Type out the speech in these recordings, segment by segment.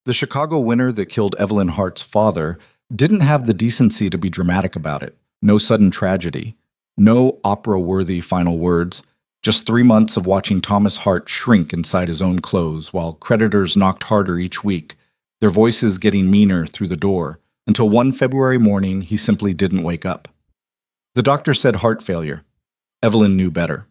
The Chicago winter that killed Evelyn Hart's father didn't have the decency to be dramatic about it. No sudden tragedy. No opera-worthy final words. Just 3 months of watching Thomas Hart shrink inside his own clothes while creditors knocked harder each week, their voices getting meaner through the door, until one February morning he simply didn't wake up. The doctor said heart failure. Evelyn knew better.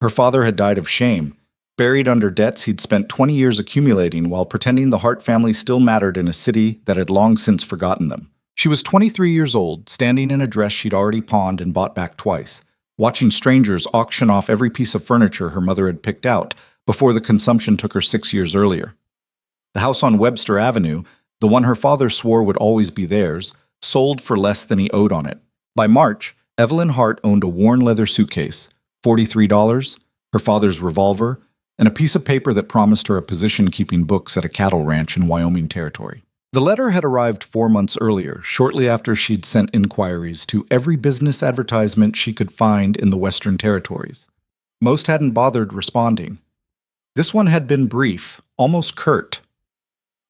Her father had died of shame, buried under debts he'd spent 20 years accumulating while pretending the Hart family still mattered in a city that had long since forgotten them. She was 23 years old, standing in a dress she'd already pawned and bought back twice, watching strangers auction off every piece of furniture her mother had picked out before the consumption took her 6 years earlier. The house on Webster Avenue, the one her father swore would always be theirs, sold for less than he owed on it. By March, Evelyn Hart owned a worn leather suitcase, $43, her father's revolver, and a piece of paper that promised her a position keeping books at a cattle ranch in Wyoming Territory. The letter had arrived 4 months earlier, shortly after she'd sent inquiries to every business advertisement she could find in the Western Territories. Most hadn't bothered responding. This one had been brief, almost curt.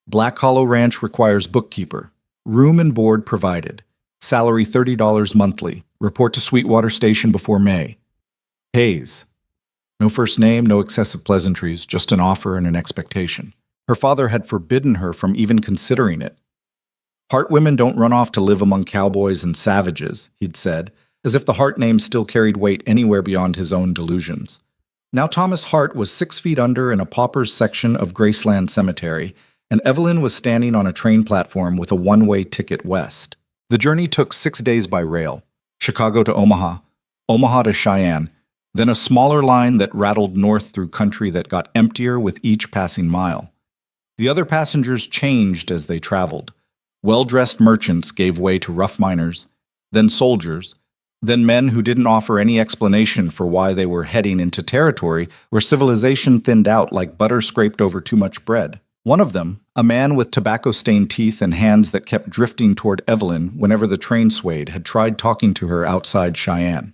Black Hollow Ranch requires bookkeeper. Room and board provided. Salary $30 monthly. Report to Sweetwater Station before May. Hayes. No first name, no excessive pleasantries, just an offer and an expectation. Her father had forbidden her from even considering it. Hart women don't run off to live among cowboys and savages, he'd said, as if the Hart name still carried weight anywhere beyond his own delusions. Now Thomas Hart was 6 feet under in a pauper's section of Graceland Cemetery, and Evelyn was standing on a train platform with a one-way ticket west. The journey took 6 days by rail, Chicago to Omaha, Omaha to Cheyenne, then a smaller line that rattled north through country that got emptier with each passing mile. The other passengers changed as they traveled. Well-dressed merchants gave way to rough miners, then soldiers, then men who didn't offer any explanation for why they were heading into territory where civilization thinned out like butter scraped over too much bread. One of them, a man with tobacco-stained teeth and hands that kept drifting toward Evelyn whenever the train swayed, had tried talking to her outside Cheyenne.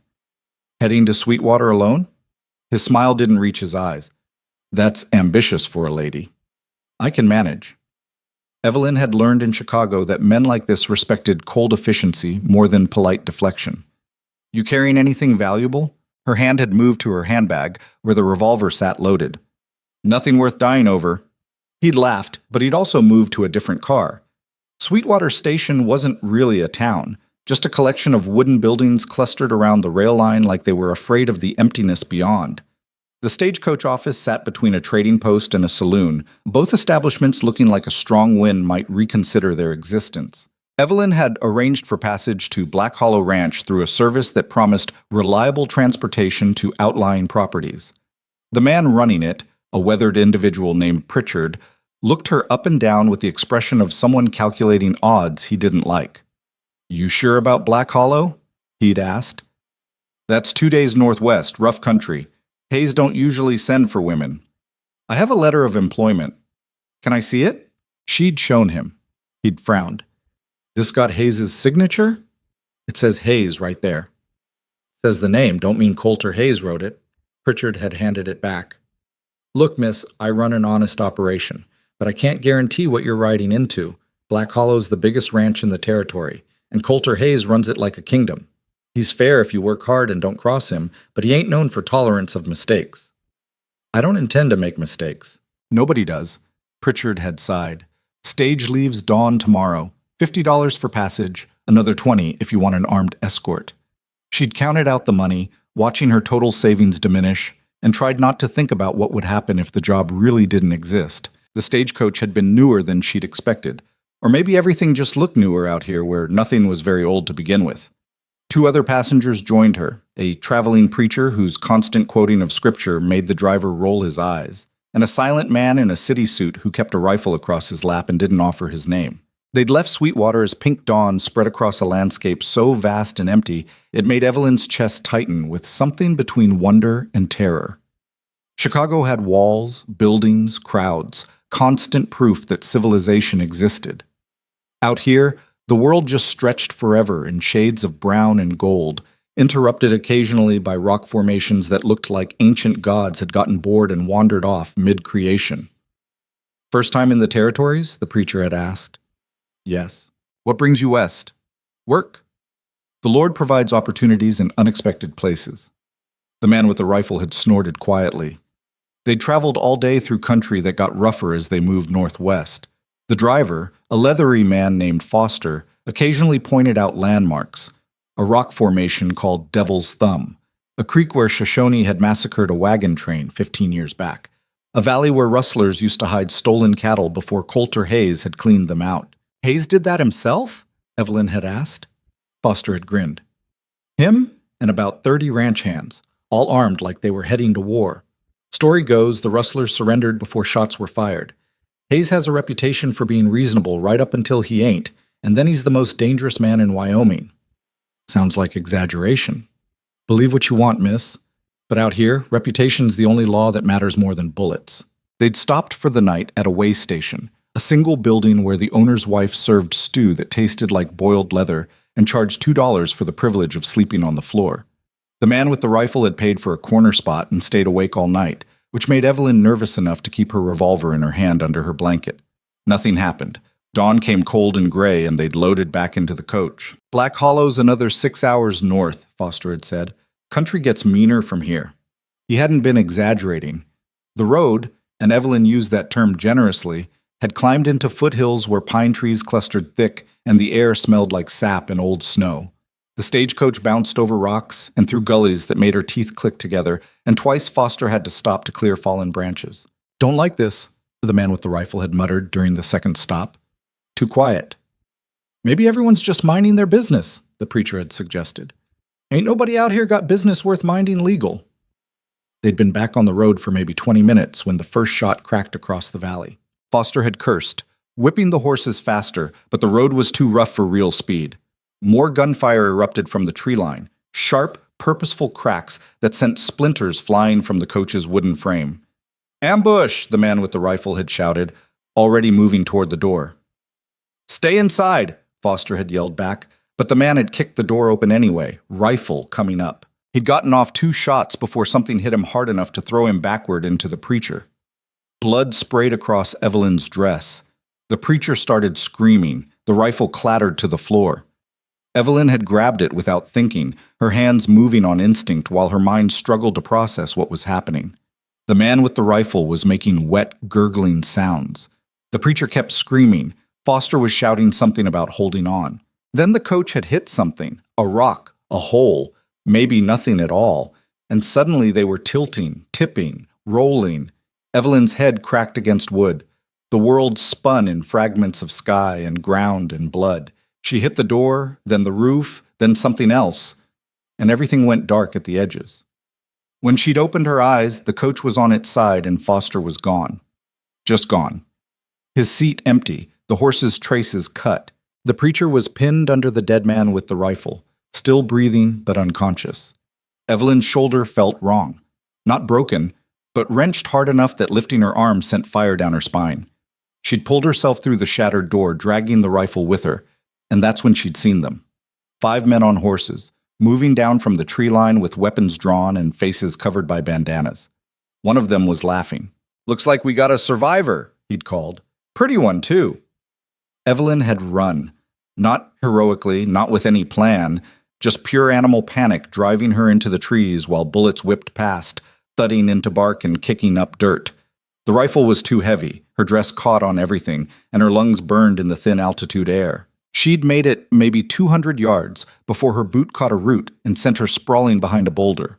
Heading to Sweetwater alone? His smile didn't reach his eyes. That's ambitious for a lady. I can manage. Evelyn had learned in Chicago that men like this respected cold efficiency more than polite deflection. You carrying anything valuable? Her hand had moved to her handbag, where the revolver sat loaded. Nothing worth dying over. He'd laughed, but he'd also moved to a different car. Sweetwater Station wasn't really a town, just a collection of wooden buildings clustered around the rail line like they were afraid of the emptiness beyond. The stagecoach office sat between a trading post and a saloon, both establishments looking like a strong wind might reconsider their existence. Evelyn had arranged for passage to Black Hollow Ranch through a service that promised reliable transportation to outlying properties. The man running it, a weathered individual named Pritchard, looked her up and down with the expression of someone calculating odds he didn't like. "You sure about Black Hollow?" he'd asked. "That's 2 days northwest, rough country. Hayes don't usually send for women. I have a letter of employment. Can I see it?" She'd shown him. He'd frowned. "This got Hayes's signature?" "It says Hayes right there." "Says the name, don't mean Coulter Hayes wrote it." Pritchard had handed it back. "Look, miss, I run an honest operation, but I can't guarantee what you're riding into. Black Hollow's the biggest ranch in the territory, and Coulter Hayes runs it like a kingdom. He's fair if you work hard and don't cross him, but he ain't known for tolerance of mistakes." "I don't intend to make mistakes." "Nobody does." Pritchard had sighed. "Stage leaves dawn tomorrow. $50 for passage, another $20 if you want an armed escort." She'd counted out the money, watching her total savings diminish, and tried not to think about what would happen if the job really didn't exist. The stagecoach had been newer than she'd expected. Or maybe everything just looked newer out here where nothing was very old to begin with. 2 other passengers joined her, a traveling preacher whose constant quoting of scripture made the driver roll his eyes, and a silent man in a city suit who kept a rifle across his lap and didn't offer his name. They'd left Sweetwater as pink dawn spread across a landscape so vast and empty it made Evelyn's chest tighten with something between wonder and terror. Chicago had walls, buildings, crowds, constant proof that civilization existed. Out here, the world just stretched forever in shades of brown and gold, interrupted occasionally by rock formations that looked like ancient gods had gotten bored and wandered off mid-creation. First time in the territories? The preacher had asked. Yes. What brings you west? Work. The Lord provides opportunities in unexpected places. The man with the rifle had snorted quietly. They'd traveled all day through country that got rougher as they moved northwest. The driver, a leathery man named Foster, occasionally pointed out landmarks, a rock formation called Devil's Thumb, a creek where Shoshone had massacred a wagon train 15 years back, a valley where rustlers used to hide stolen cattle before Coulter Hayes had cleaned them out. Hayes did that himself? Evelyn had asked. Foster had grinned. Him and about 30 ranch hands, all armed like they were heading to war. Story goes, the rustlers surrendered before shots were fired. Hayes has a reputation for being reasonable right up until he ain't, and then he's the most dangerous man in Wyoming. Sounds like exaggeration. Believe what you want, miss. But out here, reputation's the only law that matters more than bullets. They'd stopped for the night at a way station, a single building where the owner's wife served stew that tasted like boiled leather and charged $2 for the privilege of sleeping on the floor. The man with the rifle had paid for a corner spot and stayed awake all night, which made Evelyn nervous enough to keep her revolver in her hand under her blanket. Nothing happened. Dawn came cold and gray, and they'd loaded back into the coach. Black Hollow's another 6 hours north, Foster had said. Country gets meaner from here. He hadn't been exaggerating. The road, and Evelyn used that term generously, had climbed into foothills where pine trees clustered thick and the air smelled like sap and old snow. The stagecoach bounced over rocks and through gullies that made her teeth click together, and twice Foster had to stop to clear fallen branches. Don't like this, the man with the rifle had muttered during the second stop. Too quiet. Maybe everyone's just minding their business, the preacher had suggested. Ain't nobody out here got business worth minding legal. They'd been back on the road for maybe 20 minutes when the first shot cracked across the valley. Foster had cursed, whipping the horses faster, but the road was too rough for real speed. More gunfire erupted from the tree line, sharp, purposeful cracks that sent splinters flying from the coach's wooden frame. Ambush, the man with the rifle had shouted, already moving toward the door. Stay inside, Foster had yelled back, but the man had kicked the door open anyway, rifle coming up. He'd gotten off 2 shots before something hit him hard enough to throw him backward into the preacher. Blood sprayed across Evelyn's dress. The preacher started screaming. The rifle clattered to the floor. Evelyn had grabbed it without thinking, her hands moving on instinct while her mind struggled to process what was happening. The man with the rifle was making wet, gurgling sounds. The preacher kept screaming. Foster was shouting something about holding on. Then the coach had hit something, a rock, a hole, maybe nothing at all, and suddenly they were tilting, tipping, rolling. Evelyn's head cracked against wood. The world spun in fragments of sky and ground and blood. She hit the door, then the roof, then something else, and everything went dark at the edges. When she'd opened her eyes, the coach was on its side and Foster was gone. Just gone. His seat empty, the horse's traces cut. The preacher was pinned under the dead man with the rifle, still breathing but unconscious. Evelyn's shoulder felt wrong. Not broken, but wrenched hard enough that lifting her arm sent fire down her spine. She'd pulled herself through the shattered door, dragging the rifle with her, and that's when she'd seen them. 5 men on horses, moving down from the tree line with weapons drawn and faces covered by bandanas. One of them was laughing. "Looks like we got a survivor," he'd called. "Pretty one, too." Evelyn had run. Not heroically, not with any plan, just pure animal panic driving her into the trees while bullets whipped past, thudding into bark and kicking up dirt. The rifle was too heavy, her dress caught on everything, and her lungs burned in the thin altitude air. She'd made it maybe 200 yards before her boot caught a root and sent her sprawling behind a boulder.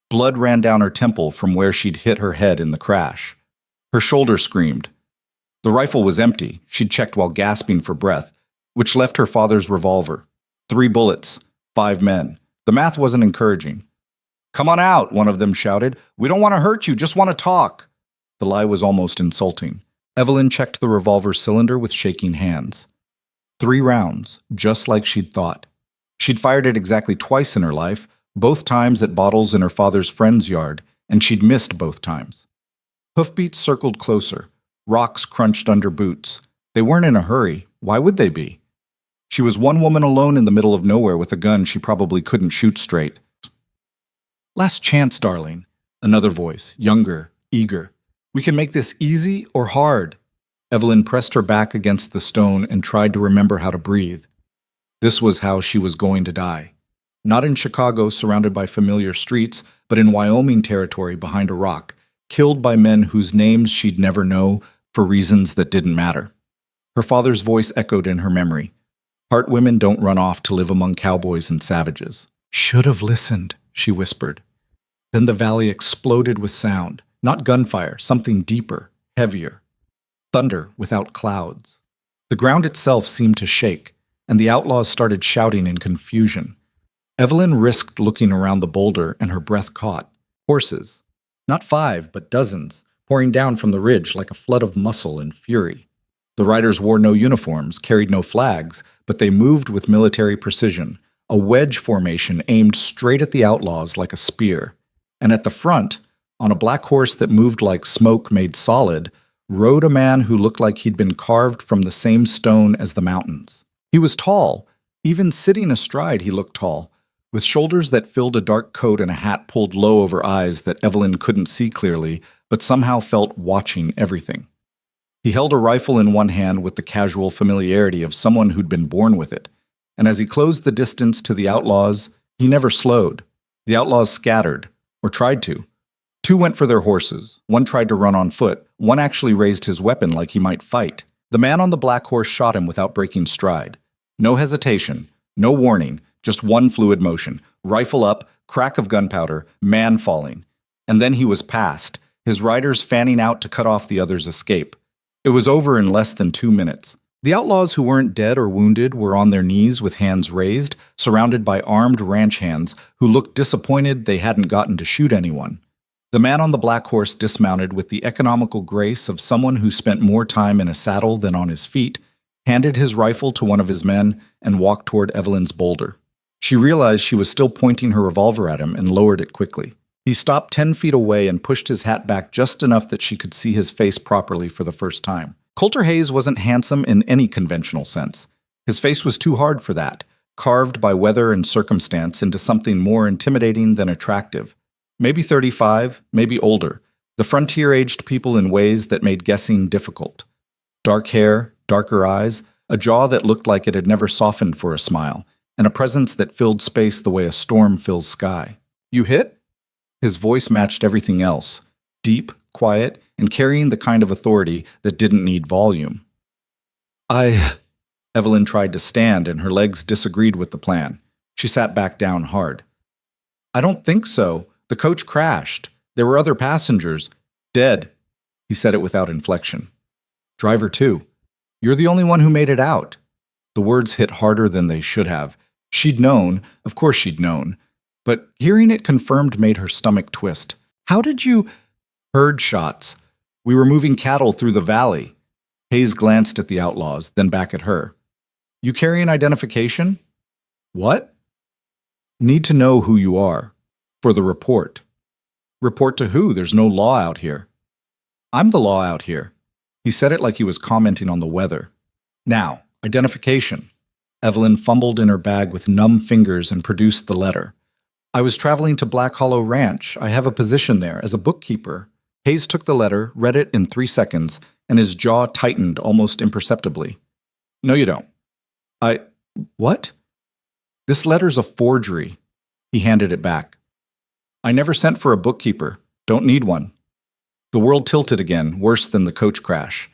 Blood ran down her temple from where she'd hit her head in the crash. Her shoulder screamed. The rifle was empty, she'd checked while gasping for breath, which left her father's revolver. 3 bullets, 5 men. The math wasn't encouraging. "Come on out," one of them shouted. "We don't want to hurt you, just want to talk." The lie was almost insulting. Evelyn checked the revolver cylinder with shaking hands. 3 rounds, just like she'd thought. She'd fired it exactly twice in her life, both times at bottles in her father's friend's yard, and she'd missed both times. Hoofbeats circled closer. Rocks crunched under boots. They weren't in a hurry. Why would they be? She was one woman alone in the middle of nowhere with a gun she probably couldn't shoot straight. "Last chance, darling." Another voice, younger, eager. "We can make this easy or hard." Evelyn pressed her back against the stone and tried to remember how to breathe. This was how she was going to die. Not in Chicago, surrounded by familiar streets, but in Wyoming territory behind a rock, killed by men whose names she'd never know for reasons that didn't matter. Her father's voice echoed in her memory. Hart women don't run off to live among cowboys and savages. Should have listened, she whispered. Then the valley exploded with sound. Not gunfire, something deeper, heavier. Thunder without clouds. The ground itself seemed to shake, and the outlaws started shouting in confusion. Evelyn risked looking around the boulder, and her breath caught. Horses. Not 5, but dozens, pouring down from the ridge like a flood of muscle and fury. The riders wore no uniforms, carried no flags, but they moved with military precision, a wedge formation aimed straight at the outlaws like a spear. And at the front, on a black horse that moved like smoke made solid, rode a man who looked like he'd been carved from the same stone as the mountains. He was tall. Even sitting astride, he looked tall, with shoulders that filled a dark coat and a hat pulled low over eyes that Evelyn couldn't see clearly, but somehow felt watching everything. He held a rifle in one hand with the casual familiarity of someone who'd been born with it, and as he closed the distance to the outlaws, he never slowed. The outlaws scattered, or tried to. 2 went for their horses, 1 tried to run on foot, 1 actually raised his weapon like he might fight. The man on the black horse shot him without breaking stride. No hesitation, no warning, just one fluid motion. Rifle up, crack of gunpowder, man falling. And then he was past, his riders fanning out to cut off the other's escape. It was over in less than 2 minutes. The outlaws who weren't dead or wounded were on their knees with hands raised, surrounded by armed ranch hands who looked disappointed they hadn't gotten to shoot anyone. The man on the black horse dismounted with the economical grace of someone who spent more time in a saddle than on his feet, handed his rifle to one of his men, and walked toward Evelyn's boulder. She realized she was still pointing her revolver at him and lowered it quickly. He stopped 10 feet away and pushed his hat back just enough that she could see his face properly for the first time. Coulter Hayes wasn't handsome in any conventional sense. His face was too hard for that, carved by weather and circumstance into something more intimidating than attractive. Maybe 35, maybe older, the frontier-aged people in ways that made guessing difficult. Dark hair, darker eyes, a jaw that looked like it had never softened for a smile, and a presence that filled space the way a storm fills sky. You hit? His voice matched everything else, deep, quiet, and carrying the kind of authority that didn't need volume. Evelyn tried to stand, and her legs disagreed with the plan. She sat back down hard. I don't think so. The coach crashed. There were other passengers. Dead. He said it without inflection. Driver too. You're the only one who made it out. The words hit harder than they should have. She'd known, of course she'd known, but hearing it confirmed made her stomach twist. How did you... Heard shots. We were moving cattle through the valley. Hayes glanced at the outlaws, then back at her. You carry an identification? What? Need to know who you are. For the report. Report to who? There's no law out here. I'm the law out here. He said it like he was commenting on the weather. Now, identification. Evelyn fumbled in her bag with numb fingers and produced the letter. I was traveling to Black Hollow Ranch. I have a position there as a bookkeeper. Hayes took the letter, read it in 3 seconds, and his jaw tightened almost imperceptibly. No, you don't. What? This letter's a forgery. He handed it back. I never sent for a bookkeeper. Don't need one. The world tilted again, worse than the coach crash.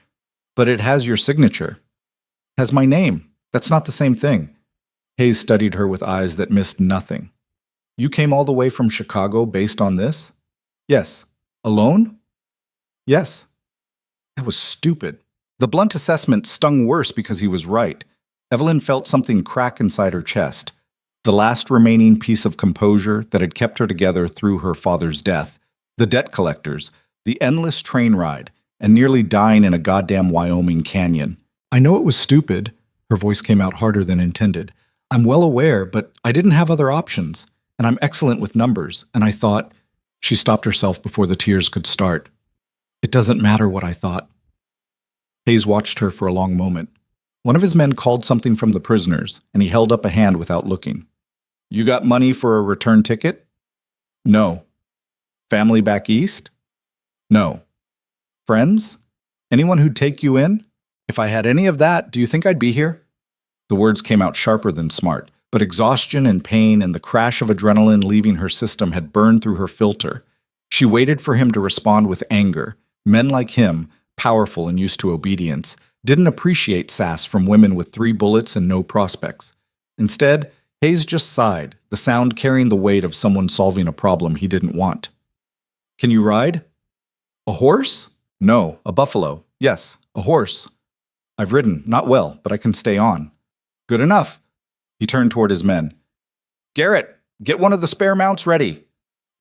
But it has your signature. Has my name. That's not the same thing. Hayes studied her with eyes that missed nothing. You came all the way from Chicago based on this? Yes. Alone? Yes. That was stupid. The blunt assessment stung worse because he was right. Evelyn felt something crack inside her chest. The last remaining piece of composure that had kept her together through her father's death, the debt collectors, the endless train ride, and nearly dying in a goddamn Wyoming canyon. I know it was stupid. Her voice came out harder than intended. I'm well aware, but I didn't have other options, and I'm excellent with numbers, and I thought... She stopped herself before the tears could start. It doesn't matter what I thought. Hayes watched her for a long moment. One of his men called something from the prisoners, and he held up a hand without looking. You got money for a return ticket? No. Family back east? No. Friends? Anyone who'd take you in? If I had any of that, do you think I'd be here? The words came out sharper than smart, but exhaustion and pain and the crash of adrenaline leaving her system had burned through her filter. She waited for him to respond with anger. Men like him, powerful and used to obedience, didn't appreciate sass from women with 3 bullets and no prospects. Instead, Hayes just sighed, the sound carrying the weight of someone solving a problem he didn't want. Can you ride? A horse? No, a buffalo. Yes, a horse. I've ridden, not well, but I can stay on. Good enough. He turned toward his men. Garrett, get one of the spare mounts ready.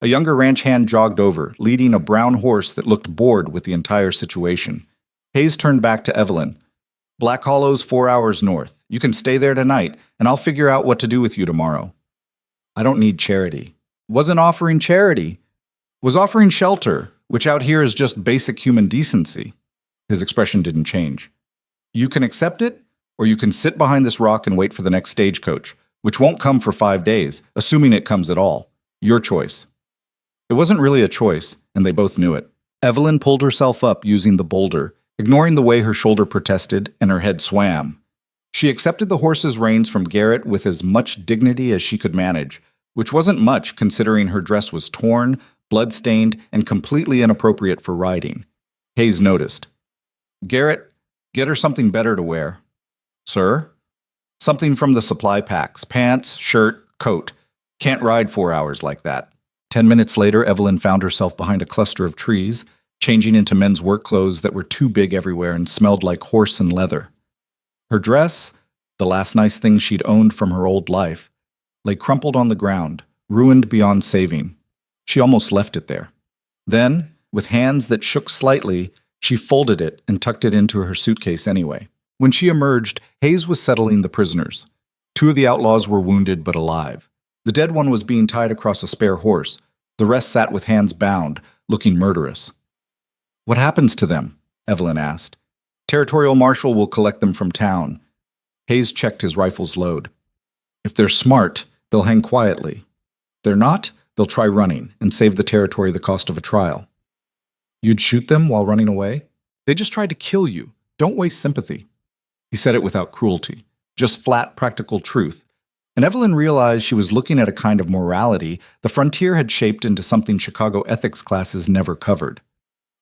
A younger ranch hand jogged over, leading a brown horse that looked bored with the entire situation. Hayes turned back to Evelyn. Black Hollow's 4 hours north. You can stay there tonight, and I'll figure out what to do with you tomorrow. I don't need charity. Wasn't offering charity. Was offering shelter, which out here is just basic human decency. His expression didn't change. You can accept it, or you can sit behind this rock and wait for the next stagecoach, which won't come for 5 days, assuming it comes at all. Your choice. It wasn't really a choice, and they both knew it. Evelyn pulled herself up using the boulder, ignoring the way her shoulder protested and her head swam. She accepted the horse's reins from Garrett with as much dignity as she could manage, which wasn't much considering her dress was torn, blood-stained, and completely inappropriate for riding. Hayes noticed. Garrett, get her something better to wear. Sir? Something from the supply packs, pants, shirt, coat. Can't ride 4 hours like that. 10 minutes later, Evelyn found herself behind a cluster of trees, changing into men's work clothes that were too big everywhere and smelled like horse and leather. Her dress, the last nice thing she'd owned from her old life, lay crumpled on the ground, ruined beyond saving. She almost left it there. Then, with hands that shook slightly, she folded it and tucked it into her suitcase anyway. When she emerged, Hayes was settling the prisoners. 2 of the outlaws were wounded but alive. The dead one was being tied across a spare horse. The rest sat with hands bound, looking murderous. What happens to them? Evelyn asked. Territorial Marshal will collect them from town. Hayes checked his rifle's load. If they're smart, they'll hang quietly. If they're not, they'll try running and save the territory the cost of a trial. You'd shoot them while running away? They just tried to kill you. Don't waste sympathy. He said it without cruelty, just flat, practical truth. And Evelyn realized she was looking at a kind of morality the frontier had shaped into something Chicago ethics classes never covered.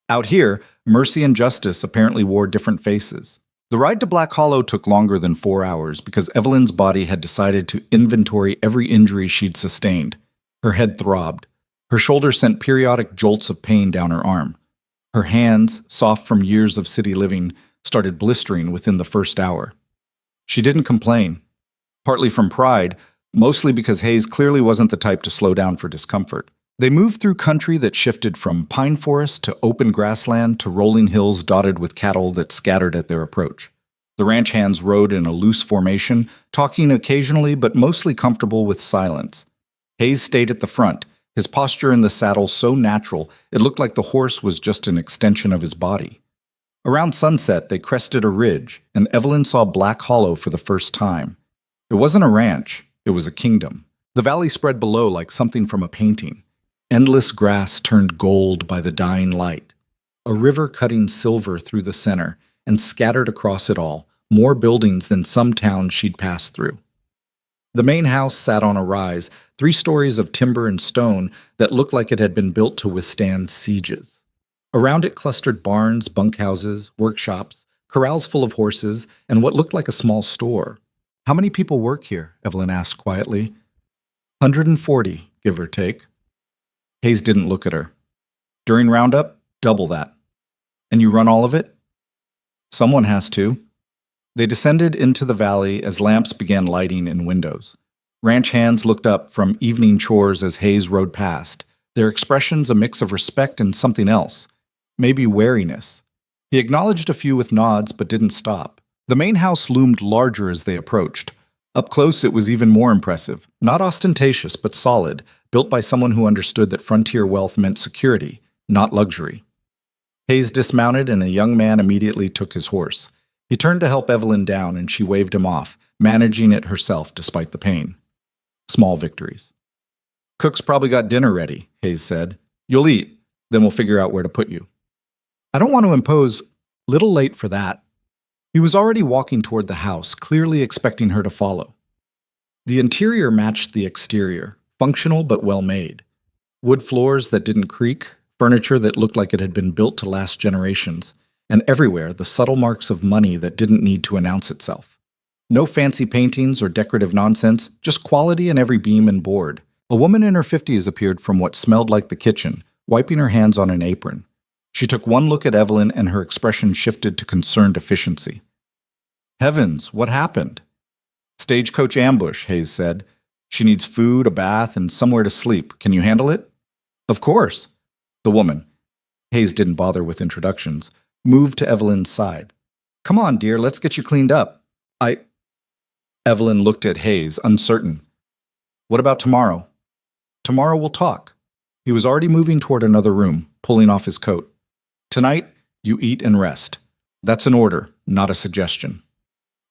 Out here, mercy and justice apparently wore different faces. The ride to Black Hollow took longer than 4 hours because Evelyn's body had decided to inventory every injury she'd sustained. Her head throbbed. Her shoulder sent periodic jolts of pain down her arm. Her hands, soft from years of city living, started blistering within the first hour. She didn't complain. Partly from pride, mostly because Hayes clearly wasn't the type to slow down for discomfort. They moved through country that shifted from pine forest to open grassland to rolling hills dotted with cattle that scattered at their approach. The ranch hands rode in a loose formation, talking occasionally but mostly comfortable with silence. Hayes stayed at the front, his posture in the saddle so natural it looked like the horse was just an extension of his body. Around sunset, they crested a ridge, and Evelyn saw Black Hollow for the first time. It wasn't a ranch, it was a kingdom. The valley spread below like something from a painting. Endless grass turned gold by the dying light. A river cutting silver through the center, and scattered across it all, more buildings than some towns she'd passed through. The main house sat on a rise, 3 stories of timber and stone that looked like it had been built to withstand sieges. Around it clustered barns, bunkhouses, workshops, corrals full of horses, and what looked like a small store. How many people work here? Evelyn asked quietly. 140, give or take. Hayes didn't look at her. During roundup, double that. And you run all of it? Someone has to. They descended into the valley as lamps began lighting in windows. Ranch hands looked up from evening chores as Hayes rode past, their expressions a mix of respect and something else, maybe wariness. He acknowledged a few with nods but didn't stop. The main house loomed larger as they approached. Up close, it was even more impressive. Not ostentatious, but solid, built by someone who understood that frontier wealth meant security, not luxury. Hayes dismounted, and a young man immediately took his horse. He turned to help Evelyn down, and she waved him off, managing it herself despite the pain. Small victories. Cook's probably got dinner ready, Hayes said. You'll eat, then we'll figure out where to put you. I don't want to impose. Little late for that. He was already walking toward the house, clearly expecting her to follow. The interior matched the exterior, functional but well made. Wood floors that didn't creak, furniture that looked like it had been built to last generations, and everywhere the subtle marks of money that didn't need to announce itself. No fancy paintings or decorative nonsense, just quality in every beam and board. A woman in her 50s appeared from what smelled like the kitchen, wiping her hands on an apron. She took one look at Evelyn and her expression shifted to concerned efficiency. Heavens, what happened? Stagecoach ambush, Hayes said. She needs food, a bath, and somewhere to sleep. Can you handle it? Of course. The woman, Hayes didn't bother with introductions, moved to Evelyn's side. Come on, dear, let's get you cleaned up. Evelyn looked at Hayes, uncertain. What about tomorrow? Tomorrow we'll talk. He was already moving toward another room, pulling off his coat. Tonight, you eat and rest. That's an order, not a suggestion.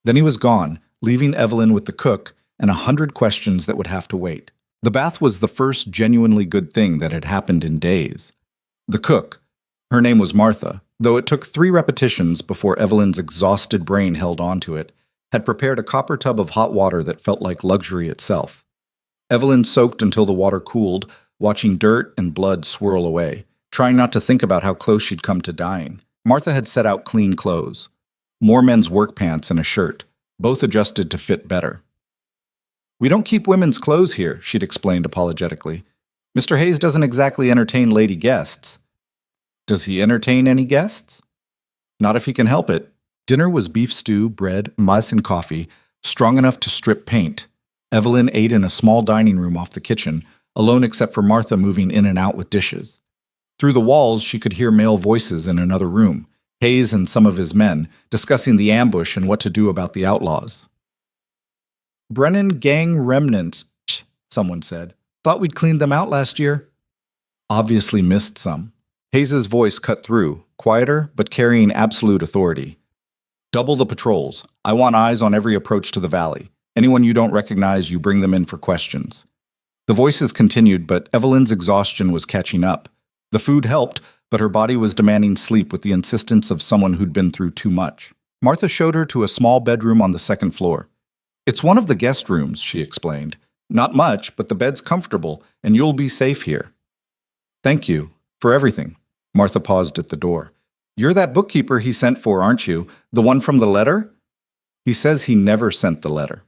Then he was gone, leaving Evelyn with the cook and 100 questions that would have to wait. The bath was the first genuinely good thing that had happened in days. The cook, her name was Martha, though it took 3 repetitions before Evelyn's exhausted brain held on to it, had prepared a copper tub of hot water that felt like luxury itself. Evelyn soaked until the water cooled, watching dirt and blood swirl away, trying not to think about how close she'd come to dying. Martha had set out clean clothes. More men's work pants and a shirt, both adjusted to fit better. We don't keep women's clothes here, she'd explained apologetically. Mr. Hayes doesn't exactly entertain lady guests. Does he entertain any guests? Not if he can help it. Dinner was beef stew, bread, mice, and coffee, strong enough to strip paint. Evelyn ate in a small dining room off the kitchen, alone except for Martha moving in and out with dishes. Through the walls, she could hear male voices in another room, Hayes and some of his men, discussing the ambush and what to do about the outlaws. Brennan gang remnants, someone said. Thought we'd cleaned them out last year. Obviously missed some. Hayes's voice cut through, quieter but carrying absolute authority. Double the patrols. I want eyes on every approach to the valley. Anyone you don't recognize, you bring them in for questions. The voices continued, but Evelyn's exhaustion was catching up. The food helped, but her body was demanding sleep with the insistence of someone who'd been through too much. Martha showed her to a small bedroom on the 2nd floor. It's one of the guest rooms, she explained. Not much, but the bed's comfortable, and you'll be safe here. Thank you for everything. Martha paused at the door. You're that bookkeeper he sent for, aren't you? The one from the letter? He says he never sent the letter.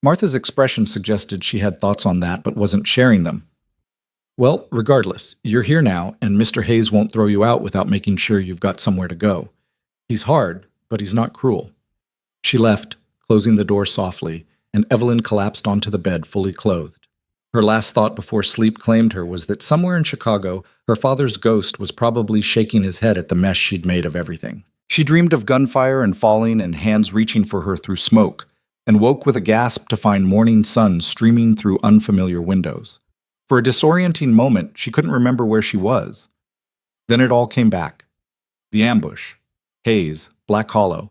Martha's expression suggested she had thoughts on that but wasn't sharing them. Well, regardless, you're here now, and Mr. Hayes won't throw you out without making sure you've got somewhere to go. He's hard, but he's not cruel. She left, closing the door softly, and Evelyn collapsed onto the bed fully clothed. Her last thought before sleep claimed her was that somewhere in Chicago, her father's ghost was probably shaking his head at the mess she'd made of everything. She dreamed of gunfire and falling and hands reaching for her through smoke, and woke with a gasp to find morning sun streaming through unfamiliar windows. For a disorienting moment, she couldn't remember where she was. Then it all came back. The ambush, Hayes, Black Hollow,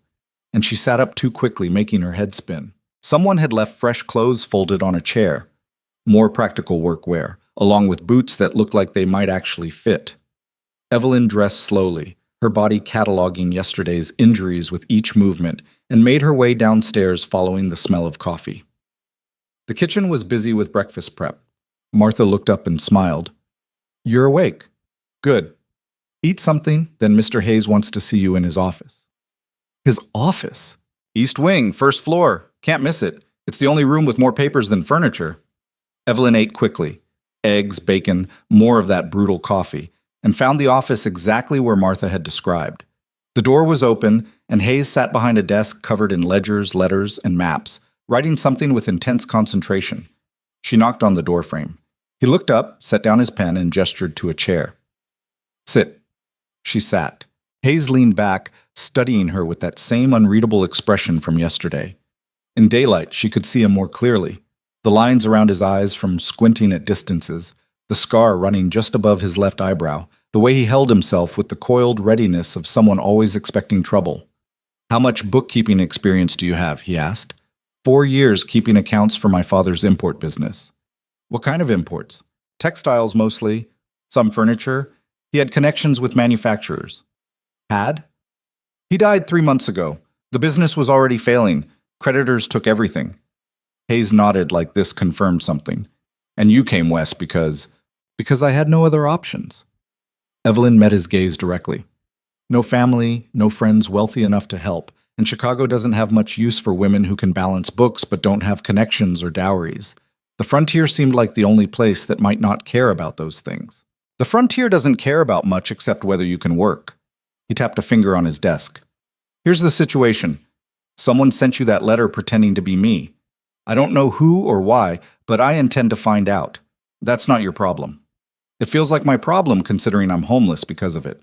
and she sat up too quickly, making her head spin. Someone had left fresh clothes folded on a chair. More practical workwear, along with boots that looked like they might actually fit. Evelyn dressed slowly, her body cataloging yesterday's injuries with each movement, and made her way downstairs following the smell of coffee. The kitchen was busy with breakfast prep. Martha looked up and smiled. You're awake. Good. Eat something, then Mr. Hayes wants to see you in his office. His office? East wing, 1st floor. Can't miss it. It's the only room with more papers than furniture. Evelyn ate quickly. Eggs, bacon, more of that brutal coffee, and found the office exactly where Martha had described. The door was open, and Hayes sat behind a desk covered in ledgers, letters, and maps, writing something with intense concentration. She knocked on the doorframe. He looked up, set down his pen, and gestured to a chair. Sit. She sat. Hayes leaned back, studying her with that same unreadable expression from yesterday. In daylight, she could see him more clearly. The lines around his eyes from squinting at distances, the scar running just above his left eyebrow, the way he held himself with the coiled readiness of someone always expecting trouble. How much bookkeeping experience do you have? He asked. 4 years keeping accounts for my father's import business. What kind of imports? Textiles mostly, some furniture. He had connections with manufacturers. Had? He died 3 months ago. The business was already failing. Creditors took everything. Hayes nodded like this confirmed something. And you came west because I had no other options. Evelyn met his gaze directly. No family, no friends wealthy enough to help, and Chicago doesn't have much use for women who can balance books but don't have connections or dowries. The frontier seemed like the only place that might not care about those things. The frontier doesn't care about much except whether you can work. He tapped a finger on his desk. Here's the situation. Someone sent you that letter pretending to be me. I don't know who or why, but I intend to find out. That's not your problem. It feels like my problem considering I'm homeless because of it.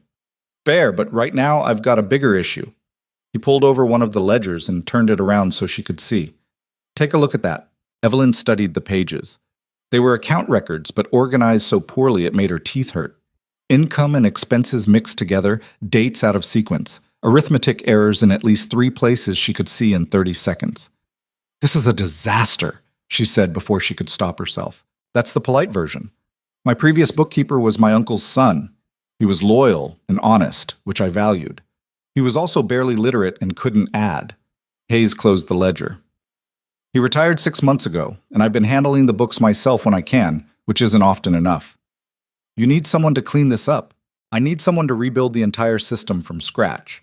Fair, but right now I've got a bigger issue. He pulled over one of the ledgers and turned it around so she could see. Take a look at that. Evelyn studied the pages. They were account records, but organized so poorly it made her teeth hurt. Income and expenses mixed together, dates out of sequence, arithmetic errors in at least 3 places she could see in 30 seconds. This is a disaster, she said before she could stop herself. That's the polite version. My previous bookkeeper was my uncle's son. He was loyal and honest, which I valued. He was also barely literate and couldn't add. Hayes closed the ledger. He retired 6 months ago, and I've been handling the books myself when I can, which isn't often enough. You need someone to clean this up. I need someone to rebuild the entire system from scratch.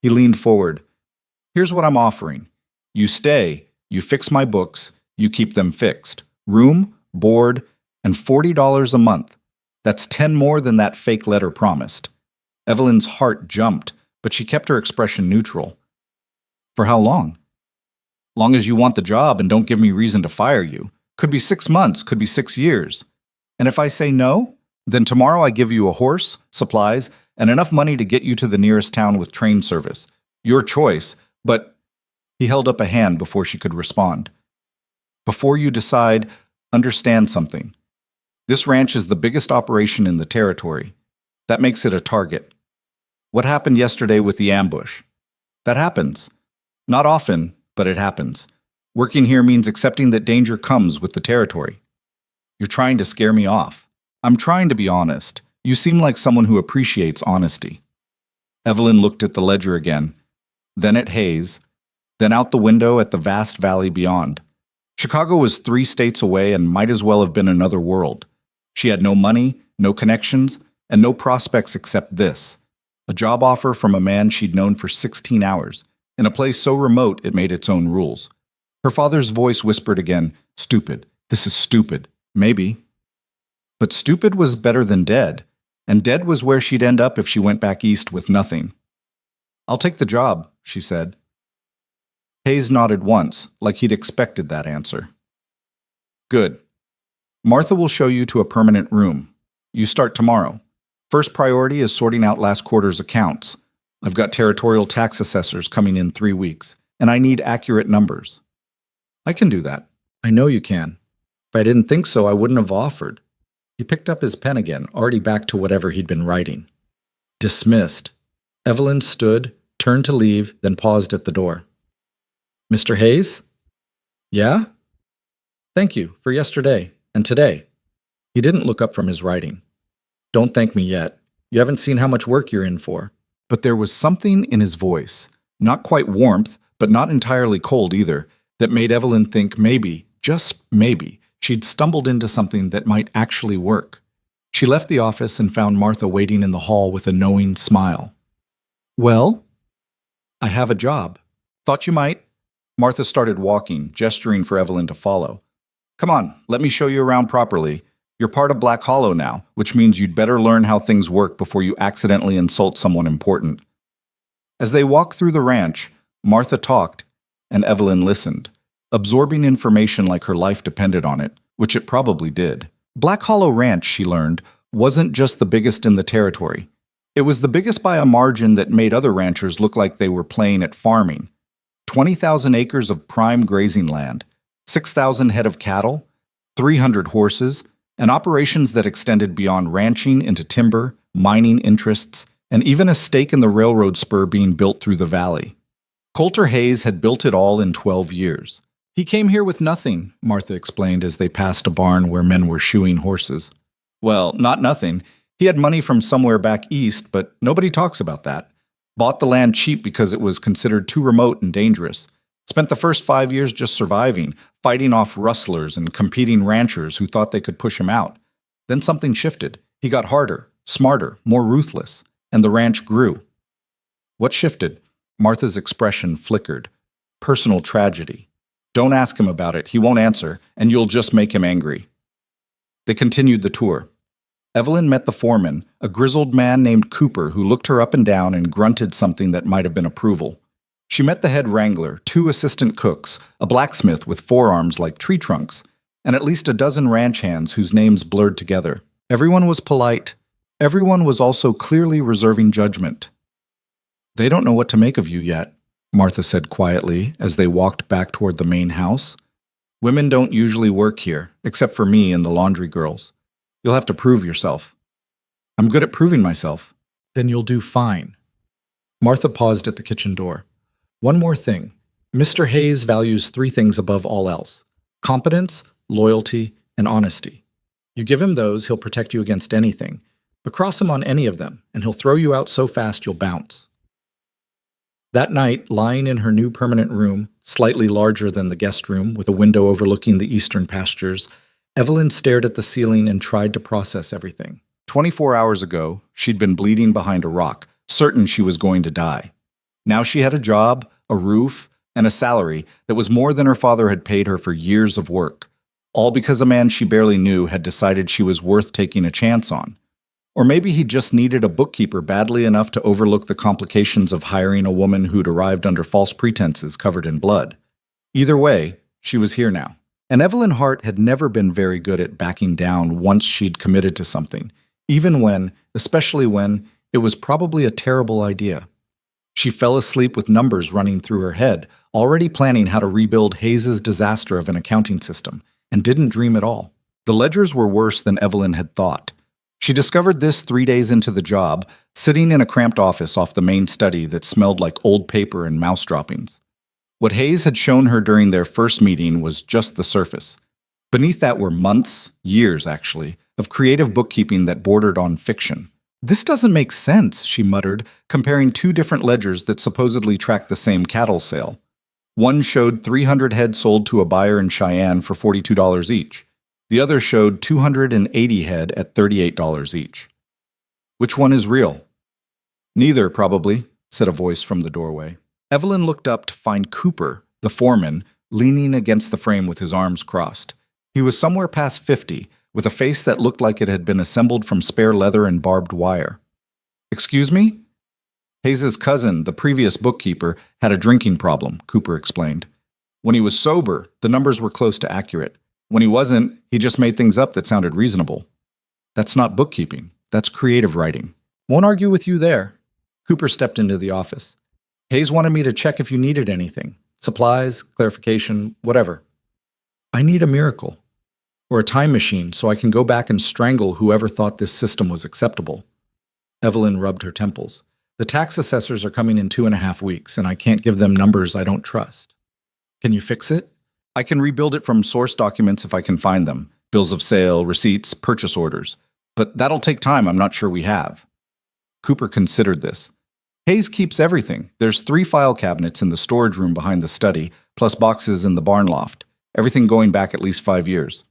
He leaned forward. Here's what I'm offering. You stay, you fix my books, you keep them fixed. Room, board, and $40 a month. That's 10 more than that fake letter promised. Evelyn's heart jumped, but she kept her expression neutral. For how long? Long as you want the job and don't give me reason to fire you. Could be 6 months, could be 6 years. And if I say no, then tomorrow I give you a horse, supplies, and enough money to get you to the nearest town with train service. Your choice, but he held up a hand before she could respond. Before you decide, understand something. This ranch is the biggest operation in the territory. That makes it a target. What happened yesterday with the ambush? That happens. Not often, but it happens. Working here means accepting that danger comes with the territory. You're trying to scare me off. I'm trying to be honest. You seem like someone who appreciates honesty. Evelyn looked at the ledger again, then at Hayes, then out the window at the vast valley beyond. Chicago was 3 states away and might as well have been another world. She had no money, no connections, and no prospects except this. A job offer from a man she'd known for 16 hours, in a place so remote it made its own rules. Her father's voice whispered again, "Stupid. This is stupid. Maybe." But stupid was better than dead, and dead was where she'd end up if she went back east with nothing. "I'll take the job," she said. Hayes nodded once, like he'd expected that answer. "Good. Martha will show you to a permanent room. You start tomorrow. First priority is sorting out last quarter's accounts. I've got territorial tax assessors coming in 3 weeks, and I need accurate numbers." "I can do that." "I know you can. If I didn't think so, I wouldn't have offered." He picked up his pen again, already back to whatever he'd been writing. Dismissed. Evelyn stood, turned to leave, then paused at the door. "Mr. Hayes?" "Yeah?" "Thank you for yesterday and today." He didn't look up from his writing. "Don't thank me yet. You haven't seen how much work you're in for." But there was something in his voice, not quite warmth, but not entirely cold either, that made Evelyn think maybe, just maybe, she'd stumbled into something that might actually work. She left the office and found Martha waiting in the hall with a knowing smile. "Well?" "I have a job. Thought you might." Martha started walking, gesturing for Evelyn to follow. "Come on, let me show you around properly. You're part of Black Hollow now, which means you'd better learn how things work before you accidentally insult someone important." As they walked through the ranch, Martha talked, and Evelyn listened, absorbing information like her life depended on it, which it probably did. Black Hollow Ranch, she learned, wasn't just the biggest in the territory. It was the biggest by a margin that made other ranchers look like they were playing at farming. 20,000 acres of prime grazing land, 6,000 head of cattle, 300 horses, and operations that extended beyond ranching into timber, mining interests, and even a stake in the railroad spur being built through the valley. Coulter Hayes had built it all in 12 years. "He came here with nothing," Martha explained as they passed a barn where men were shoeing horses. "Well, not nothing. He had money from somewhere back east, but nobody talks about that. Bought the land cheap because it was considered too remote and dangerous. Spent the first 5 years just surviving, fighting off rustlers and competing ranchers who thought they could push him out. Then something shifted. He got harder, smarter, more ruthless, and the ranch grew. What shifted? Martha's expression flickered. Personal tragedy. Don't ask him about it. He won't answer, and you'll just make him angry. They continued the tour. Evelyn met the foreman, a grizzled man named Cooper who looked her up and down and grunted something that might have been approval. She met the head wrangler, 2 assistant cooks, a blacksmith with forearms like tree trunks, and at least a dozen ranch hands whose names blurred together. Everyone was polite. Everyone was also clearly reserving judgment. "They don't know what to make of you yet," Martha said quietly as they walked back toward the main house. "Women don't usually work here, except for me and the laundry girls. You'll have to prove yourself." "I'm good at proving myself." "Then you'll do fine." Martha paused at the kitchen door. "One more thing. Mr. Hayes values 3 things above all else: competence, loyalty, and honesty. You give him those, he'll protect you against anything, but cross him on any of them, and he'll throw you out so fast you'll bounce." That night, lying in her new permanent room, slightly larger than the guest room, with a window overlooking the eastern pastures, Evelyn stared at the ceiling and tried to process everything. 24 hours ago, she'd been bleeding behind a rock, certain she was going to die. Now she had a job, a roof, and a salary that was more than her father had paid her for years of work, all because a man she barely knew had decided she was worth taking a chance on. Or maybe he just needed a bookkeeper badly enough to overlook the complications of hiring a woman who'd arrived under false pretenses covered in blood. Either way, she was here now. And Evelyn Hart had never been very good at backing down once she'd committed to something, even when, especially when, it was probably a terrible idea. She fell asleep with numbers running through her head, already planning how to rebuild Hayes's disaster of an accounting system, and didn't dream at all. The ledgers were worse than Evelyn had thought. She discovered this 3 days into the job, sitting in a cramped office off the main study that smelled like old paper and mouse droppings. What Hayes had shown her during their first meeting was just the surface. Beneath that were months, years actually, of creative bookkeeping that bordered on fiction. "This doesn't make sense," she muttered, comparing 2 different ledgers that supposedly tracked the same cattle sale. One showed 300 head sold to a buyer in Cheyenne for $42 each. The other showed 280 head at $38 each. "Which one is real?" "Neither, probably," said a voice from the doorway. Evelyn looked up to find Cooper, the foreman, leaning against the frame with his arms crossed. He was somewhere past 50, with a face that looked like it had been assembled from spare leather and barbed wire. "Excuse me?" "Hayes's cousin, the previous bookkeeper, had a drinking problem," Cooper explained. "When he was sober, the numbers were close to accurate. When he wasn't, he just made things up that sounded reasonable." "That's not bookkeeping. That's creative writing." "Won't argue with you there." Cooper stepped into the office. "Hayes wanted me to check if you needed anything. Supplies, clarification, whatever." "I need a miracle. Or a time machine so I can go back and strangle whoever thought this system was acceptable." Evelyn rubbed her temples. "The tax assessors are coming in 2.5 weeks, and I can't give them numbers I don't trust." "Can you fix it?" "I can rebuild it from source documents if I can find them. Bills of sale, receipts, purchase orders. But that'll take time I'm not sure we have." Cooper considered this. "Hayes keeps everything. There's 3 file cabinets in the storage room behind the study, plus boxes in the barn loft. Everything going back at least 5 years.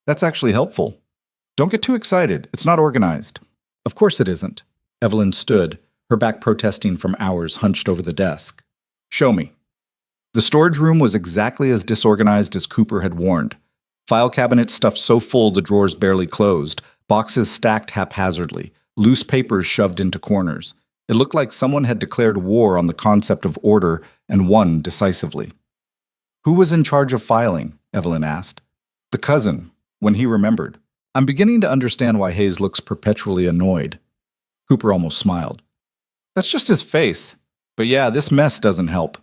That's actually helpful. Don't get too excited. It's not organized." "Of course it isn't." Evelyn stood, her back protesting from hours hunched over the desk. "Show me." The storage room was exactly as disorganized as Cooper had warned. File cabinets stuffed so full the drawers barely closed, boxes stacked haphazardly, loose papers shoved into corners. It looked like someone had declared war on the concept of order and won decisively. "Who was in charge of filing?" Evelyn asked. "The cousin," when he remembered. "I'm beginning to understand why Hayes looks perpetually annoyed." Cooper almost smiled. "That's just his face. But yeah, this mess doesn't help."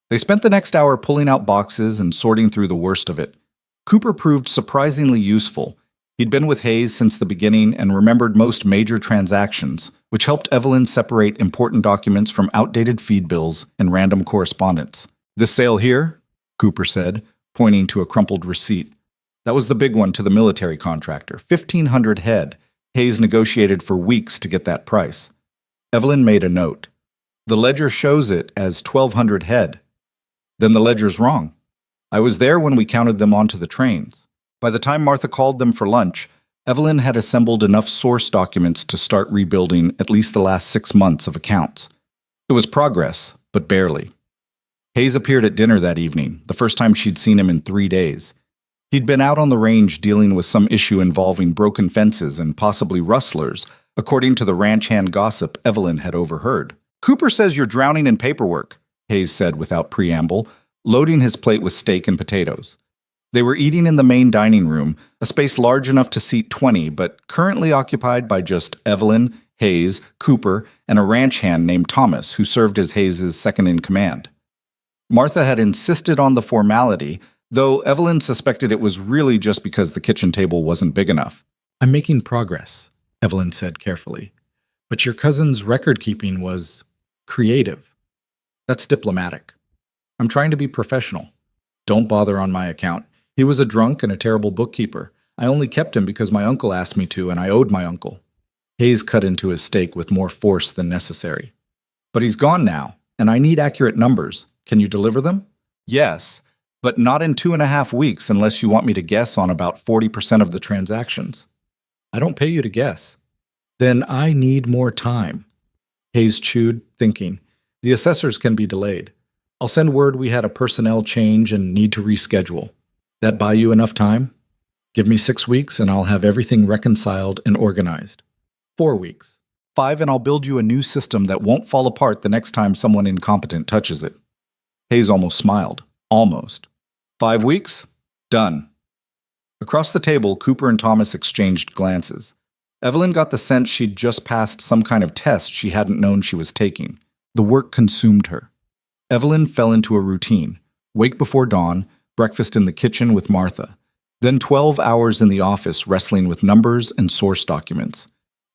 They spent the next hour pulling out boxes and sorting through the worst of it. Cooper proved surprisingly useful. He'd been with Hayes since the beginning and remembered most major transactions, which helped Evelyn separate important documents from outdated feed bills and random correspondence. "This sale here?" Cooper said, pointing to a crumpled receipt. "That was the big one to the military contractor, 1,500 head. Hayes negotiated for weeks to get that price." Evelyn made a note. The ledger shows it as 1,200 head. Then the ledger's wrong. I was there when we counted them onto the trains. By the time Martha called them for lunch, Evelyn had assembled enough source documents to start rebuilding at least the last 6 months of accounts. It was progress, but barely. Hayes appeared at dinner that evening, the first time she'd seen him in 3 days. He'd been out on the range dealing with some issue involving broken fences and possibly rustlers, according to the ranch hand gossip Evelyn had overheard. "Cooper says you're drowning in paperwork," Hayes said without preamble, loading his plate with steak and potatoes. They were eating in the main dining room, a space large enough to seat 20, but currently occupied by just Evelyn, Hayes, Cooper, and a ranch hand named Thomas, who served as Hayes' second-in-command. Martha had insisted on the formality, though Evelyn suspected it was really just because the kitchen table wasn't big enough. "I'm making progress," Evelyn said carefully. "But your cousin's record-keeping was creative. That's diplomatic. I'm trying to be professional. Don't bother on my account. He was a drunk and a terrible bookkeeper. I only kept him because my uncle asked me to, and I owed my uncle." Hayes cut into his steak with more force than necessary. "But he's gone now, and I need accurate numbers. Can you deliver them?" "Yes, but not in 2.5 weeks unless you want me to guess on about 40% of the transactions." "I don't pay you to guess." "Then I need more time." Hayes chewed, thinking. "The assessors can be delayed. I'll send word we had a personnel change and need to reschedule. That buy you enough time? Give me 6 weeks and I'll have everything reconciled and organized. 4 weeks. 5 and I'll build you a new system that won't fall apart the next time someone incompetent touches it." Hayes almost smiled. Almost. 5 weeks? Done. Across the table, Cooper and Thomas exchanged glances. Evelyn got the sense she'd just passed some kind of test she hadn't known she was taking. The work consumed her. Evelyn fell into a routine. Wake before dawn, breakfast in the kitchen with Martha. Then 12 hours in the office wrestling with numbers and source documents.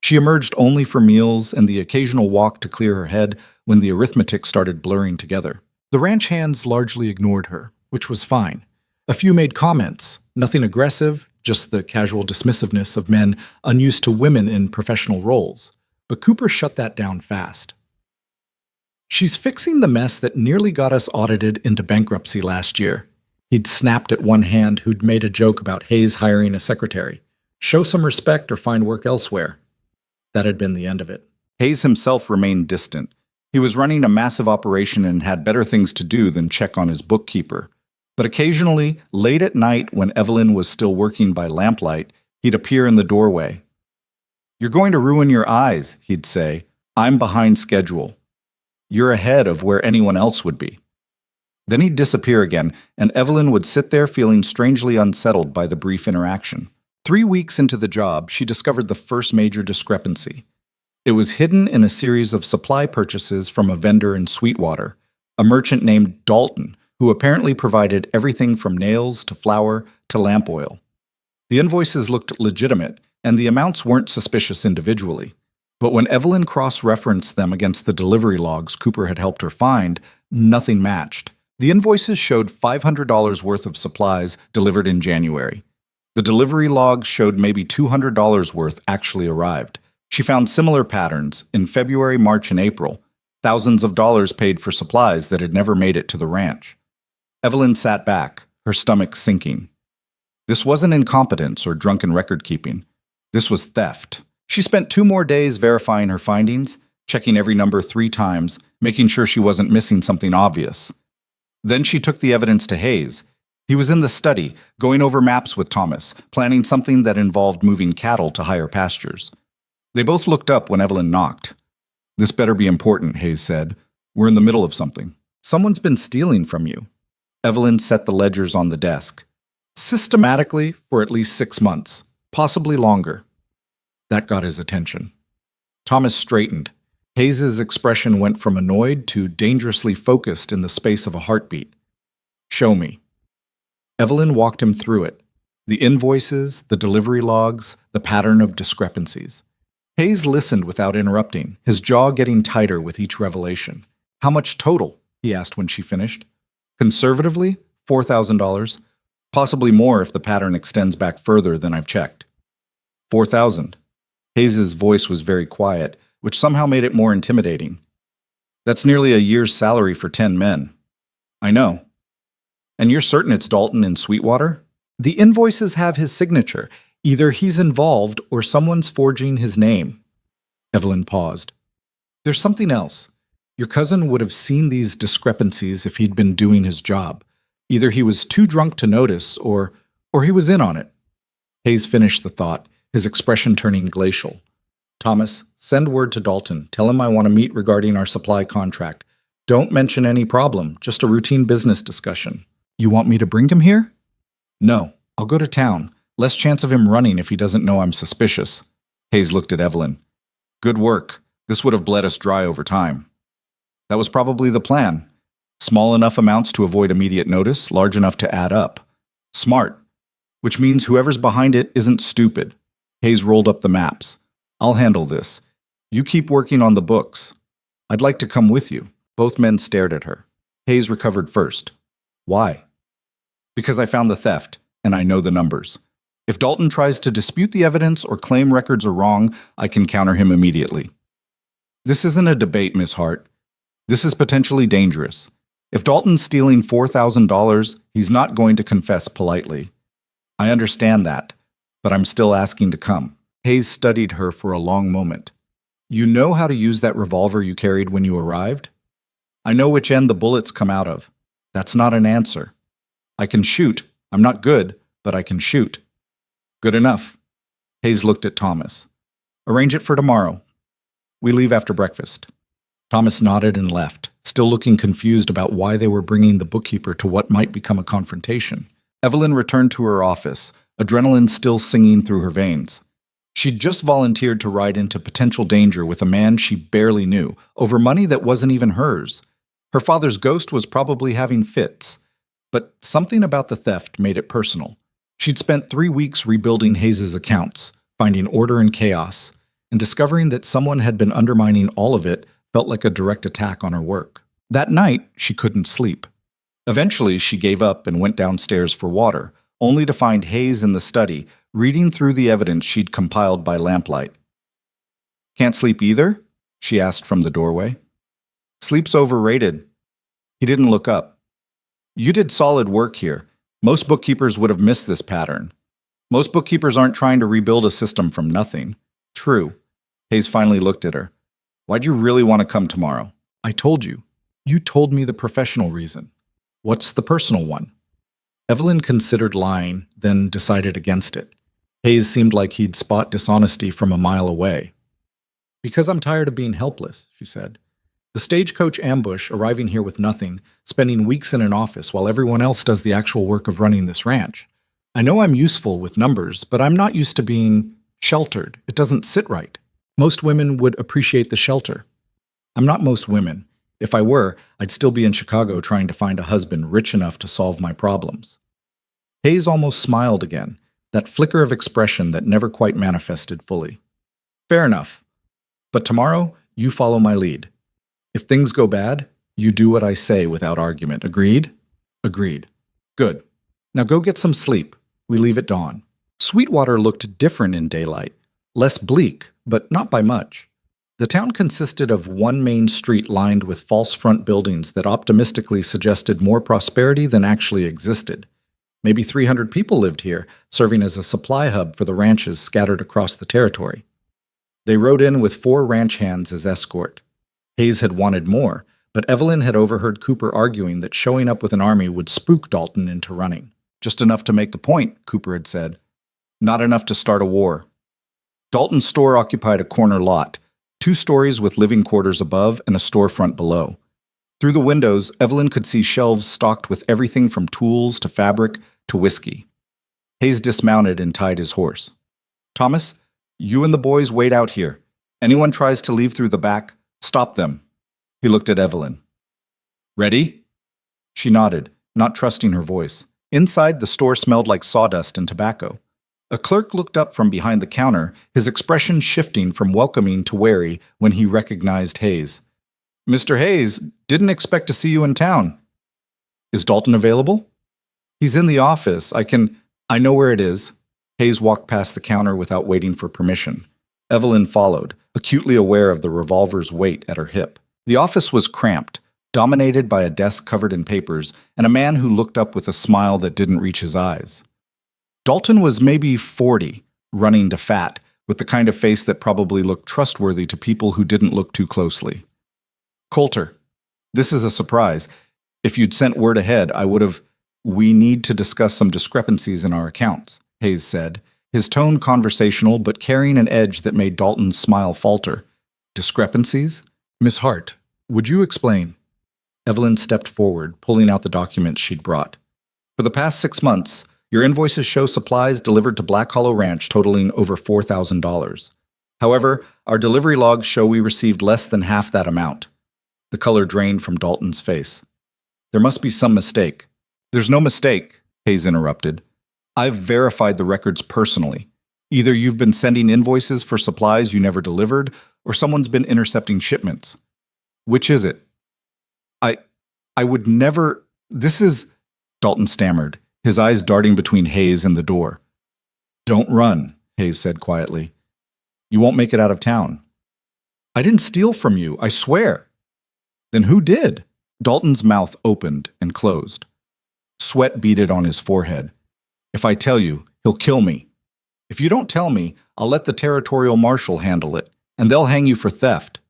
She emerged only for meals and the occasional walk to clear her head when the arithmetic started blurring together. The ranch hands largely ignored her, which was fine. A few made comments, nothing aggressive, just the casual dismissiveness of men unused to women in professional roles. But Cooper shut that down fast. "She's fixing the mess that nearly got us audited into bankruptcy last year." He'd snapped at one hand who'd made a joke about Hayes hiring a secretary. "Show some respect or find work elsewhere." That had been the end of it. Hayes himself remained distant. He was running a massive operation and had better things to do than check on his bookkeeper. But occasionally, late at night when Evelyn was still working by lamplight, he'd appear in the doorway. "You're going to ruin your eyes," he'd say. "I'm behind schedule. You're ahead of where anyone else would be." Then he'd disappear again, and Evelyn would sit there feeling strangely unsettled by the brief interaction. 3 weeks into the job, she discovered the first major discrepancy. It was hidden in a series of supply purchases from a vendor in Sweetwater, a merchant named Dalton, who apparently provided everything from nails to flour to lamp oil. The invoices looked legitimate, and the amounts weren't suspicious individually. But when Evelyn cross-referenced them against the delivery logs Cooper had helped her find, nothing matched. The invoices showed $500 worth of supplies delivered in January. The delivery logs showed maybe $200 worth actually arrived. She found similar patterns in February, March, and April, thousands of dollars paid for supplies that had never made it to the ranch. Evelyn sat back, her stomach sinking. This wasn't incompetence or drunken record-keeping. This was theft. She spent 2 more days verifying her findings, checking every number 3 times, making sure she wasn't missing something obvious. Then she took the evidence to Hayes. He was in the study, going over maps with Thomas, planning something that involved moving cattle to higher pastures. They both looked up when Evelyn knocked. "This better be important," Hayes said. "We're in the middle of something." "Someone's been stealing from you." Evelyn set the ledgers on the desk. "Systematically for at least 6 months, possibly longer." That got his attention. Thomas straightened. Hayes's expression went from annoyed to dangerously focused in the space of a heartbeat. "Show me." Evelyn walked him through it. The invoices, the delivery logs, the pattern of discrepancies. Hayes listened without interrupting, his jaw getting tighter with each revelation. "How much total?" he asked when she finished. "Conservatively, $4,000. Possibly more if the pattern extends back further than I've checked." 4,000. Hayes's voice was very quiet, which somehow made it more intimidating. That's nearly a year's salary for 10 men. I know. And you're certain it's Dalton in Sweetwater? The invoices have his signature. Either he's involved or someone's forging his name. Evelyn paused. There's something else. Your cousin would have seen these discrepancies if he'd been doing his job. Either he was too drunk to notice, or he was in on it. Hayes finished the thought, his expression turning glacial. Thomas, send word to Dalton. Tell him I want to meet regarding our supply contract. Don't mention any problem, just a routine business discussion. You want me to bring him here? No, I'll go to town. Less chance of him running if he doesn't know I'm suspicious. Hayes looked at Evelyn. Good work. This would have bled us dry over time. That was probably the plan. Small enough amounts to avoid immediate notice, large enough to add up. Smart. Which means whoever's behind it isn't stupid. Hayes rolled up the maps. I'll handle this. You keep working on the books. I'd like to come with you. Both men stared at her. Hayes recovered first. Why? Because I found the theft, and I know the numbers. If Dalton tries to dispute the evidence or claim records are wrong, I can counter him immediately. This isn't a debate, Miss Hart. This is potentially dangerous. If Dalton's stealing $4,000, he's not going to confess politely. I understand that, but I'm still asking to come. Hayes studied her for a long moment. You know how to use that revolver you carried when you arrived? I know which end the bullets come out of. That's not an answer. I can shoot. I'm not good, but I can shoot. Good enough. Hayes looked at Thomas. Arrange it for tomorrow. We leave after breakfast. Thomas nodded and left, still looking confused about why they were bringing the bookkeeper to what might become a confrontation. Evelyn returned to her office, adrenaline still singing through her veins. She'd just volunteered to ride into potential danger with a man she barely knew, over money that wasn't even hers. Her father's ghost was probably having fits, but something about the theft made it personal. She'd spent 3 weeks rebuilding Hayes's accounts, finding order in chaos, and discovering that someone had been undermining all of it felt like a direct attack on her work. That night, she couldn't sleep. Eventually, she gave up and went downstairs for water, only to find Hayes in the study, reading through the evidence she'd compiled by lamplight. Can't sleep either? She asked from the doorway. Sleep's overrated. He didn't look up. You did solid work here. Most bookkeepers would have missed this pattern. Most bookkeepers aren't trying to rebuild a system from nothing. True. Hayes finally looked at her. Why'd you really want to come tomorrow? I told you. You told me the professional reason. What's the personal one? Evelyn considered lying, then decided against it. Hayes seemed like he'd spot dishonesty from a mile away. Because I'm tired of being helpless, she said. The stagecoach ambush, arriving here with nothing, spending weeks in an office while everyone else does the actual work of running this ranch. I know I'm useful with numbers, but I'm not used to being sheltered. It doesn't sit right. Most women would appreciate the shelter. I'm not most women. If I were, I'd still be in Chicago trying to find a husband rich enough to solve my problems. Hayes almost smiled again, that flicker of expression that never quite manifested fully. Fair enough. But tomorrow, you follow my lead. If things go bad, you do what I say without argument. Agreed? Agreed. Good. Now go get some sleep. We leave at dawn. Sweetwater looked different in daylight. Less bleak, but not by much. The town consisted of one main street lined with false front buildings that optimistically suggested more prosperity than actually existed. Maybe 300 people lived here, serving as a supply hub for the ranches scattered across the territory. They rode in with 4 ranch hands as escort. Hayes had wanted more, but Evelyn had overheard Cooper arguing that showing up with an army would spook Dalton into running. Just enough to make the point, Cooper had said. Not enough to start a war. Dalton's store occupied a corner lot, 2 stories with living quarters above and a storefront below. Through the windows, Evelyn could see shelves stocked with everything from tools to fabric to whiskey. Hayes dismounted and tied his horse. Thomas, you and the boys wait out here. Anyone tries to leave through the back, stop them. He looked at Evelyn. Ready? She nodded, not trusting her voice. Inside, the store smelled like sawdust and tobacco. A clerk looked up from behind the counter, his expression shifting from welcoming to wary when he recognized Hayes. Mr. Hayes, didn't expect to see you in town. Is Dalton available? He's in the office. I know where it is. Hayes walked past the counter without waiting for permission. Evelyn followed, acutely aware of the revolver's weight at her hip. The office was cramped, dominated by a desk covered in papers and a man who looked up with a smile that didn't reach his eyes. Dalton was maybe 40, running to fat, with the kind of face that probably looked trustworthy to people who didn't look too closely. Coulter, this is a surprise. If you'd sent word ahead, I would have. We need to discuss some discrepancies in our accounts, Hayes said, his tone conversational but carrying an edge that made Dalton's smile falter. Discrepancies? Miss Hart, would you explain? Evelyn stepped forward, pulling out the documents she'd brought. For the past 6 months, your invoices show supplies delivered to Black Hollow Ranch totaling over $4,000. However, our delivery logs show we received less than half that amount. The color drained from Dalton's face. There must be some mistake. There's no mistake, Hayes interrupted. I've verified the records personally. Either you've been sending invoices for supplies you never delivered, or someone's been intercepting shipments. Which is it? I would never. This is. Dalton stammered, his eyes darting between Hayes and the door. Don't run, Hayes said quietly. You won't make it out of town. I didn't steal from you, I swear. Then who did? Dalton's mouth opened and closed. Sweat beaded on his forehead. If I tell you, he'll kill me. If you don't tell me, I'll let the territorial marshal handle it, and they'll hang you for theft.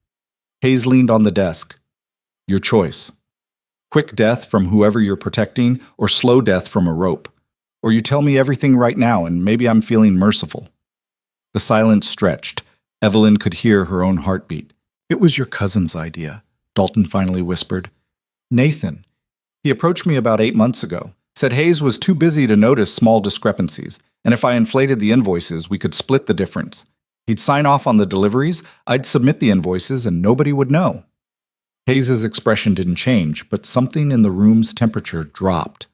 Hayes leaned on the desk. Your choice. Quick death from whoever you're protecting, or slow death from a rope. Or you tell me everything right now, and maybe I'm feeling merciful. The silence stretched. Evelyn could hear her own heartbeat. It was your cousin's idea, Dalton finally whispered. Nathan. He approached me about 8 months ago, said Hayes was too busy to notice small discrepancies, and if I inflated the invoices, we could split the difference. He'd sign off on the deliveries, I'd submit the invoices, and nobody would know. Hayes's expression didn't change, but something in the room's temperature dropped.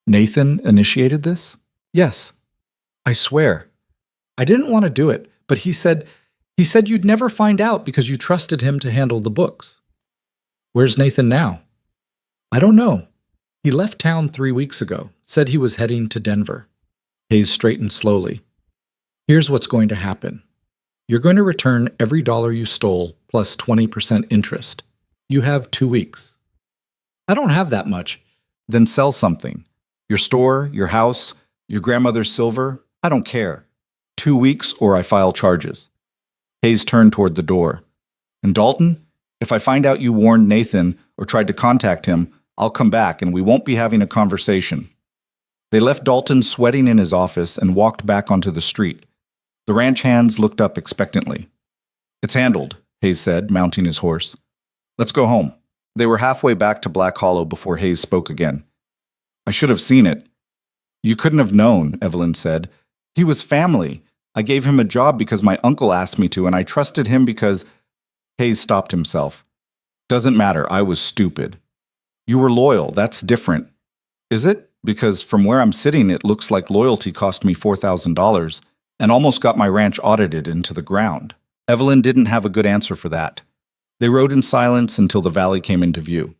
Nathan initiated this? Yes. I swear. I didn't want to do it, but he said you'd never find out because you trusted him to handle the books. Where's Nathan now? I don't know. He left town 3 weeks ago, said he was heading to Denver. Hayes straightened slowly. Here's what's going to happen. You're going to return every dollar you stole plus 20% interest. You have 2 weeks. I don't have that much. Then sell something. Your store, your house, your grandmother's silver, I don't care. 2 weeks or I file charges. Hayes turned toward the door. And Dalton, if I find out you warned Nathan or tried to contact him, I'll come back and we won't be having a conversation. They left Dalton sweating in his office and walked back onto the street. The ranch hands looked up expectantly. It's handled, Hayes said, mounting his horse. Let's go home. They were halfway back to Black Hollow before Hayes spoke again. I should have seen it. You couldn't have known, Evelyn said. He was family. I gave him a job because my uncle asked me to, and I trusted him because... Hayes stopped himself. Doesn't matter, I was stupid. You were loyal, that's different. Is it? Because from where I'm sitting, it looks like loyalty cost me $4,000 and almost got my ranch audited into the ground. Evelyn didn't have a good answer for that. They rode in silence until the valley came into view.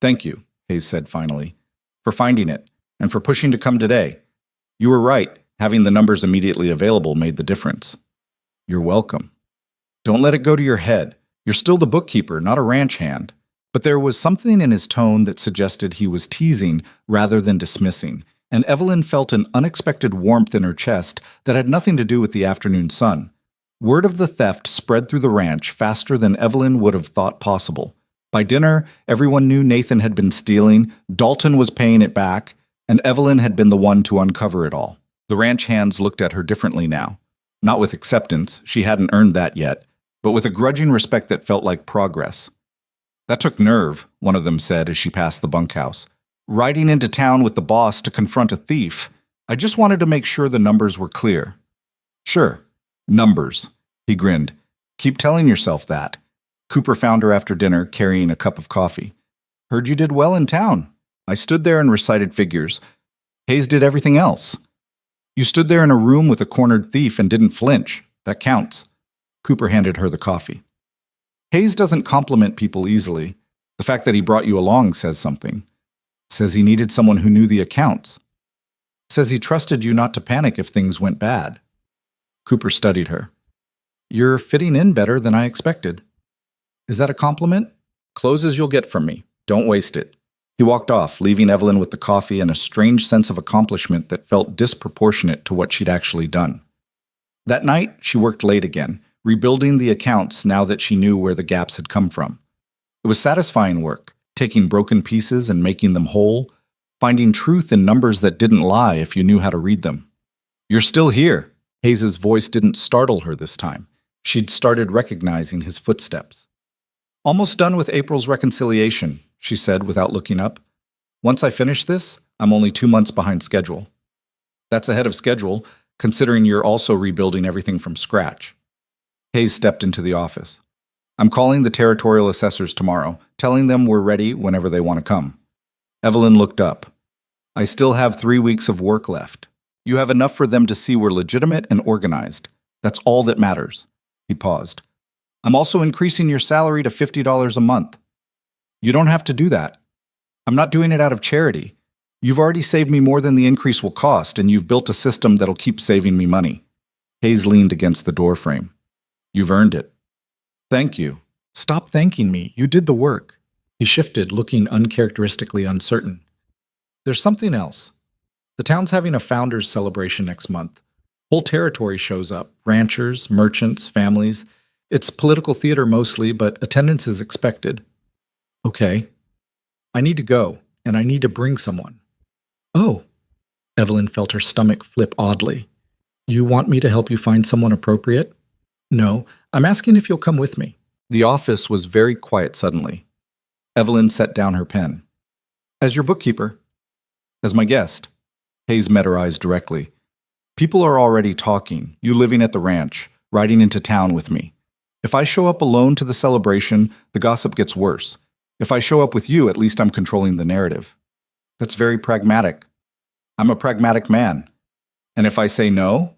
Thank you, Hayes said finally, for finding it and for pushing to come today. You were right, having the numbers immediately available made the difference. You're welcome. Don't let it go to your head. You're still the bookkeeper, not a ranch hand. But there was something in his tone that suggested he was teasing rather than dismissing, and Evelyn felt an unexpected warmth in her chest that had nothing to do with the afternoon sun. Word of the theft spread through the ranch faster than Evelyn would have thought possible. By dinner, everyone knew Nathan had been stealing, Dalton was paying it back, and Evelyn had been the one to uncover it all. The ranch hands looked at her differently now. Not with acceptance, she hadn't earned that yet, but with a grudging respect that felt like progress. That took nerve, one of them said as she passed the bunkhouse. Riding into town with the boss to confront a thief. I just wanted to make sure the numbers were clear. Sure. Numbers. He grinned. Keep telling yourself that. Cooper found her after dinner, carrying a cup of coffee. Heard you did well in town. I stood there and recited figures. Hayes did everything else. You stood there in a room with a cornered thief and didn't flinch. That counts. Cooper handed her the coffee. Hayes doesn't compliment people easily. The fact that he brought you along says something. Says he needed someone who knew the accounts. Says he trusted you not to panic if things went bad. Cooper studied her. You're fitting in better than I expected. Is that a compliment? Close as you'll get from me. Don't waste it. He walked off, leaving Evelyn with the coffee and a strange sense of accomplishment that felt disproportionate to what she'd actually done. That night, she worked late again, rebuilding the accounts now that she knew where the gaps had come from. It was satisfying work, taking broken pieces and making them whole, finding truth in numbers that didn't lie if you knew how to read them. "You're still here." Hayes's voice didn't startle her this time. She'd started recognizing his footsteps. "Almost done with April's reconciliation," she said without looking up. "Once I finish this, I'm only 2 months behind schedule." "That's ahead of schedule, considering you're also rebuilding everything from scratch." Hayes stepped into the office. "I'm calling the territorial assessors tomorrow, telling them we're ready whenever they want to come." Evelyn looked up. "I still have 3 weeks of work left. You have enough for them to see we're legitimate and organized. That's all that matters." He paused. "I'm also increasing your salary to $50 a month." "You don't have to do that. I'm not doing it out of charity. You've already saved me more than the increase will cost, and you've built a system that'll keep saving me money." Hayes leaned against the doorframe. "You've earned it." "Thank you." "Stop thanking me. You did the work." He shifted, looking uncharacteristically uncertain. "There's something else. The town's having a founders celebration next month. Whole territory shows up, ranchers, merchants, families. It's political theater mostly, but attendance is expected." "Okay. I need to go, and I need to bring someone." "Oh." Evelyn felt her stomach flip oddly. "You want me to help you find someone appropriate?" "No, I'm asking if you'll come with me." The office was very quiet suddenly. Evelyn set down her pen. "As your bookkeeper." "As my guest." Hayes met her eyes directly. "People are already talking, you living at the ranch, riding into town with me. If I show up alone to the celebration, the gossip gets worse. If I show up with you, at least I'm controlling the narrative." "That's very pragmatic." "I'm a pragmatic man. And if I say no,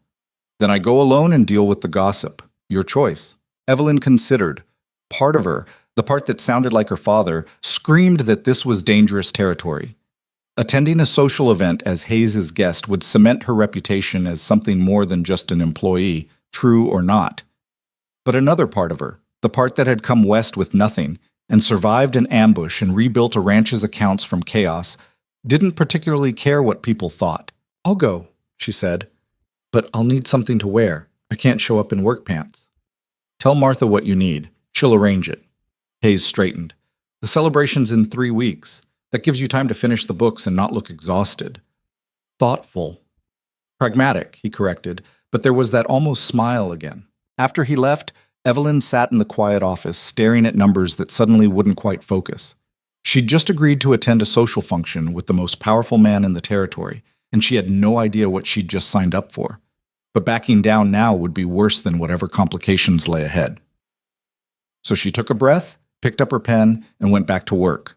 then I go alone and deal with the gossip. Your choice." Evelyn considered. Part of her, the part that sounded like her father, screamed that this was dangerous territory. Attending a social event as Hayes's guest would cement her reputation as something more than just an employee, true or not. But another part of her, the part that had come west with nothing and survived an ambush and rebuilt a ranch's accounts from chaos, didn't particularly care what people thought. "I'll go," she said, "but I'll need something to wear. I can't show up in work pants." "Tell Martha what you need. She'll arrange it." Hayes straightened. "The celebration's in 3 weeks. That gives you time to finish the books and not look exhausted." "Thoughtful." "Pragmatic," he corrected, but there was that almost smile again. After he left, Evelyn sat in the quiet office, staring at numbers that suddenly wouldn't quite focus. She'd just agreed to attend a social function with the most powerful man in the territory, and she had no idea what she'd just signed up for. But backing down now would be worse than whatever complications lay ahead. So she took a breath, picked up her pen, and went back to work.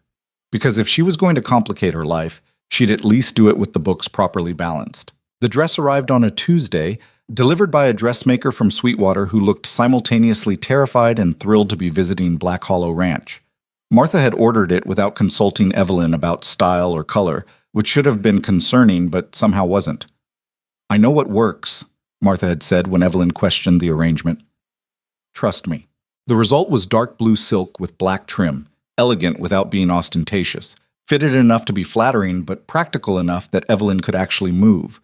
Because if she was going to complicate her life, she'd at least do it with the books properly balanced. The dress arrived on a Tuesday, delivered by a dressmaker from Sweetwater who looked simultaneously terrified and thrilled to be visiting Black Hollow Ranch. Martha had ordered it without consulting Evelyn about style or color, which should have been concerning but somehow wasn't. "I know what works," Martha had said when Evelyn questioned the arrangement. "Trust me." The result was dark blue silk with black trim, elegant without being ostentatious, fitted enough to be flattering but practical enough that Evelyn could actually move.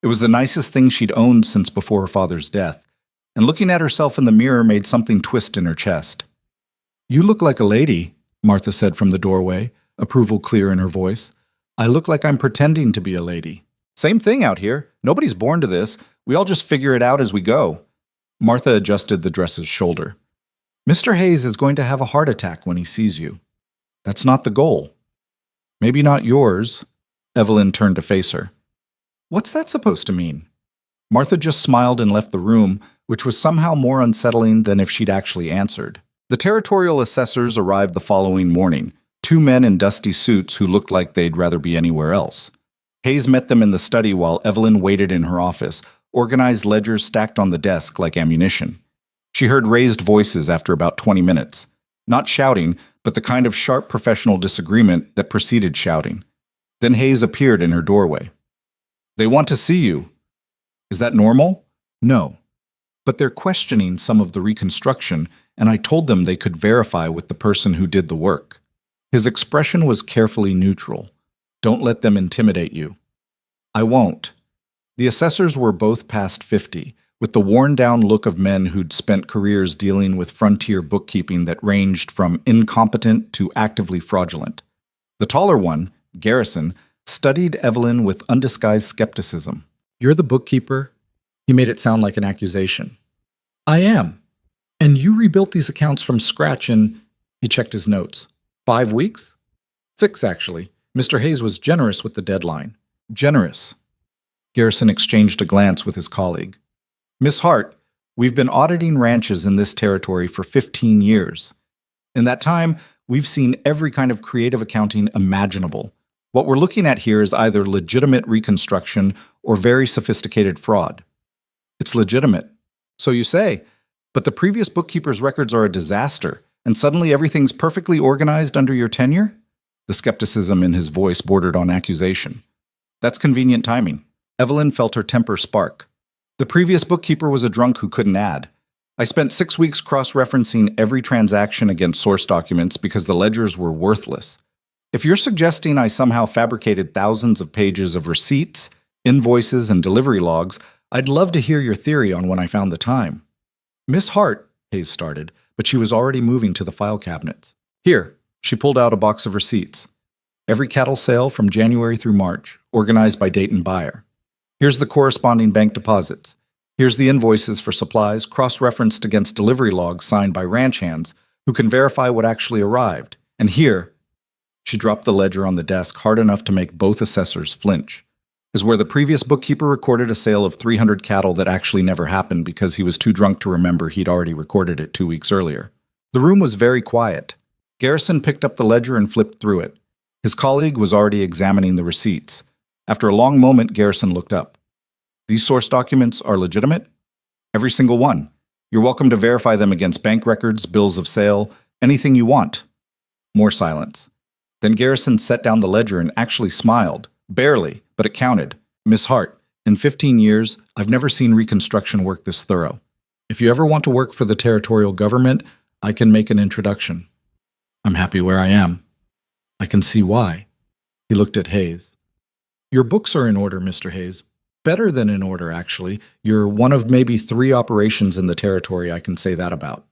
It was the nicest thing she'd owned since before her father's death, and looking at herself in the mirror made something twist in her chest. "You look like a lady," Martha said from the doorway, approval clear in her voice. "I look like I'm pretending to be a lady." "Same thing out here. Nobody's born to this. We all just figure it out as we go." Martha adjusted the dress's shoulder. "Mr. Hayes is going to have a heart attack when he sees you. That's not the goal." "Maybe not yours." Evelyn turned to face her. "What's that supposed to mean?" Martha just smiled and left the room, which was somehow more unsettling than if she'd actually answered. The territorial assessors arrived the following morning, 2 men in dusty suits who looked like they'd rather be anywhere else. Hayes met them in the study while Evelyn waited in her office, organized ledgers stacked on the desk like ammunition. She heard raised voices after about 20 minutes. Not shouting, but the kind of sharp professional disagreement that preceded shouting. Then Hayes appeared in her doorway. "They want to see you." "Is that normal?" "No. But they're questioning some of the reconstruction, and I told them they could verify with the person who did the work. His expression was carefully neutral. Don't let them intimidate you. I won't. The assessors were both past 50, with the worn-down look of men who'd spent careers dealing with frontier bookkeeping that ranged from incompetent to actively fraudulent. The taller one, Garrison, studied Evelyn with undisguised skepticism. "You're the bookkeeper?" He made it sound like an accusation. "I am. And you rebuilt these accounts from scratch in," he checked his notes, "5 weeks? 6, actually. Mr. Hayes was generous with the deadline." "Generous." Garrison exchanged a glance with his colleague. "Miss Hart, we've been auditing ranches in this territory for 15 years. In that time, we've seen every kind of creative accounting imaginable. What we're looking at here is either legitimate reconstruction or very sophisticated fraud." "It's legitimate." "So you say. But the previous bookkeeper's records are a disaster, and suddenly everything's perfectly organized under your tenure?" The skepticism in his voice bordered on accusation. "That's convenient timing." Evelyn felt her temper spark. "The previous bookkeeper was a drunk who couldn't add. I spent 6 weeks cross-referencing every transaction against source documents because the ledgers were worthless. If you're suggesting I somehow fabricated thousands of pages of receipts, invoices, and delivery logs, I'd love to hear your theory on when I found the time." "Miss Hart," Hayes started, but she was already moving to the file cabinets. "Here." She pulled out a box of receipts. "Every cattle sale from January through March, organized by date and buyer. Here's the corresponding bank deposits. Here's the invoices for supplies cross-referenced against delivery logs signed by ranch hands who can verify what actually arrived. And here," she dropped the ledger on the desk hard enough to make both assessors flinch, "is where the previous bookkeeper recorded a sale of 300 cattle that actually never happened because he was too drunk to remember he'd already recorded it 2 weeks earlier." The room was very quiet. Garrison picked up the ledger and flipped through it. His colleague was already examining the receipts. After a long moment, Garrison looked up. "These source documents are legitimate?" "Every single one. You're welcome to verify them against bank records, bills of sale, anything you want." More silence. Then Garrison set down the ledger and actually smiled. Barely, but it counted. "Miss Hart, in 15 years, I've never seen reconstruction work this thorough. If you ever want to work for the territorial government, I can make an introduction. I'm happy where I am." "I can see why." He looked at Hayes. "Your books are in order, Mr. Hayes. Better than in order, actually. You're one of maybe 3 operations in the territory I can say that about."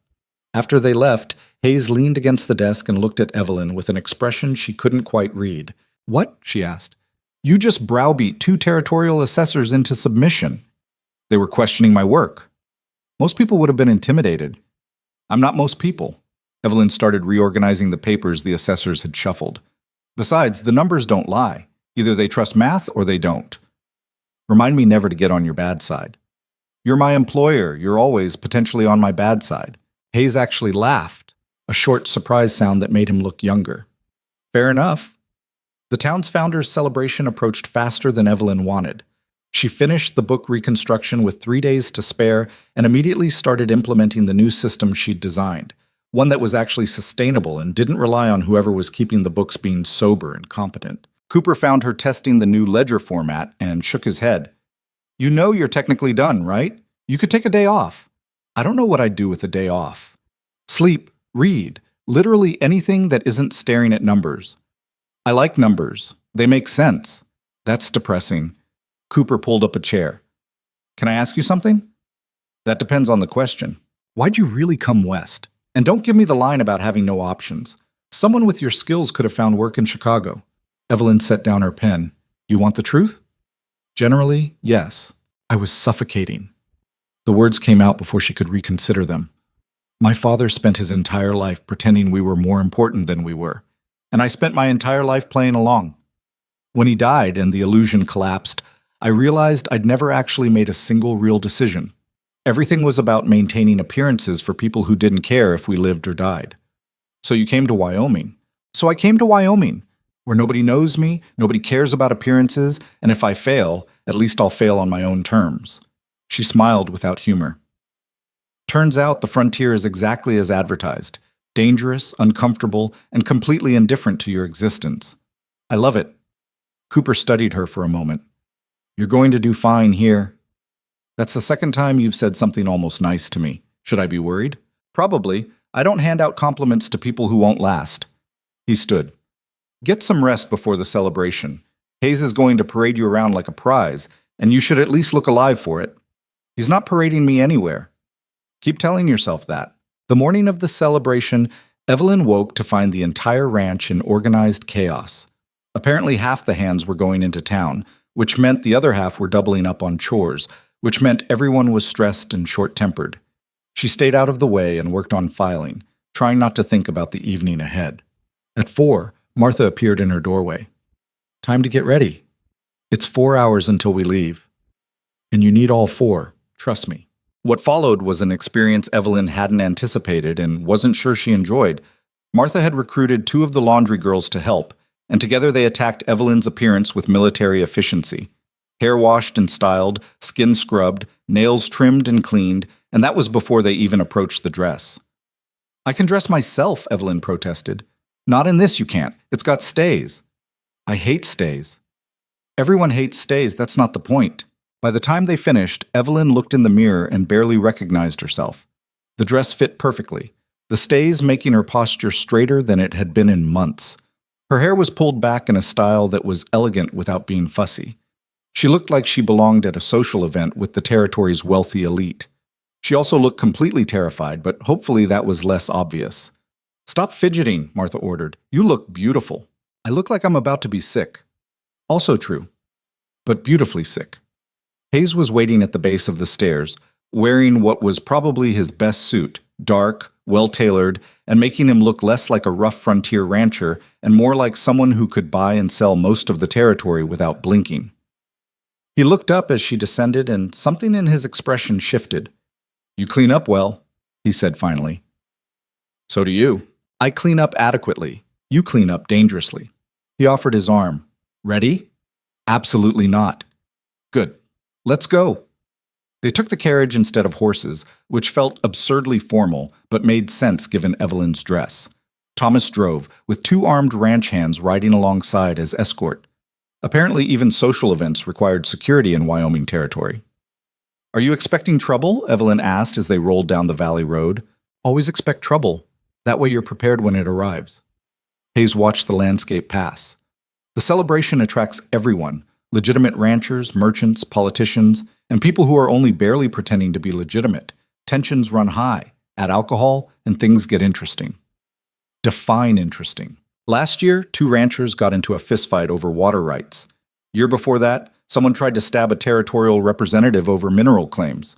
After they left, Hayes leaned against the desk and looked at Evelyn with an expression she couldn't quite read. "What?" she asked. "You just browbeat 2 territorial assessors into submission." "They were questioning my work." "Most people would have been intimidated." "I'm not most people." Evelyn started reorganizing the papers the assessors had shuffled. "Besides, the numbers don't lie. Either they trust math or they don't. Remind me never to get on your bad side." "You're my employer. You're always potentially on my bad side." Hayes actually laughed, a short surprise sound that made him look younger. "Fair enough." The town's founder's celebration approached faster than Evelyn wanted. She finished the book reconstruction with 3 days to spare and immediately started implementing the new system she'd designed, one that was actually sustainable and didn't rely on whoever was keeping the books being sober and competent. Cooper found her testing the new ledger format and shook his head. "You know you're technically done, right? You could take a day off." "I don't know what I'd do with a day off." "Sleep, read, literally anything that isn't staring at numbers." "I like numbers. They make sense." "That's depressing." Cooper pulled up a chair. "Can I ask you something?" "That depends on the question." "Why'd you really come west? And don't give me the line about having no options. Someone with your skills could have found work in Chicago." Evelyn set down her pen. "You want the truth?" "Generally, yes." I was suffocating. The words came out before she could reconsider them. "My father spent his entire life pretending we were more important than we were, and I spent my entire life playing along. When he died and the illusion collapsed, I realized I'd never actually made a single real decision. Everything was about maintaining appearances for people who didn't care if we lived or died." "So you came to Wyoming." "So I came to Wyoming, where nobody knows me, nobody cares about appearances, and if I fail, at least I'll fail on my own terms." She smiled without humor. "Turns out the frontier is exactly as advertised. Dangerous, uncomfortable, and completely indifferent to your existence. I love it." Cooper studied her for a moment. "You're going to do fine here." "That's the second time you've said something almost nice to me. Should I be worried?" Probably. I don't hand out compliments to people who won't last. He stood. Get some rest before the celebration. Hayes is going to parade you around like a prize, and you should at least look alive for it. He's not parading me anywhere. Keep telling yourself that. The morning of the celebration, Evelyn woke to find the entire ranch in organized chaos. Apparently half the hands were going into town, which meant the other half were doubling up on chores, which meant everyone was stressed and short-tempered. She stayed out of the way and worked on filing, trying not to think about the evening ahead. At 4, Martha appeared in her doorway. Time to get ready. It's 4 hours until we leave. And you need all 4, trust me. What followed was an experience Evelyn hadn't anticipated and wasn't sure she enjoyed. Martha had recruited 2 of the laundry girls to help, and together they attacked Evelyn's appearance with military efficiency. Hair washed and styled, skin scrubbed, nails trimmed and cleaned, and that was before they even approached the dress. I can dress myself, Evelyn protested. Not in this you can't. It's got stays. I hate stays. Everyone hates stays, that's not the point. By the time they finished, Evelyn looked in the mirror and barely recognized herself. The dress fit perfectly, the stays making her posture straighter than it had been in months. Her hair was pulled back in a style that was elegant without being fussy. She looked like she belonged at a social event with the territory's wealthy elite. She also looked completely terrified, but hopefully that was less obvious. Stop fidgeting, Martha ordered. You look beautiful. I look like I'm about to be sick. Also true, but beautifully sick. Hayes was waiting at the base of the stairs, wearing what was probably his best suit, dark, well-tailored, and making him look less like a rough frontier rancher and more like someone who could buy and sell most of the territory without blinking. He looked up as she descended, and something in his expression shifted. You clean up well, he said finally. So do you. I clean up adequately. You clean up dangerously. He offered his arm. Ready? Absolutely not. Good. Let's go. They took the carriage instead of horses, which felt absurdly formal, but made sense given Evelyn's dress. Thomas drove, with 2 armed ranch hands riding alongside as escort. Apparently even social events required security in Wyoming territory. Are you expecting trouble? Evelyn asked as they rolled down the valley road. Always expect trouble. That way you're prepared when it arrives. Hayes watched the landscape pass. The celebration attracts everyone, legitimate ranchers, merchants, politicians, and people who are only barely pretending to be legitimate. Tensions run high, add alcohol, and things get interesting. Define interesting. Last year, 2 ranchers got into a fistfight over water rights. Year before that, someone tried to stab a territorial representative over mineral claims.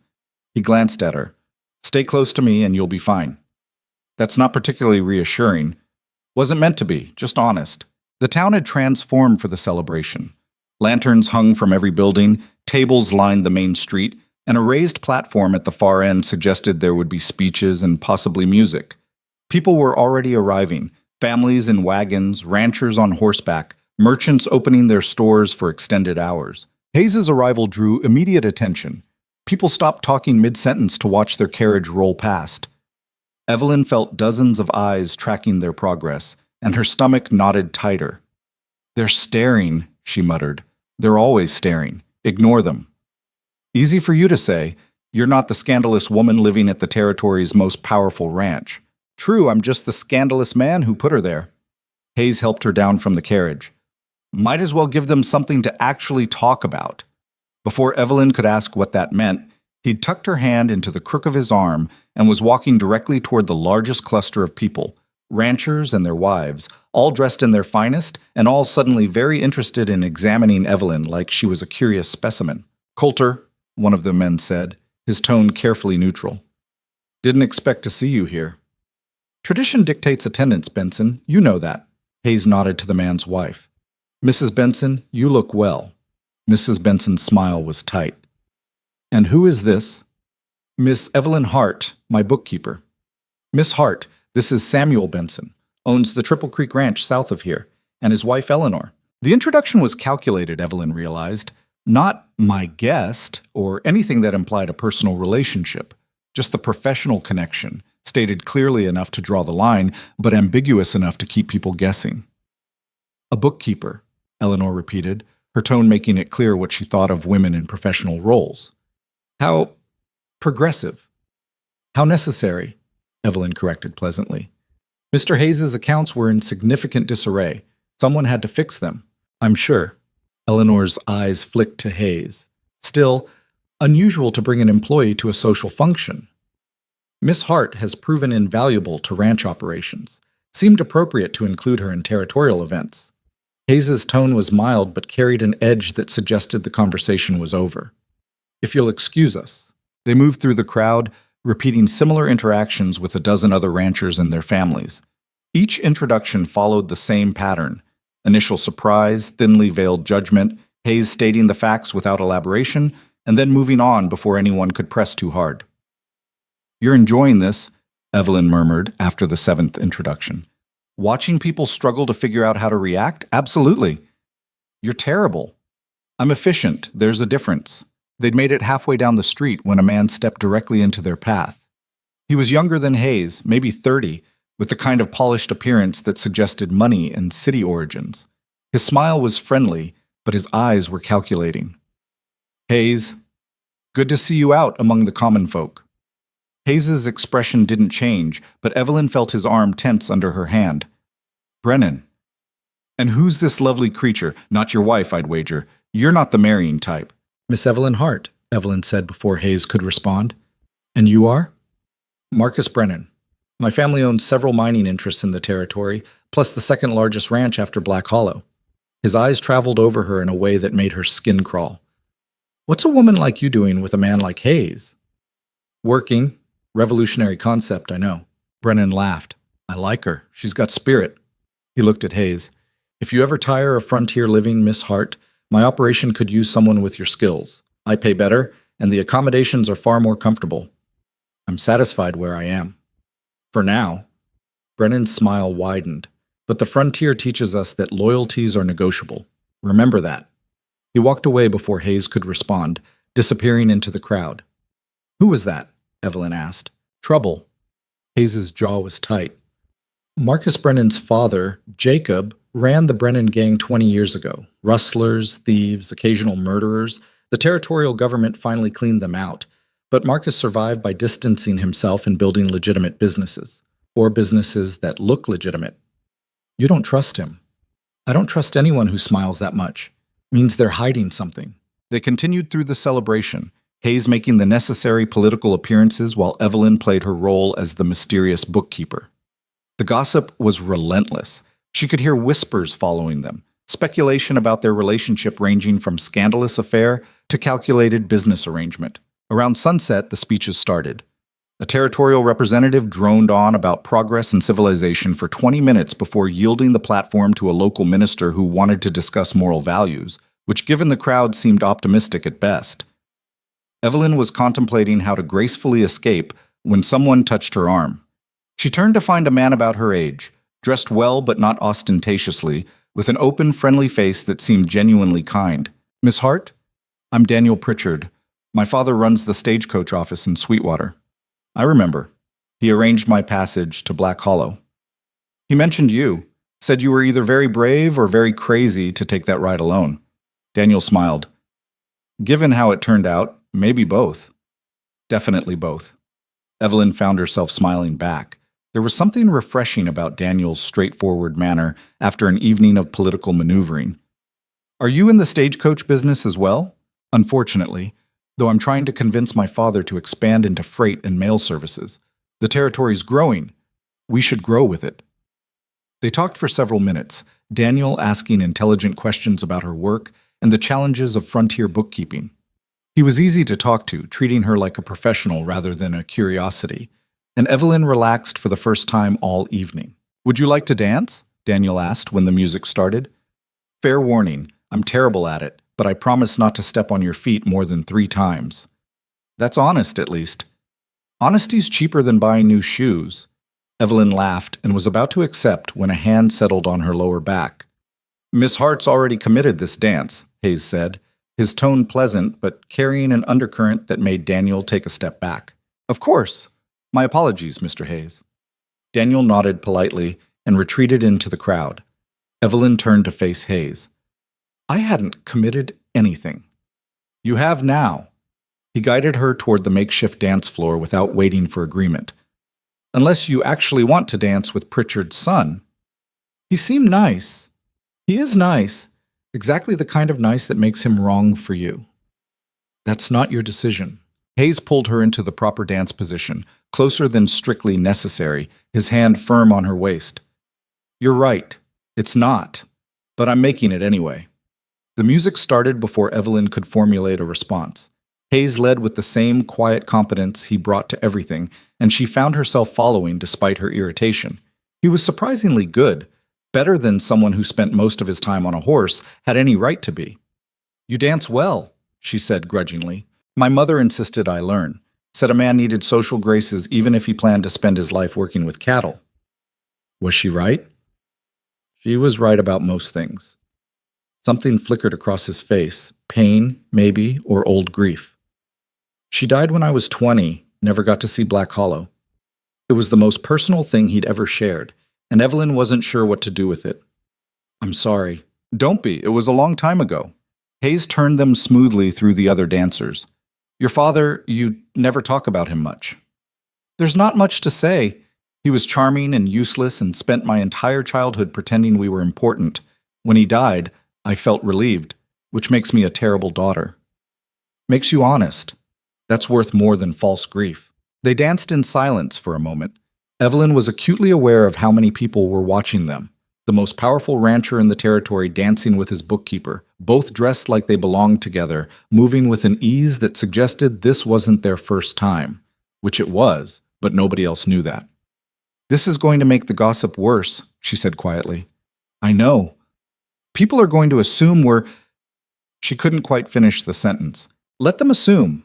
He glanced at her. Stay close to me and you'll be fine. That's not particularly reassuring. Wasn't meant to be, just honest. The town had transformed for the celebration. Lanterns hung from every building, tables lined the main street, and a raised platform at the far end suggested there would be speeches and possibly music. People were already arriving, families in wagons, ranchers on horseback, merchants opening their stores for extended hours. Hayes's arrival drew immediate attention. People stopped talking mid-sentence to watch their carriage roll past. Evelyn felt dozens of eyes tracking their progress, and her stomach knotted tighter. They're staring, she muttered. They're always staring. Ignore them. Easy for you to say. You're not the scandalous woman living at the territory's most powerful ranch. True, I'm just the scandalous man who put her there. Hayes helped her down from the carriage. Might as well give them something to actually talk about. Before Evelyn could ask what that meant, he'd tucked her hand into the crook of his arm and was walking directly toward the largest cluster of people, ranchers and their wives, all dressed in their finest and all suddenly very interested in examining Evelyn like she was a curious specimen. Coulter, one of the men said, his tone carefully neutral. Didn't expect to see you here. Tradition dictates attendance, Benson. You know that. Hayes nodded to the man's wife. Mrs. Benson, you look well. Mrs. Benson's smile was tight. And who is this? Miss Evelyn Hart, my bookkeeper. Miss Hart, this is Samuel Benson, owns the Triple Creek Ranch south of here, and his wife Eleanor. The introduction was calculated, Evelyn realized. Not my guest, or anything that implied a personal relationship. Just the professional connection, stated clearly enough to draw the line, but ambiguous enough to keep people guessing. A bookkeeper, Eleanor repeated, her tone making it clear what she thought of women in professional roles. How progressive. How necessary. Evelyn corrected pleasantly. Mr. Hayes's accounts were in significant disarray. Someone had to fix them, I'm sure. Eleanor's eyes flicked to Hayes. Still, unusual to bring an employee to a social function. Miss Hart has proven invaluable to ranch operations. Seemed appropriate to include her in territorial events. Hayes's tone was mild but carried an edge that suggested the conversation was over. If you'll excuse us. They moved through the crowd, repeating similar interactions with a dozen other ranchers and their families. Each introduction followed the same pattern. Initial surprise, thinly veiled judgment, Hayes stating the facts without elaboration, and then moving on before anyone could press too hard. You're enjoying this, Evelyn murmured after the 7th introduction. Watching people struggle to figure out how to react? Absolutely. You're terrible. I'm efficient. There's a difference. They'd made it halfway down the street when a man stepped directly into their path. He was younger than Hayes, maybe 30, with the kind of polished appearance that suggested money and city origins. His smile was friendly, but his eyes were calculating. Hayes, good to see you out among the common folk. Hayes's expression didn't change, but Evelyn felt his arm tense under her hand. Brennan. And who's this lovely creature? Not your wife, I'd wager. You're not the marrying type. Miss Evelyn Hart, Evelyn said before Hayes could respond. And you are? Marcus Brennan. My family owns several mining interests in the territory, plus the second largest ranch after Black Hollow. His eyes traveled over her in a way that made her skin crawl. What's a woman like you doing with a man like Hayes? Working. Revolutionary concept, I know. Brennan laughed. I like her. She's got spirit. He looked at Hayes. If you ever tire of frontier living, Miss Hart, my operation could use someone with your skills. I pay better, and the accommodations are far more comfortable. I'm satisfied where I am. For now. Brennan's smile widened. But the frontier teaches us that loyalties are negotiable. Remember that. He walked away before Hayes could respond, disappearing into the crowd. Who was that? Evelyn asked. Trouble. Hayes's jaw was tight. Marcus Brennan's father, Jacob, ran the Brennan gang 20 years ago. Rustlers, thieves, occasional murderers. The territorial government finally cleaned them out. But Marcus survived by distancing himself and building legitimate businesses. Or businesses that look legitimate. You don't trust him. I don't trust anyone who smiles that much. Means they're hiding something. They continued through the celebration, Hayes making the necessary political appearances while Evelyn played her role as the mysterious bookkeeper. The gossip was relentless. She could hear whispers following them, speculation about their relationship ranging from scandalous affair to calculated business arrangement. Around sunset, the speeches started. A territorial representative droned on about progress and civilization for 20 minutes before yielding the platform to a local minister who wanted to discuss moral values, which given the crowd seemed optimistic at best. Evelyn was contemplating how to gracefully escape when someone touched her arm. She turned to find a man about her age, dressed well but not ostentatiously, with an open, friendly face that seemed genuinely kind. Miss Hart? I'm Daniel Pritchard. My father runs the stagecoach office in Sweetwater. I remember. He arranged my passage to Black Hollow. He mentioned you, said you were either very brave or very crazy to take that ride alone. Daniel smiled. Given how it turned out, maybe both. Definitely both. Evelyn found herself smiling back. There was something refreshing about Daniel's straightforward manner after an evening of political maneuvering. Are you in the stagecoach business as well? Unfortunately, though I'm trying to convince my father to expand into freight and mail services. The territory's growing. We should grow with it. They talked for several minutes, Daniel asking intelligent questions about her work and the challenges of frontier bookkeeping. He was easy to talk to, treating her like a professional rather than a curiosity, and Evelyn relaxed for the first time all evening. Would you like to dance? Daniel asked when the music started. Fair warning, I'm terrible at it, but I promise not to step on your feet more than 3 times. That's honest, at least. Honesty's cheaper than buying new shoes. Evelyn laughed and was about to accept when a hand settled on her lower back. Miss Hart's already committed this dance, Hayes said, his tone pleasant but carrying an undercurrent that made Daniel take a step back. Of course. My apologies, Mr. Hayes. Daniel nodded politely and retreated into the crowd. Evelyn turned to face Hayes. I hadn't committed anything. You have now. He guided her toward the makeshift dance floor without waiting for agreement. Unless you actually want to dance with Pritchard's son. He seemed nice. He is nice. Exactly the kind of nice that makes him wrong for you. That's not your decision. Hayes pulled her into the proper dance position, closer than strictly necessary, his hand firm on her waist. You're right. It's not. But I'm making it anyway. The music started before Evelyn could formulate a response. Hayes led with the same quiet competence he brought to everything, and she found herself following despite her irritation. He was surprisingly good, better than someone who spent most of his time on a horse had any right to be. You dance well, she said grudgingly. My mother insisted I learn, said a man needed social graces even if he planned to spend his life working with cattle. Was she right? She was right about most things. Something flickered across his face, pain, maybe, or old grief. She died when I was 20, never got to see Black Hollow. It was the most personal thing he'd ever shared, and Evelyn wasn't sure what to do with it. I'm sorry. Don't be, it was a long time ago. Hayes turned them smoothly through the other dancers. Your father, you never talk about him much. There's not much to say. He was charming and useless and spent my entire childhood pretending we were important. When he died, I felt relieved, which makes me a terrible daughter. Makes you honest. That's worth more than false grief. They danced in silence for a moment. Evelyn was acutely aware of how many people were watching them. The most powerful rancher in the territory dancing with his bookkeeper, both dressed like they belonged together, moving with an ease that suggested this wasn't their first time, which it was, but nobody else knew that. This is going to make the gossip worse, she said quietly. I know. People are going to assume we're... She couldn't quite finish the sentence. Let them assume.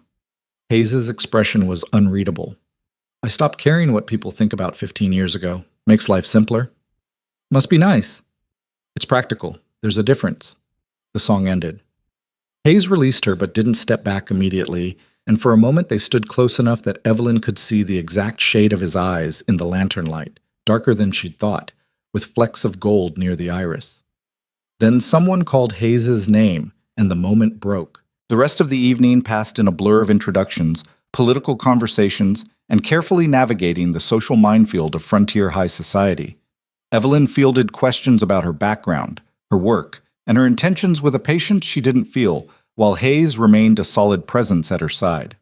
Hayes's expression was unreadable. I stopped caring what people think about 15 years ago. Makes life simpler. Must be nice. It's practical. There's a difference. The song ended. Hayes released her but didn't step back immediately, and for a moment they stood close enough that Evelyn could see the exact shade of his eyes in the lantern light, darker than she'd thought, with flecks of gold near the iris. Then someone called Hayes's name, and the moment broke. The rest of the evening passed in a blur of introductions, political conversations, and carefully navigating the social minefield of frontier high society. Evelyn fielded questions about her background, her work, and her intentions with a patience she didn't feel, while Hayes remained a solid presence at her side.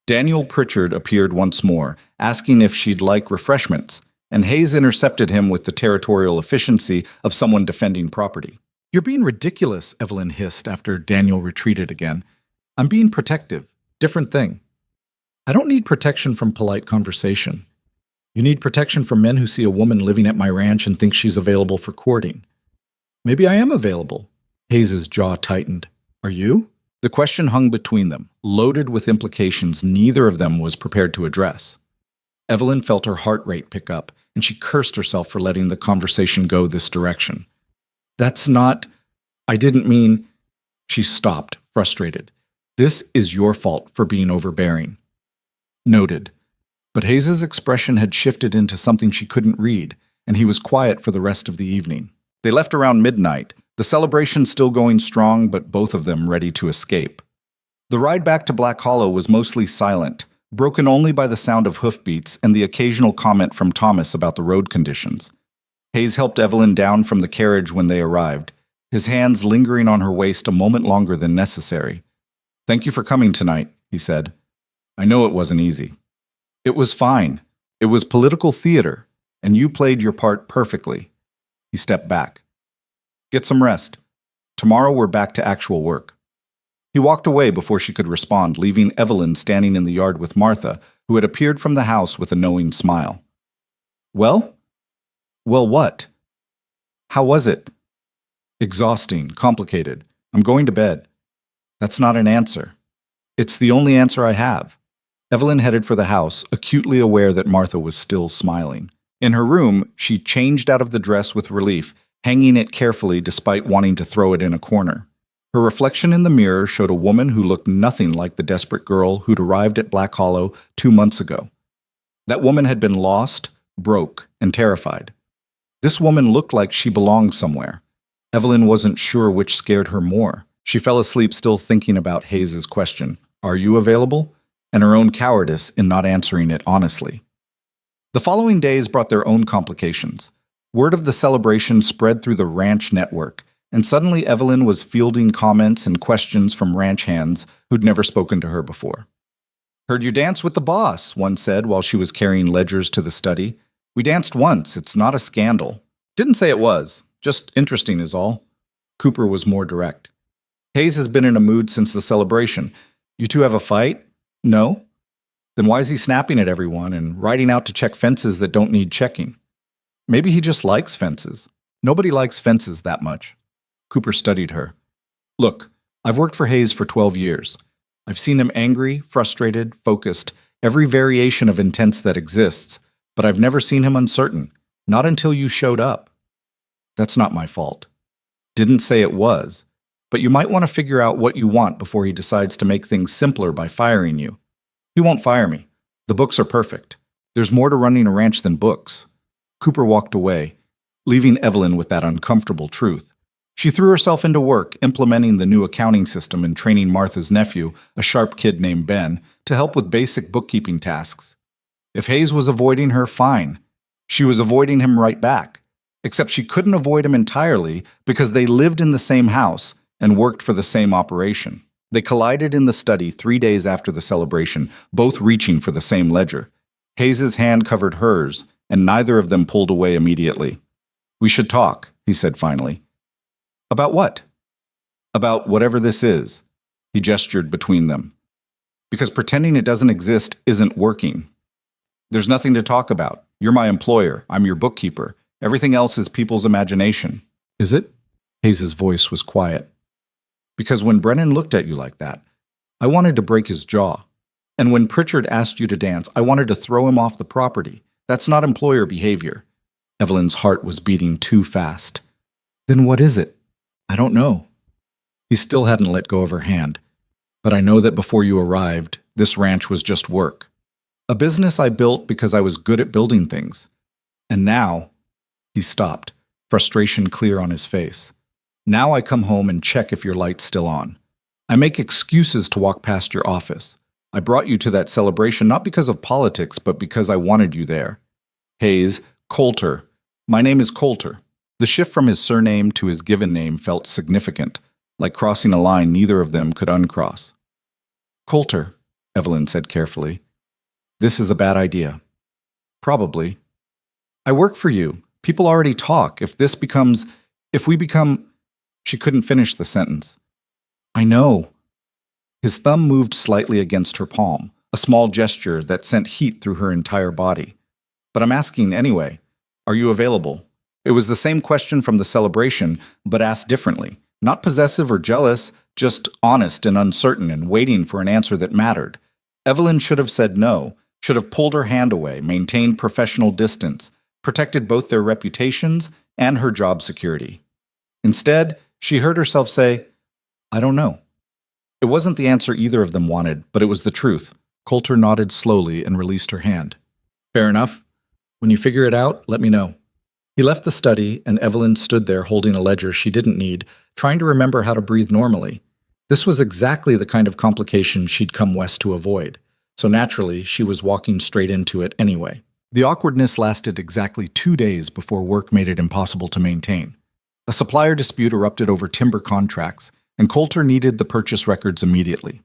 Daniel Pritchard appeared once more, asking if she'd like refreshments, and Hayes intercepted him with the territorial efficiency of someone defending property. You're being ridiculous, Evelyn hissed after Daniel retreated again. I'm being protective. Different thing. I don't need protection from polite conversation. You need protection from men who see a woman living at my ranch and think she's available for courting. Maybe I am available. Hayes's jaw tightened. Are you? The question hung between them, loaded with implications neither of them was prepared to address. Evelyn felt her heart rate pick up, and she cursed herself for letting the conversation go this direction. That's not... I didn't mean... She stopped, frustrated. This is your fault for being overbearing. Noted. But Hayes's expression had shifted into something she couldn't read, and he was quiet for the rest of the evening. They left around midnight, the celebration still going strong, but both of them ready to escape. The ride back to Black Hollow was mostly silent, broken only by the sound of hoofbeats and the occasional comment from Thomas about the road conditions. Hayes helped Evelyn down from the carriage when they arrived, his hands lingering on her waist a moment longer than necessary. Thank you for coming tonight, he said. I know it wasn't easy. It was fine. It was political theater, and you played your part perfectly. He stepped back. Get some rest. Tomorrow we're back to actual work. He walked away before she could respond, leaving Evelyn standing in the yard with Martha, who had appeared from the house with a knowing smile. Well? Well, what? How was it? Exhausting, complicated. I'm going to bed. That's not an answer. It's the only answer I have. Evelyn headed for the house, acutely aware that Martha was still smiling. In her room, she changed out of the dress with relief, hanging it carefully despite wanting to throw it in a corner. Her reflection in the mirror showed a woman who looked nothing like the desperate girl who'd arrived at Black Hollow 2 months ago. That woman had been lost, broke, and terrified. This woman looked like she belonged somewhere. Evelyn wasn't sure which scared her more. She fell asleep still thinking about Hayes's question, "Are you available?" and her own cowardice in not answering it honestly. The following days brought their own complications. Word of the celebration spread through the ranch network, and suddenly Evelyn was fielding comments and questions from ranch hands who'd never spoken to her before. "Heard you dance with the boss," one said while she was carrying ledgers to the study. "We danced once. It's not a scandal." "Didn't say it was. Just interesting is all." Cooper was more direct. "Hayes has been in a mood since the celebration. You two have a fight?" "No." "Then why is he snapping at everyone and riding out to check fences that don't need checking?" "Maybe he just likes fences." "Nobody likes fences that much." Cooper studied her. "Look, I've worked for Hayes for 12 years. I've seen him angry, frustrated, focused, every variation of intense that exists, but I've never seen him uncertain. Not until you showed up." "That's not my fault." "Didn't say it was. But you might want to figure out what you want before he decides to make things simpler by firing you." "He won't fire me. The books are perfect. There's more to running a ranch than books." Cooper walked away, leaving Evelyn with that uncomfortable truth. She threw herself into work, implementing the new accounting system and training Martha's nephew, a sharp kid named Ben, to help with basic bookkeeping tasks. If Hayes was avoiding her, fine. She was avoiding him right back. Except she couldn't avoid him entirely because they lived in the same house and worked for the same operation. They collided in the study 3 days after the celebration, both reaching for the same ledger. Hayes's hand covered hers, and neither of them pulled away immediately. "We should talk," he said finally. "About what?" "About whatever this is." He gestured between them. "Because pretending it doesn't exist isn't working. There's nothing to talk about. You're my employer. I'm your bookkeeper. Everything else is people's imagination." "Is it?" Hayes's voice was quiet. "Because when Brennan looked at you like that, I wanted to break his jaw. And when Pritchard asked you to dance, I wanted to throw him off the property. That's not employer behavior." Evelyn's heart was beating too fast. "Then what is it?" "I don't know." He still hadn't let go of her hand. "But I know that before you arrived, this ranch was just work. A business I built because I was good at building things. And now," he stopped, frustration clear on his face. "Now I come home and check if your light's still on. I make excuses to walk past your office. I brought you to that celebration not because of politics, but because I wanted you there. Hayes, Coulter. My name is Coulter." The shift from his surname to his given name felt significant, like crossing a line neither of them could uncross. "Coulter," Evelyn said carefully. "This is a bad idea." "Probably." "I work for you. People already talk. If we become... She couldn't finish the sentence. "I know." His thumb moved slightly against her palm, a small gesture that sent heat through her entire body. "But I'm asking anyway. Are you available?" It was the same question from the celebration, but asked differently. Not possessive or jealous, just honest and uncertain and waiting for an answer that mattered. Evelyn should have said no, should have pulled her hand away, maintained professional distance, protected both their reputations and her job security. Instead, she heard herself say, "I don't know." It wasn't the answer either of them wanted, but it was the truth. Coulter nodded slowly and released her hand. "Fair enough. When you figure it out, let me know." He left the study, and Evelyn stood there holding a ledger she didn't need, trying to remember how to breathe normally. This was exactly the kind of complication she'd come west to avoid, so naturally she was walking straight into it anyway. The awkwardness lasted exactly 2 days before work made it impossible to maintain. A supplier dispute erupted over timber contracts, and Coulter needed the purchase records immediately.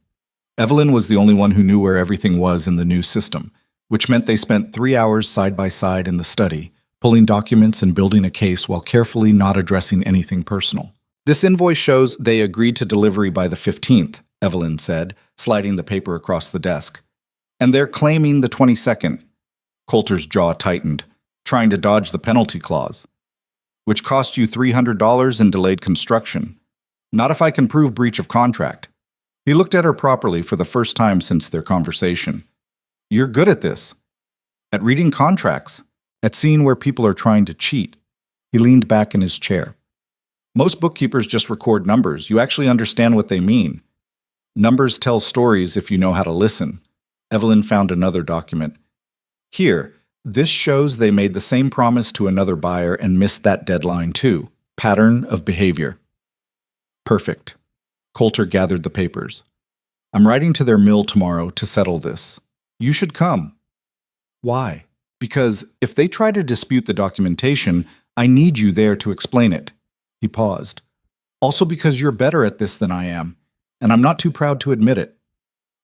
Evelyn was the only one who knew where everything was in the new system, which meant they spent 3 hours side by side in the study, pulling documents and building a case while carefully not addressing anything personal. "This invoice shows they agreed to delivery by the 15th, Evelyn said, sliding the paper across the desk. "And they're claiming the 22nd. Coulter's jaw tightened, trying to dodge the penalty clause. "Which cost you $300 in delayed construction. Not if I can prove breach of contract." He looked at her properly for the first time since their conversation. "You're good at this. At reading contracts. At seeing where people are trying to cheat." He leaned back in his chair. "Most bookkeepers just record numbers. You actually understand what they mean. Numbers tell stories if you know how to listen." Evelyn found another document. "Here, this shows they made the same promise to another buyer and missed that deadline too. Pattern of behavior." "Perfect." Coulter gathered the papers. "I'm writing to their mill tomorrow to settle this. You should come." "Why?" Because if they try to dispute the documentation, I need you there to explain it. He paused. Also because you're better at this than I am, and I'm not too proud to admit it.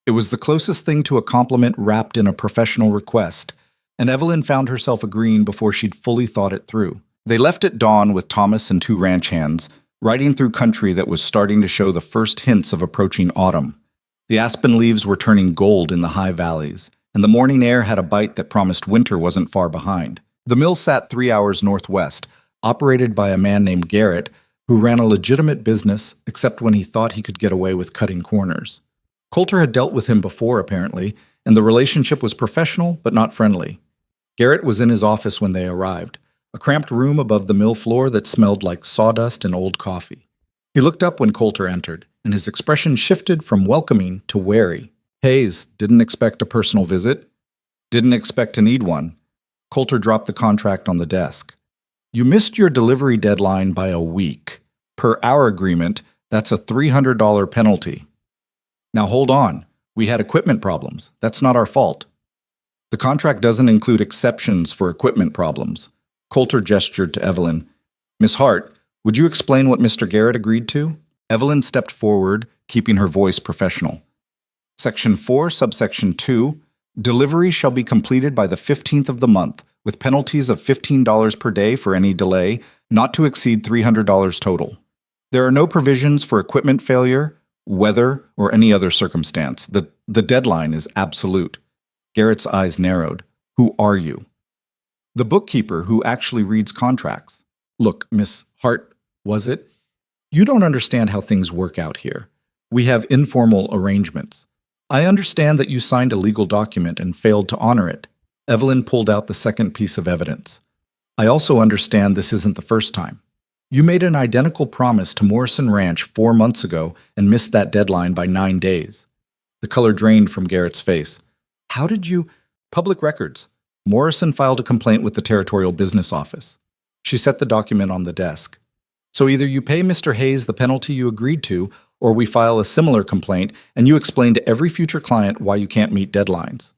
It was the closest thing to a compliment wrapped in a professional request, and Evelyn found herself agreeing before she'd fully thought it through. They left at dawn with Thomas and two ranch hands, riding through country that was starting to show the first hints of approaching autumn. The aspen leaves were turning gold in the high valleys, and the morning air had a bite that promised winter wasn't far behind. The mill sat 3 hours northwest, operated by a man named Garrett, who ran a legitimate business except when he thought he could get away with cutting corners. Coulter had dealt with him before, apparently, and the relationship was professional but not friendly. Garrett was in his office when they arrived, a cramped room above the mill floor that smelled like sawdust and old coffee. He looked up when Coulter entered, and his expression shifted from welcoming to wary. Hayes didn't expect a personal visit. Didn't expect to need one. Coulter dropped the contract on the desk. You missed your delivery deadline by a week. Per our agreement, that's a $300 penalty. Now hold on. We had equipment problems. That's not our fault. The contract doesn't include exceptions for equipment problems. Coulter gestured to Evelyn. Miss Hart, would you explain what Mr. Garrett agreed to? Evelyn stepped forward, keeping her voice professional. Section 4, subsection 2, delivery shall be completed by the 15th of the month, with penalties of $15 per day for any delay, not to exceed $300 total. There are no provisions for equipment failure, weather, or any other circumstance. The deadline is absolute. Garrett's eyes narrowed. Who are you? The bookkeeper who actually reads contracts. Look, Miss Hart, was it? You don't understand how things work out here. We have informal arrangements. I understand that you signed a legal document and failed to honor it. Evelyn pulled out the second piece of evidence. I also understand this isn't the first time. You made an identical promise to Morrison Ranch 4 months ago and missed that deadline by 9 days. The color drained from Garrett's face. How did you? Public records. Morrison filed a complaint with the Territorial Business Office. She set the document on the desk. So either you pay Mr. Hayes the penalty you agreed to, or we file a similar complaint and you explain to every future client why you can't meet deadlines.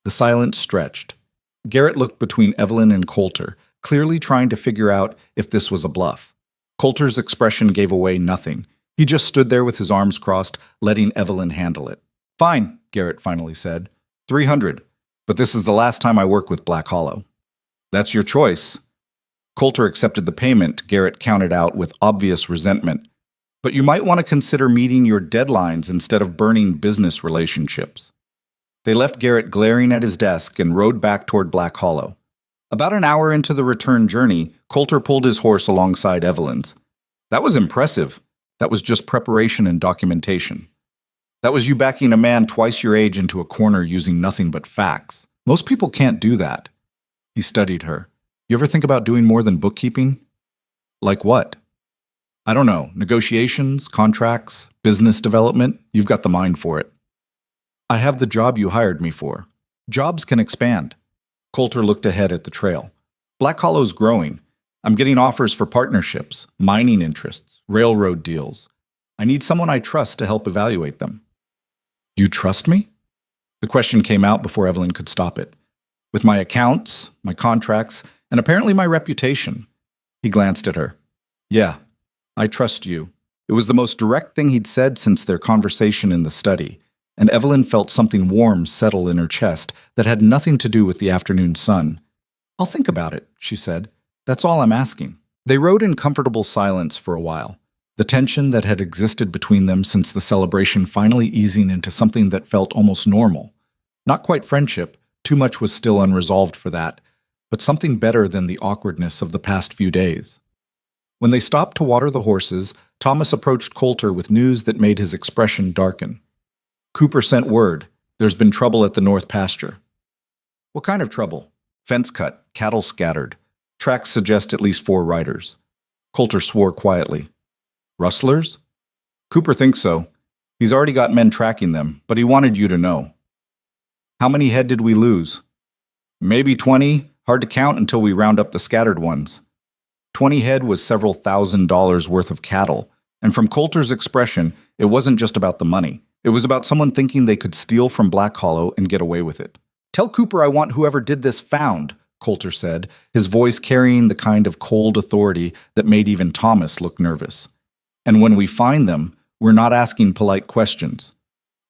The silence stretched. Garrett looked between Evelyn and Coulter, clearly trying to figure out if this was a bluff. Coulter's expression gave away nothing. He just stood there with his arms crossed, letting Evelyn handle it. Fine, Garrett finally said. 300. But this is the last time I work with Black Hollow. That's your choice. Coulter accepted the payment Garrett counted out with obvious resentment. But you might want to consider meeting your deadlines instead of burning business relationships. They left Garrett glaring at his desk and rode back toward Black Hollow. About an hour into the return journey, Coulter pulled his horse alongside Evelyn's. That was impressive. That was just preparation and documentation. That was you backing a man twice your age into a corner using nothing but facts. Most people can't do that. He studied her. You ever think about doing more than bookkeeping? Like what? I don't know. Negotiations, contracts, business development. You've got the mind for it. I have the job you hired me for. Jobs can expand. Coulter looked ahead at the trail. Black Hollow's growing. I'm getting offers for partnerships, mining interests, railroad deals. I need someone I trust to help evaluate them. You trust me? The question came out before Evelyn could stop it. With my accounts, my contracts, and apparently my reputation. He glanced at her. Yeah, I trust you. It was the most direct thing he'd said since their conversation in the study, and Evelyn felt something warm settle in her chest that had nothing to do with the afternoon sun. I'll think about it, she said. That's all I'm asking. They rode in comfortable silence for a while, the tension that had existed between them since the celebration finally easing into something that felt almost normal. Not quite friendship, too much was still unresolved for that, but something better than the awkwardness of the past few days. When they stopped to water the horses, Thomas approached Coulter with news that made his expression darken. Cooper sent word. There's been trouble at the north pasture. What kind of trouble? Fence cut, cattle scattered. Tracks suggest at least 4 riders. Coulter swore quietly. Rustlers? Cooper thinks so. He's already got men tracking them, but he wanted you to know. How many head did we lose? Maybe 20. Hard to count until we round up the scattered ones. 20 head was several $1,000s worth of cattle, and from Coulter's expression, it wasn't just about the money. It was about someone thinking they could steal from Black Hollow and get away with it. Tell Cooper I want whoever did this found, Coulter said, his voice carrying the kind of cold authority that made even Thomas look nervous. And when we find them, we're not asking polite questions.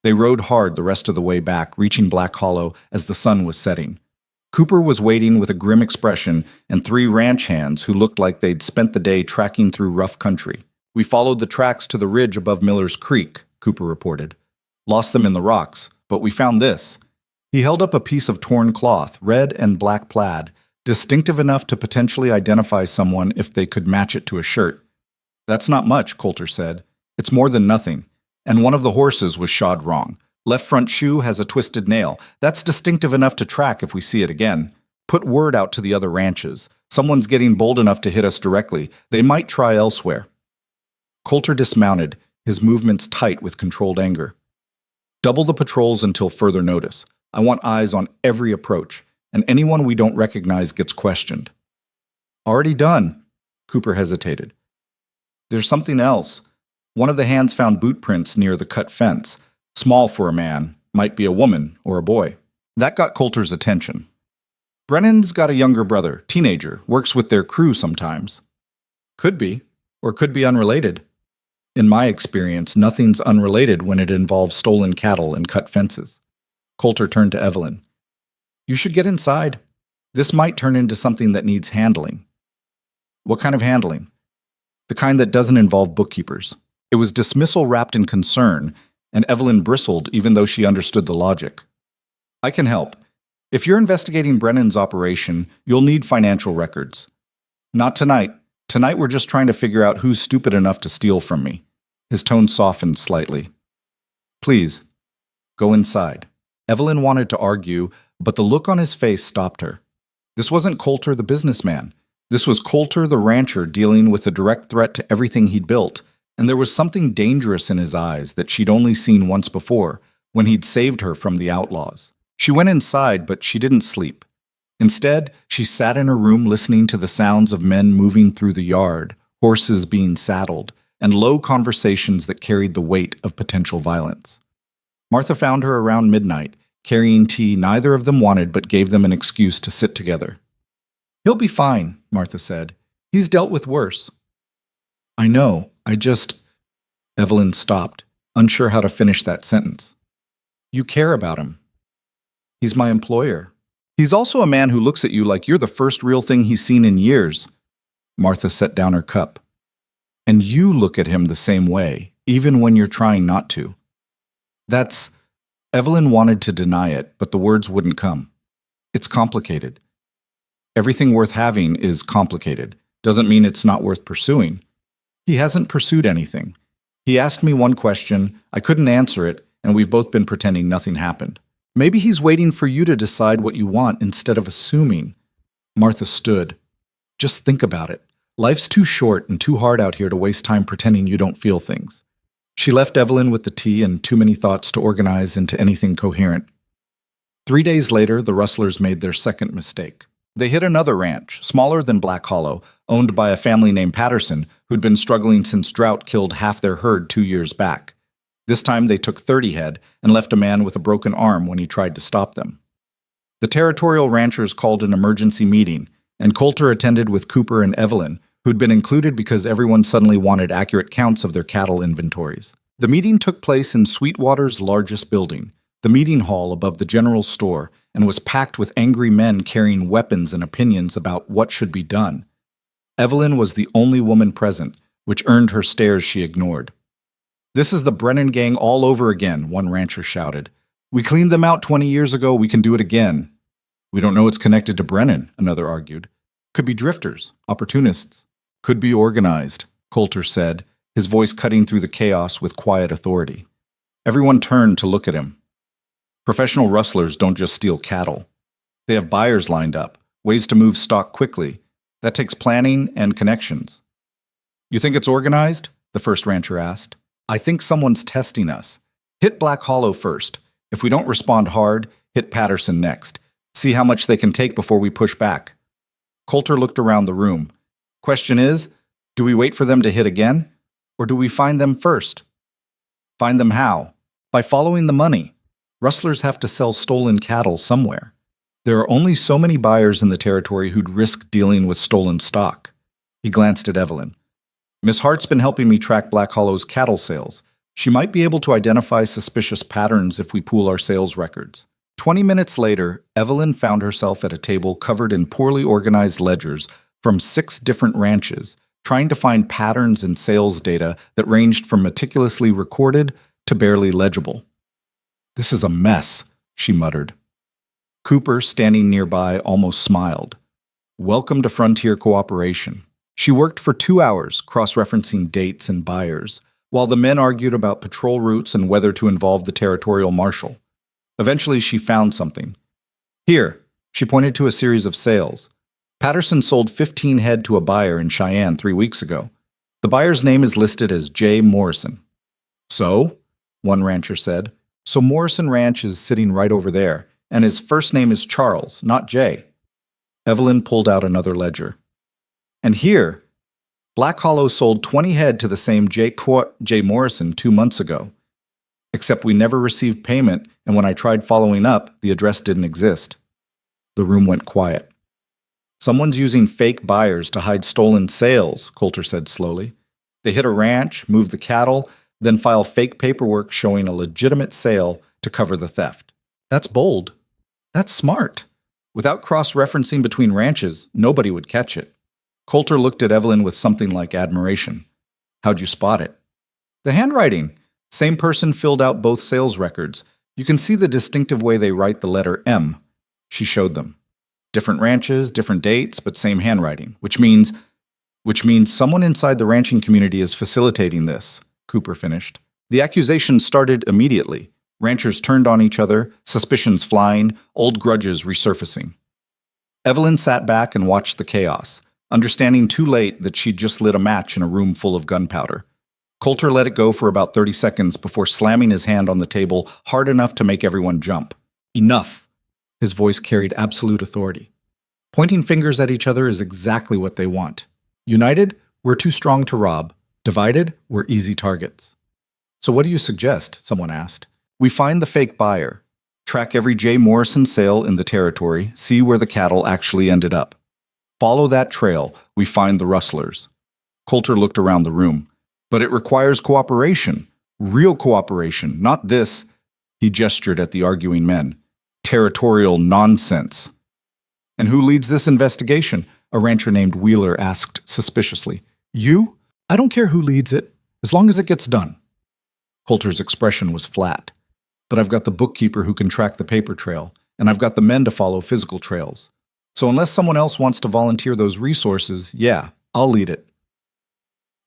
They rode hard the rest of the way back, reaching Black Hollow as the sun was setting. Cooper was waiting with a grim expression and 3 ranch hands who looked like they'd spent the day tracking through rough country. We followed the tracks to the ridge above Miller's Creek, Cooper reported. Lost them in the rocks, but we found this. He held up a piece of torn cloth, red and black plaid, distinctive enough to potentially identify someone if they could match it to a shirt. That's not much, Coulter said. It's more than nothing. And one of the horses was shod wrong. Left front shoe has a twisted nail. That's distinctive enough to track if we see it again. Put word out to the other ranches. Someone's getting bold enough to hit us directly. They might try elsewhere. Coulter dismounted, his movements tight with controlled anger. Double the patrols until further notice. I want eyes on every approach, and anyone we don't recognize gets questioned. Already done, Cooper hesitated. There's something else. One of the hands found boot prints near the cut fence. Small for a man, might be a woman or a boy. That got Coulter's attention. Brennan's got a younger brother, teenager, works with their crew sometimes. Could be, or could be unrelated. In my experience, nothing's unrelated when it involves stolen cattle and cut fences. Coulter turned to Evelyn. You should get inside. This might turn into something that needs handling. What kind of handling? The kind that doesn't involve bookkeepers. It was dismissal wrapped in concern, and Evelyn bristled even though she understood the logic. I can help. If you're investigating Brennan's operation, you'll need financial records. Not tonight. Tonight we're just trying to figure out who's stupid enough to steal from me. His tone softened slightly. Please, go inside. Evelyn wanted to argue, but the look on his face stopped her. This wasn't Coulter the businessman. This was Coulter the rancher dealing with a direct threat to everything he'd built, and there was something dangerous in his eyes that she'd only seen once before, when he'd saved her from the outlaws. She went inside, but she didn't sleep. Instead, she sat in her room listening to the sounds of men moving through the yard, horses being saddled, and low conversations that carried the weight of potential violence. Martha found her around midnight, carrying tea neither of them wanted but gave them an excuse to sit together. He'll be fine, Martha said. He's dealt with worse. I know, Evelyn stopped, unsure how to finish that sentence. You care about him. He's my employer. He's also a man who looks at you like you're the first real thing he's seen in years. Martha set down her cup. And you look at him the same way, even when you're trying not to. Evelyn wanted to deny it, but the words wouldn't come. It's complicated. Everything worth having is complicated. Doesn't mean it's not worth pursuing. He hasn't pursued anything. He asked me one question, I couldn't answer it, and we've both been pretending nothing happened. Maybe he's waiting for you to decide what you want instead of assuming. Martha stood. Just think about it. Life's too short and too hard out here to waste time pretending you don't feel things. She left Evelyn with the tea and too many thoughts to organize into anything coherent. 3 days later, the rustlers made their second mistake. They hit another ranch, smaller than Black Hollow, owned by a family named Patterson, who'd been struggling since drought killed half their herd 2 years back. This time they took 30 head and left a man with a broken arm when he tried to stop them. The territorial ranchers called an emergency meeting, and Coulter attended with Cooper and Evelyn, who'd been included because everyone suddenly wanted accurate counts of their cattle inventories. The meeting took place in Sweetwater's largest building, the meeting hall above the general store, and was packed with angry men carrying weapons and opinions about what should be done. Evelyn was the only woman present, which earned her stares she ignored. This is the Brennan gang all over again, one rancher shouted. We cleaned them out 20 years ago, we can do it again. We don't know it's connected to Brennan, another argued. Could be drifters, opportunists. Could be organized, Coulter said, his voice cutting through the chaos with quiet authority. Everyone turned to look at him. Professional rustlers don't just steal cattle. They have buyers lined up, ways to move stock quickly. That takes planning and connections. You think it's organized? The first rancher asked. I think someone's testing us. Hit Black Hollow first. If we don't respond hard, hit Patterson next. See how much they can take before we push back. Coulter looked around the room. Question is, do we wait for them to hit again? Or do we find them first? Find them how? By following the money. Rustlers have to sell stolen cattle somewhere. There are only so many buyers in the territory who'd risk dealing with stolen stock. He glanced at Evelyn. Miss Hart's been helping me track Black Hollow's cattle sales. She might be able to identify suspicious patterns if we pool our sales records. 20 minutes later, Evelyn found herself at a table covered in poorly organized ledgers from 6 different ranches, trying to find patterns in sales data that ranged from meticulously recorded to barely legible. "This is a mess," she muttered. Cooper, standing nearby, almost smiled. "Welcome to Frontier Cooperation." She worked for 2 hours, cross-referencing dates and buyers, while the men argued about patrol routes and whether to involve the territorial marshal. Eventually, she found something. Here, she pointed to a series of sales. Patterson sold 15 head to a buyer in Cheyenne 3 weeks ago. The buyer's name is listed as J. Morrison. "So?" one rancher said. "So Morrison Ranch is sitting right over there, and his first name is Charles, not J." Evelyn pulled out another ledger. "And here, Black Hollow sold 20 head to the same J. Morrison 2 months ago. Except we never received payment, and when I tried following up, the address didn't exist." The room went quiet. "Someone's using fake buyers to hide stolen sales," Coulter said slowly. "They hit a ranch, move the cattle, then file fake paperwork showing a legitimate sale to cover the theft." "That's bold. That's smart. Without cross-referencing between ranches, nobody would catch it." Coulter looked at Evelyn with something like admiration. "How'd you spot it?" "The handwriting. Same person filled out both sales records. You can see the distinctive way they write the letter M." She showed them. "Different ranches, different dates, but same handwriting, which means someone inside the ranching community is facilitating this," Cooper finished. "The accusation started immediately. Ranchers turned on each other, suspicions flying, old grudges resurfacing." Evelyn sat back and watched the chaos, understanding too late that she'd just lit a match in a room full of gunpowder. Coulter let it go for about 30 seconds before slamming his hand on the table hard enough to make everyone jump. "Enough." His voice carried absolute authority. "Pointing fingers at each other is exactly what they want. United, we're too strong to rob. Divided, we're easy targets." "So what do you suggest?" someone asked. "We find the fake buyer, track every J. Morrison sale in the territory, see where the cattle actually ended up. Follow that trail, we find the rustlers." Coulter looked around the room. "But it requires cooperation. Real cooperation, not this," he gestured at the arguing men, "territorial nonsense." "And who leads this investigation?" a rancher named Wheeler asked suspiciously. "You? I don't care who leads it, as long as it gets done." Coulter's expression was flat. "But I've got the bookkeeper who can track the paper trail, and I've got the men to follow physical trails. So unless someone else wants to volunteer those resources, yeah, I'll lead it."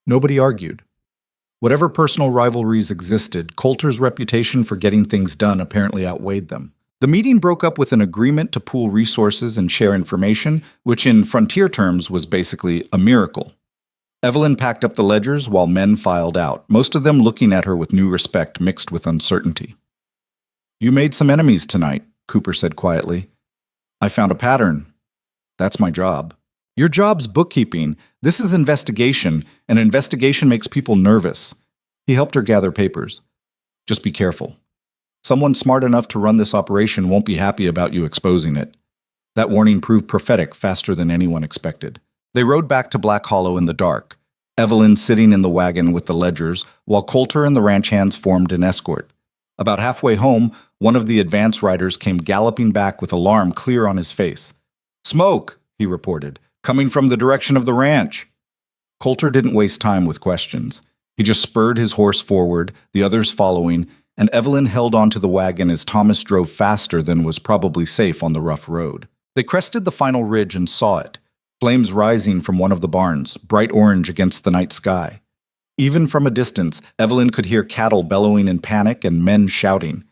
Nobody argued. Whatever personal rivalries existed, Coulter's reputation for getting things done apparently outweighed them. The meeting broke up with an agreement to pool resources and share information, which in Frontier terms was basically a miracle. Evelyn packed up the ledgers while men filed out, most of them looking at her with new respect mixed with uncertainty. "You made some enemies tonight," Cooper said quietly. "I found a pattern. That's my job." "Your job's bookkeeping. This is investigation, and investigation makes people nervous." He helped her gather papers. "Just be careful. Someone smart enough to run this operation won't be happy about you exposing it." That warning proved prophetic faster than anyone expected. They rode back to Black Hollow in the dark, Evelyn sitting in the wagon with the ledgers, while Coulter and the ranch hands formed an escort. About halfway home, one of the advance riders came galloping back with alarm clear on his face. "Smoke," he reported, "coming from the direction of the ranch." Coulter didn't waste time with questions. He just spurred his horse forward, the others following, and Evelyn held onto the wagon as Thomas drove faster than was probably safe on the rough road. They crested the final ridge and saw it, flames rising from one of the barns, bright orange against the night sky. Even from a distance, Evelyn could hear cattle bellowing in panic and men shouting.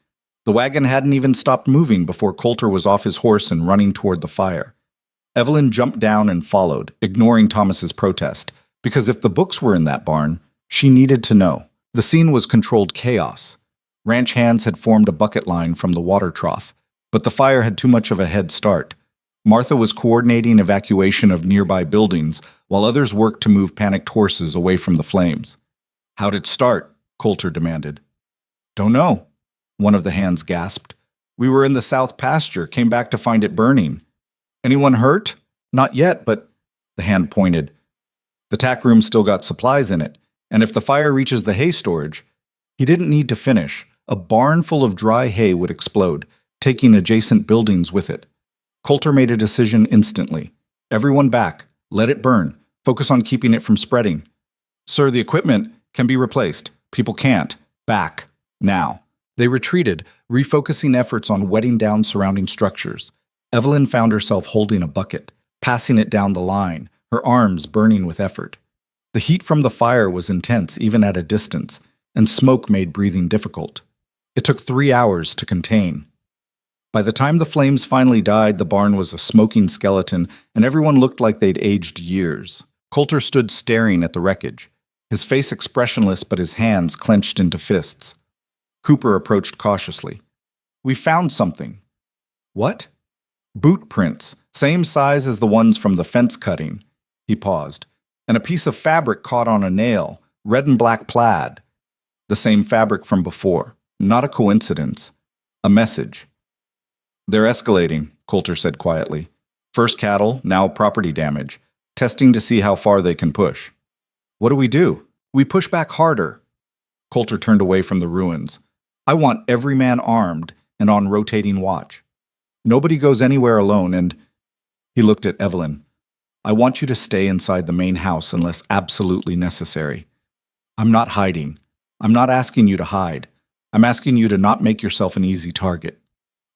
The wagon hadn't even stopped moving before Coulter was off his horse and running toward the fire. Evelyn jumped down and followed, ignoring Thomas's protest, because if the books were in that barn, she needed to know. The scene was controlled chaos. Ranch hands had formed a bucket line from the water trough, but the fire had too much of a head start. Martha was coordinating evacuation of nearby buildings, while others worked to move panicked horses away from the flames. "How'd it start?" Coulter demanded. "Don't know." one of the hands gasped. We were in the south pasture, came back to find it burning. Anyone hurt? Not yet, but the hand pointed. The tack room still got supplies in it, and if the fire reaches the hay storage, he didn't need to finish. A barn full of dry hay would explode, taking adjacent buildings with it. Coulter made a decision instantly. Everyone back. Let it burn. Focus on keeping it from spreading. Sir, the equipment can be replaced. People can't. Back. Now. They retreated, refocusing efforts on wetting down surrounding structures. Evelyn found herself holding a bucket, passing it down the line, her arms burning with effort. The heat from the fire was intense even at a distance, and smoke made breathing difficult. It took 3 hours to contain. By the time the flames finally died, the barn was a smoking skeleton, and everyone looked like they'd aged years. Coulter stood staring at the wreckage, his face expressionless but his hands clenched into fists. Cooper approached cautiously. We found something. What? Boot prints, same size as the ones from the fence cutting. He paused. And a piece of fabric caught on a nail, red and black plaid. The same fabric from before. Not a coincidence. A message. They're escalating, Coulter said quietly. First cattle, now property damage. Testing to see how far they can push. What do? We push back harder. Coulter turned away from the ruins. I want every man armed and on rotating watch. Nobody goes anywhere alone, and he looked at Evelyn. I want you to stay inside the main house unless absolutely necessary. I'm not hiding. I'm not asking you to hide. I'm asking you to not make yourself an easy target.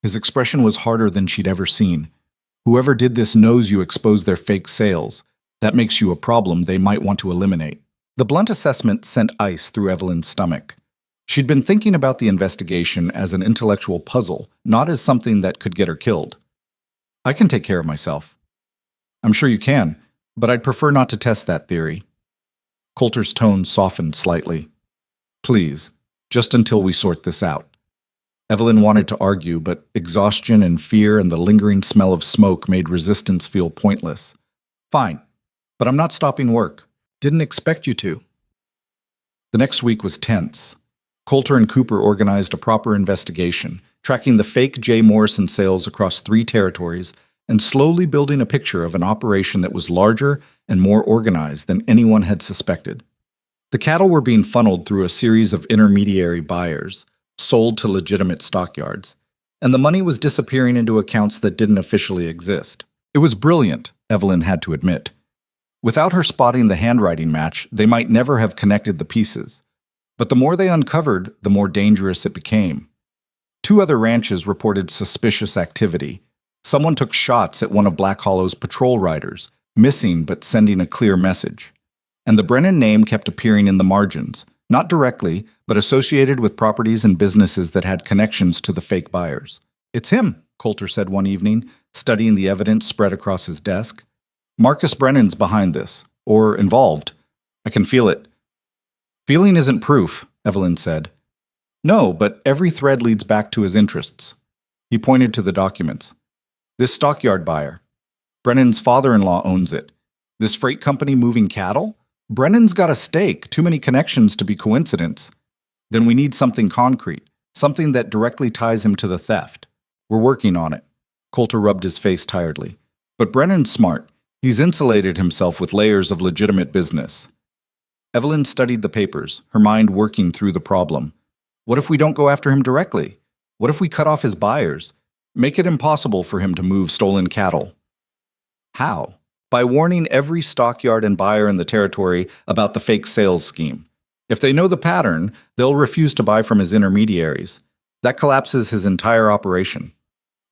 His expression was harder than she'd ever seen. Whoever did this knows you exposed their fake sales. That makes you a problem they might want to eliminate. The blunt assessment sent ice through Evelyn's stomach. She'd been thinking about the investigation as an intellectual puzzle, not as something that could get her killed. I can take care of myself. I'm sure you can, but I'd prefer not to test that theory. Coulter's tone softened slightly. Please, just until we sort this out. Evelyn wanted to argue, but exhaustion and fear and the lingering smell of smoke made resistance feel pointless. Fine, but I'm not stopping work. Didn't expect you to. The next week was tense. Coulter and Cooper organized a proper investigation, tracking the fake J. Morrison sales across 3 territories and slowly building a picture of an operation that was larger and more organized than anyone had suspected. The cattle were being funneled through a series of intermediary buyers, sold to legitimate stockyards, and the money was disappearing into accounts that didn't officially exist. It was brilliant, Evelyn had to admit. Without her spotting the handwriting match, they might never have connected the pieces. But the more they uncovered, the more dangerous it became. 2 other ranches reported suspicious activity. Someone took shots at one of Black Hollow's patrol riders, missing but sending a clear message. And the Brennan name kept appearing in the margins, not directly, but associated with properties and businesses that had connections to the fake buyers. It's him, Coulter said one evening, studying the evidence spread across his desk. Marcus Brennan's behind this, or involved. I can feel it. Feeling isn't proof, Evelyn said. No, but every thread leads back to his interests. He pointed to the documents. This stockyard buyer. Brennan's father-in-law owns it. This freight company moving cattle? Brennan's got a stake, too many connections to be coincidence. Then we need something concrete, something that directly ties him to the theft. We're working on it. Coulter rubbed his face tiredly. But Brennan's smart. He's insulated himself with layers of legitimate business. Evelyn studied the papers, her mind working through the problem. What if we don't go after him directly? What if we cut off his buyers? Make it impossible for him to move stolen cattle. How? By warning every stockyard and buyer in the territory about the fake sales scheme. If they know the pattern, they'll refuse to buy from his intermediaries. That collapses his entire operation.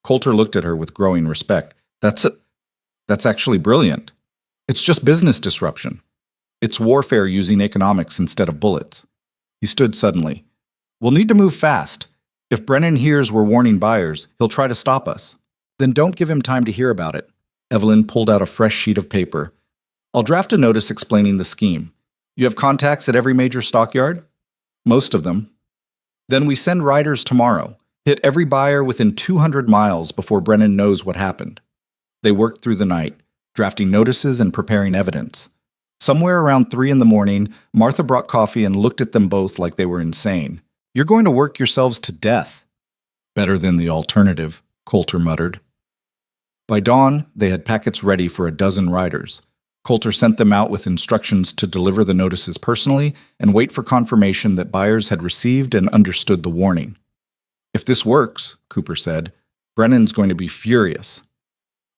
Coulter looked at her with growing respect. That's actually brilliant. It's just business disruption. It's warfare using economics instead of bullets. He stood suddenly. We'll need to move fast. If Brennan hears we're warning buyers, he'll try to stop us. Then don't give him time to hear about it. Evelyn pulled out a fresh sheet of paper. I'll draft a notice explaining the scheme. You have contacts at every major stockyard? Most of them. Then we send riders tomorrow. Hit every buyer within 200 miles before Brennan knows what happened. They worked through the night, drafting notices and preparing evidence. Somewhere around 3 in the morning, Martha brought coffee and looked at them both like they were insane. You're going to work yourselves to death. Better than the alternative, Coulter muttered. By dawn, they had packets ready for a dozen riders. Coulter sent them out with instructions to deliver the notices personally and wait for confirmation that buyers had received and understood the warning. If this works, Cooper said, Brennan's going to be furious.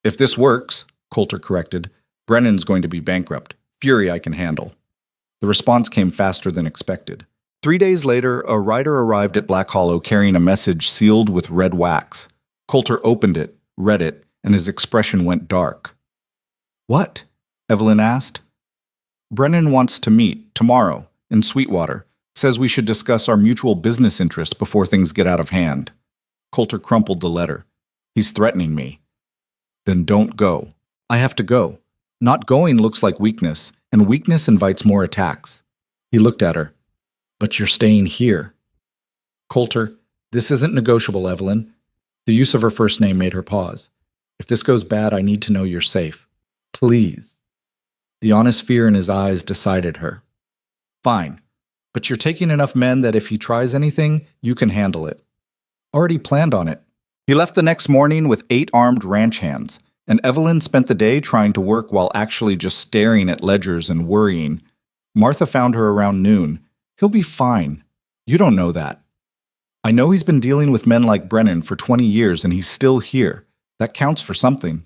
If this works, Coulter corrected, Brennan's going to be bankrupt. Fury I can handle. The response came faster than expected. 3 days later, a rider arrived at Black Hollow carrying a message sealed with red wax. Coulter opened it, read it, and his expression went dark. What? Evelyn asked. Brennan wants to meet, tomorrow, in Sweetwater. Says we should discuss our mutual business interests before things get out of hand. Coulter crumpled the letter. He's threatening me. Then don't go. I have to go. Not going looks like weakness, and weakness invites more attacks. He looked at her. But you're staying here. Coulter, this isn't negotiable, Evelyn. The use of her first name made her pause. If this goes bad, I need to know you're safe. Please. The honest fear in his eyes decided her. Fine, but you're taking enough men that if he tries anything, you can handle it. Already planned on it. He left the next morning with 8 armed ranch hands, and Evelyn spent the day trying to work while actually just staring at ledgers and worrying. Martha found her around noon. He'll be fine. You don't know that. I know he's been dealing with men like Brennan for 20 years and he's still here. That counts for something.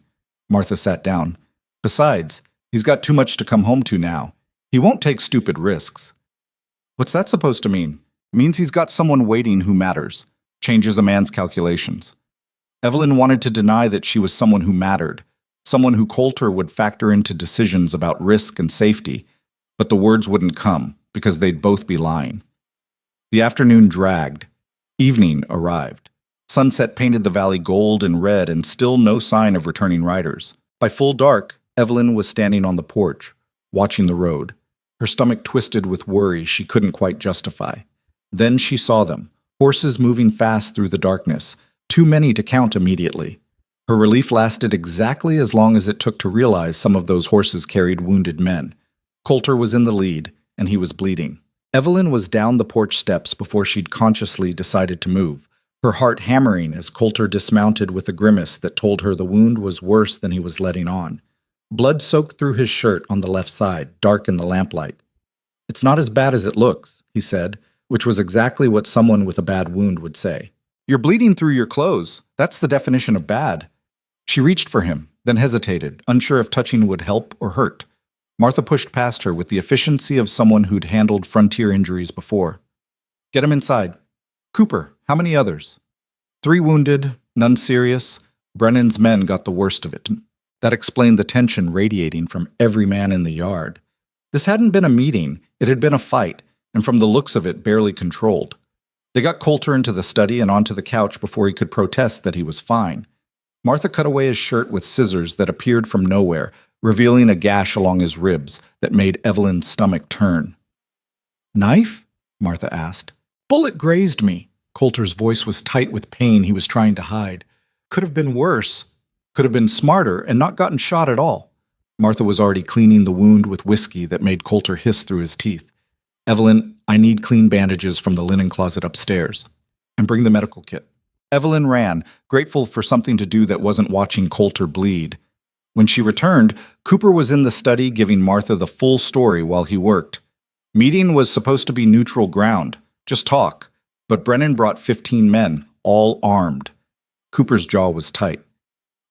Martha sat down. Besides, he's got too much to come home to now. He won't take stupid risks. What's that supposed to mean? It means he's got someone waiting who matters. Changes a man's calculations. Evelyn wanted to deny that she was someone who mattered, someone who Coulter would factor into decisions about risk and safety, but the words wouldn't come because they'd both be lying. The afternoon dragged. Evening arrived. Sunset painted the valley gold and red and still no sign of returning riders. By full dark, Evelyn was standing on the porch, watching the road. Her stomach twisted with worry she couldn't quite justify. Then she saw them, horses moving fast through the darkness, too many to count immediately. Her relief lasted exactly as long as it took to realize some of those horses carried wounded men. Coulter was in the lead, and he was bleeding. Evelyn was down the porch steps before she'd consciously decided to move, her heart hammering as Coulter dismounted with a grimace that told her the wound was worse than he was letting on. Blood soaked through his shirt on the left side, dark in the lamplight. It's not as bad as it looks, he said, which was exactly what someone with a bad wound would say. You're bleeding through your clothes. That's the definition of bad. She reached for him, then hesitated, unsure if touching would help or hurt. Martha pushed past her with the efficiency of someone who'd handled frontier injuries before. Get him inside. Cooper, how many others? 3 wounded, none serious. Brennan's men got the worst of it. That explained the tension radiating from every man in the yard. This hadn't been a meeting, it had been a fight, and from the looks of it, barely controlled. They got Coulter into the study and onto the couch before he could protest that he was fine. Martha cut away his shirt with scissors that appeared from nowhere, revealing a gash along his ribs that made Evelyn's stomach turn. Knife? Martha asked. Bullet grazed me. Coulter's voice was tight with pain he was trying to hide. Could have been worse. Could have been smarter and not gotten shot at all. Martha was already cleaning the wound with whiskey that made Coulter hiss through his teeth. Evelyn, I need clean bandages from the linen closet upstairs. And bring the medical kit. Evelyn ran, grateful for something to do that wasn't watching Coulter bleed. When she returned, Cooper was in the study giving Martha the full story while he worked. Meeting was supposed to be neutral ground, just talk, but Brennan brought 15 men, all armed. Cooper's jaw was tight.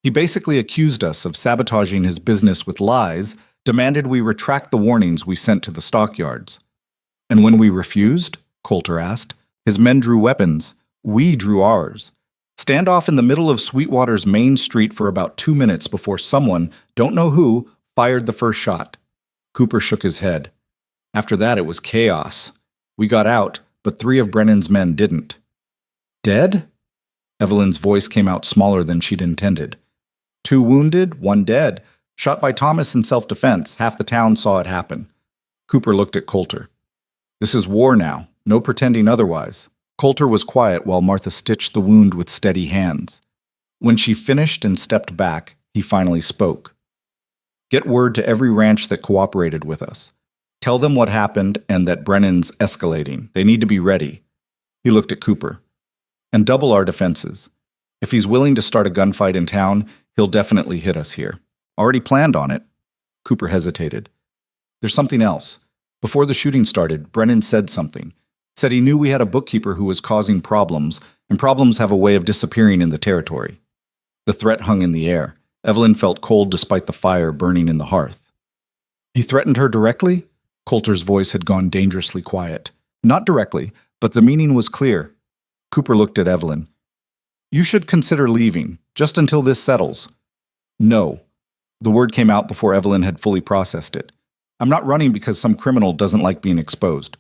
He basically accused us of sabotaging his business with lies, demanded we retract the warnings we sent to the stockyards. And when we refused, Coulter asked, his men drew weapons. We drew ours. Standoff in the middle of Sweetwater's main street for about 2 minutes before someone, don't know who, fired the first shot. Cooper shook his head. After that, it was chaos. We got out, but 3 of Brennan's men didn't. Dead? Evelyn's voice came out smaller than she'd intended. 2 wounded, 1 dead. Shot by Thomas in self-defense. Half the town saw it happen. Cooper looked at Coulter. This is war now. No pretending otherwise. Coulter was quiet while Martha stitched the wound with steady hands. When she finished and stepped back, he finally spoke. Get word to every ranch that cooperated with us. Tell them what happened and that Brennan's escalating. They need to be ready. He looked at Cooper. "And double our defenses. If he's willing to start a gunfight in town, he'll definitely hit us here. Already planned on it." Cooper hesitated. "There's something else. Before the shooting started, Brennan said something. Said he knew we had a bookkeeper who was causing problems, and problems have a way of disappearing in the territory." The threat hung in the air. Evelyn felt cold despite the fire burning in the hearth. "He threatened her directly?" Coulter's voice had gone dangerously quiet. "Not directly, but the meaning was clear." Cooper looked at Evelyn. "You should consider leaving, just until this settles." "No." The word came out before Evelyn had fully processed it. "I'm not running because some criminal doesn't like being exposed."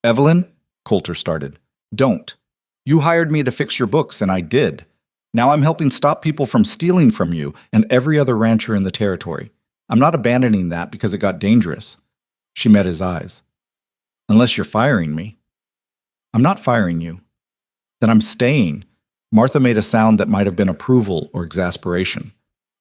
"Evelyn," Coulter started, "don't. You hired me to fix your books, and I did. Now I'm helping stop people from stealing from you and every other rancher in the territory. I'm not abandoning that because it got dangerous." She met his eyes. "Unless you're firing me." "I'm not firing you." "Then I'm staying." Martha made a sound that might have been approval or exasperation.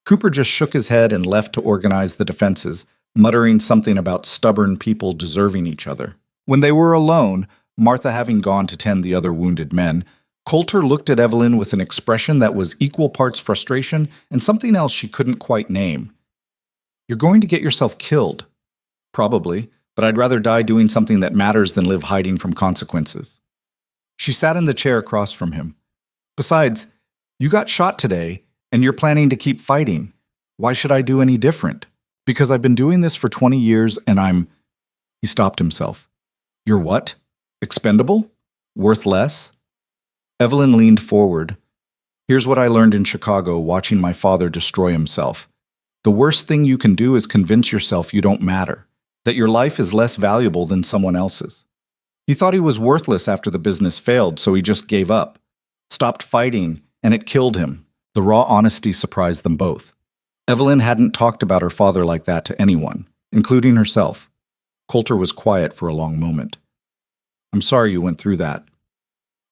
Cooper just shook his head and left to organize the defenses, muttering something about stubborn people deserving each other. When they were alone, Martha having gone to tend the other wounded men, Coulter looked at Evelyn with an expression that was equal parts frustration and something else she couldn't quite name. "You're going to get yourself killed." "Probably, but I'd rather die doing something that matters than live hiding from consequences." She sat in the chair across from him. "Besides, you got shot today, and you're planning to keep fighting. Why should I do any different? Because I've been doing this for 20 years and I'm—" He stopped himself. "You're what? Expendable? Worth less?" Evelyn leaned forward. "Here's what I learned in Chicago watching my father destroy himself. The worst thing you can do is convince yourself you don't matter, that your life is less valuable than someone else's." He thought he was worthless after the business failed, so he just gave up. Stopped fighting, and it killed him. The raw honesty surprised them both. Evelyn hadn't talked about her father like that to anyone, including herself. Coulter was quiet for a long moment. "I'm sorry you went through that."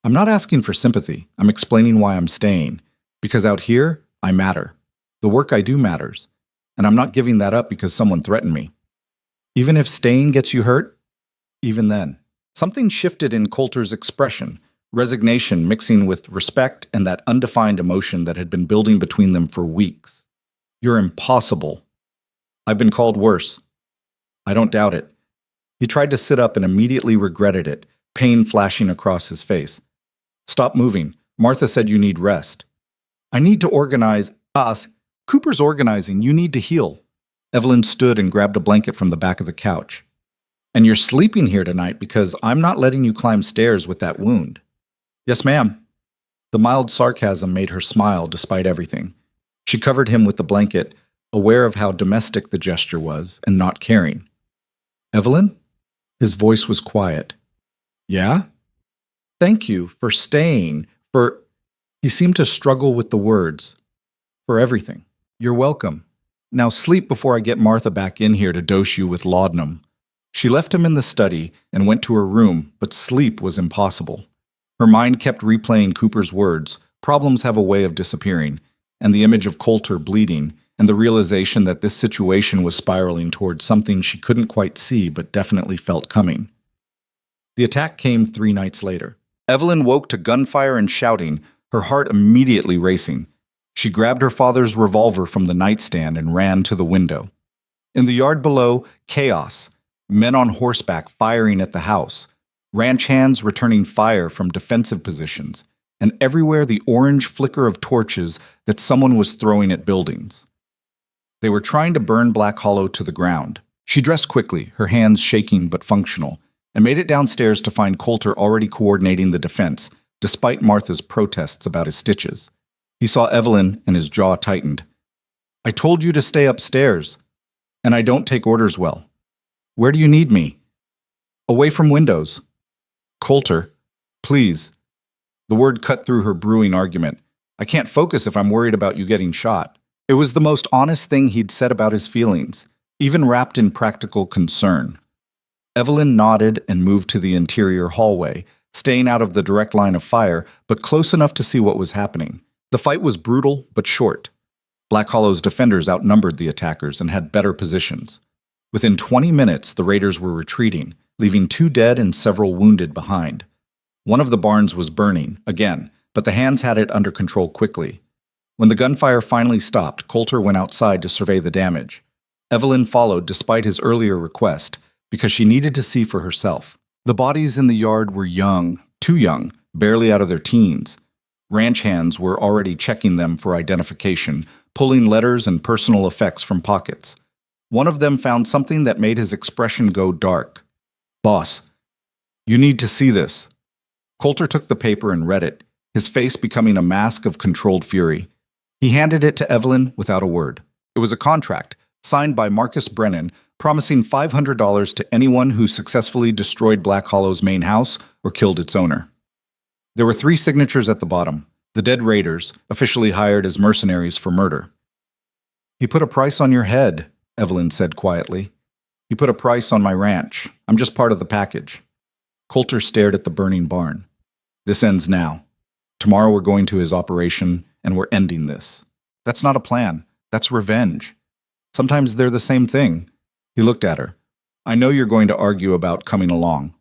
"I'm not asking for sympathy. I'm explaining why I'm staying. Because out here, I matter. The work I do matters. And I'm not giving that up because someone threatened me." "Even if staying gets you hurt?" "Even then." Something shifted in Coulter's expression, resignation mixing with respect and that undefined emotion that had been building between them for weeks. "You're impossible." "I've been called worse." "I don't doubt it." He tried to sit up and immediately regretted it, pain flashing across his face. "Stop moving. Martha said you need rest." "I need to organize us. Cooper's organizing. You need to heal." Evelyn stood and grabbed a blanket from the back of the couch. "And you're sleeping here tonight because I'm not letting you climb stairs with that wound." "Yes, ma'am." The mild sarcasm made her smile despite everything. She covered him with the blanket, aware of how domestic the gesture was and not caring. "Evelyn?" His voice was quiet. "Yeah?" "Thank you for staying, for—" He seemed to struggle with the words. "For everything. You're welcome. Now sleep before I get Martha back in here to dose you with laudanum." She left him in the study and went to her room, but sleep was impossible. Her mind kept replaying Cooper's words, "Problems have a way of disappearing," and the image of Coulter bleeding, and the realization that this situation was spiraling towards something she couldn't quite see but definitely felt coming. The attack came 3 nights later. Evelyn woke to gunfire and shouting, her heart immediately racing. She grabbed her father's revolver from the nightstand and ran to the window. In the yard below, chaos. Men on horseback firing at the house. Ranch hands returning fire from defensive positions. And everywhere the orange flicker of torches that someone was throwing at buildings. They were trying to burn Black Hollow to the ground. She dressed quickly, her hands shaking but functional, and made it downstairs to find Coulter already coordinating the defense, despite Martha's protests about his stitches. He saw Evelyn and his jaw tightened. "I told you to stay upstairs. And I don't take orders well. Where do you need me?" "Away from windows." "Coulter, please." The word cut through her brewing argument. "I can't focus if I'm worried about you getting shot." It was the most honest thing he'd said about his feelings, even wrapped in practical concern. Evelyn nodded and moved to the interior hallway, staying out of the direct line of fire, but close enough to see what was happening. The fight was brutal, but short. Black Hollow's defenders outnumbered the attackers and had better positions. Within 20 minutes, the raiders were retreating, leaving 2 dead and several wounded behind. One of the barns was burning, again, but the hands had it under control quickly. When the gunfire finally stopped, Coulter went outside to survey the damage. Evelyn followed despite his earlier request, because she needed to see for herself. The bodies in the yard were young, too young, barely out of their teens. Ranch hands were already checking them for identification, pulling letters and personal effects from pockets. One of them found something that made his expression go dark. "Boss, you need to see this." Coulter took the paper and read it, his face becoming a mask of controlled fury. He handed it to Evelyn without a word. It was a contract, signed by Marcus Brennan, promising $500 to anyone who successfully destroyed Black Hollow's main house or killed its owner. There were 3 signatures at the bottom, the dead raiders, officially hired as mercenaries for murder. "He put a price on your head," Evelyn said quietly. "He put a price on my ranch. I'm just part of the package." Coulter stared at the burning barn. "This ends now. Tomorrow we're going to his operation, and we're ending this." "That's not a plan. That's revenge." "Sometimes they're the same thing." He looked at her. "I know you're going to argue about coming along.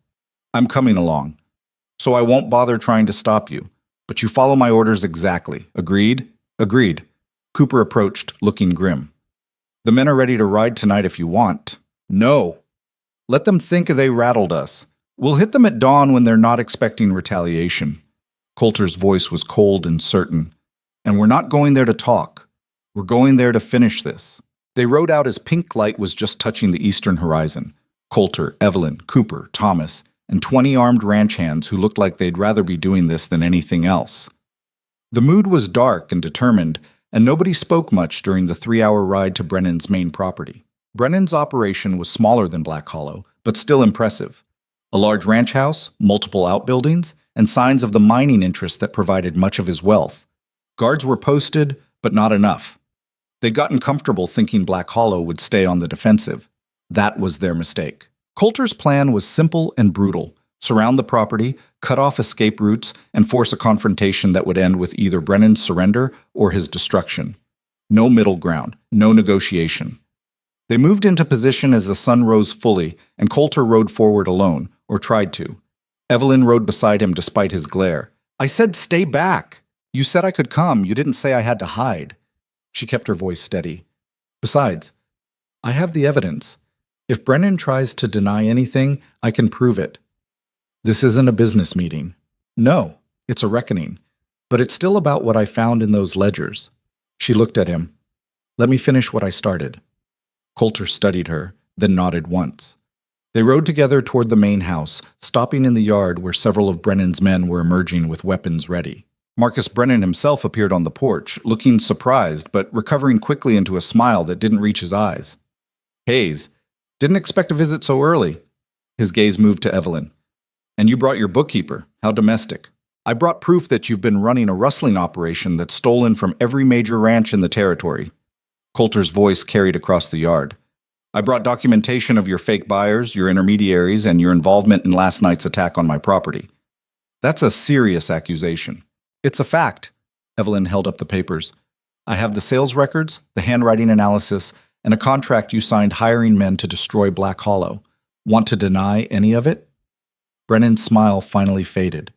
I'm coming along. So I won't bother trying to stop you. But you follow my orders exactly. Agreed?" "Agreed." Cooper approached, looking grim. "The men are ready to ride tonight if you want." "No. Let them think they rattled us. We'll hit them at dawn when they're not expecting retaliation." Coulter's voice was cold and certain. "And we're not going there to talk. We're going there to finish this." They rode out as pink light was just touching the eastern horizon. Coulter, Evelyn, Cooper, Thomas, and 20 armed ranch hands who looked like they'd rather be doing this than anything else. The mood was dark and determined, and nobody spoke much during the 3-hour ride to Brennan's main property. Brennan's operation was smaller than Black Hollow, but still impressive. A large ranch house, multiple outbuildings, and signs of the mining interest that provided much of his wealth. Guards were posted, but not enough. They'd gotten comfortable thinking Black Hollow would stay on the defensive. That was their mistake. Coulter's plan was simple and brutal: surround the property, cut off escape routes, and force a confrontation that would end with either Brennan's surrender or his destruction. No middle ground, no negotiation. They moved into position as the sun rose fully, and Coulter rode forward alone, or tried to. Evelyn rode beside him despite his glare. "I said stay back. You said I could come. You didn't say I had to hide." She kept her voice steady. "Besides, I have the evidence. If Brennan tries to deny anything, I can prove it. This isn't a business meeting. No, it's a reckoning. But it's still about what I found in those ledgers." She looked at him. "Let me finish what I started." Coulter studied her, then nodded once. They rode together toward the main house, stopping in the yard where several of Brennan's men were emerging with weapons ready. Marcus Brennan himself appeared on the porch, looking surprised, but recovering quickly into a smile that didn't reach his eyes. "Hayes, didn't expect a visit so early." His gaze moved to Evelyn. "And you brought your bookkeeper. How domestic." "I brought proof that you've been running a rustling operation that's stolen from every major ranch in the territory." Coulter's voice carried across the yard. "I brought documentation of your fake buyers, your intermediaries, and your involvement in last night's attack on my property." "That's a serious accusation." "It's a fact." Evelyn held up the papers. "I have the sales records, the handwriting analysis, and a contract you signed hiring men to destroy Black Hollow. Want to deny any of it?" Brennan's smile finally faded.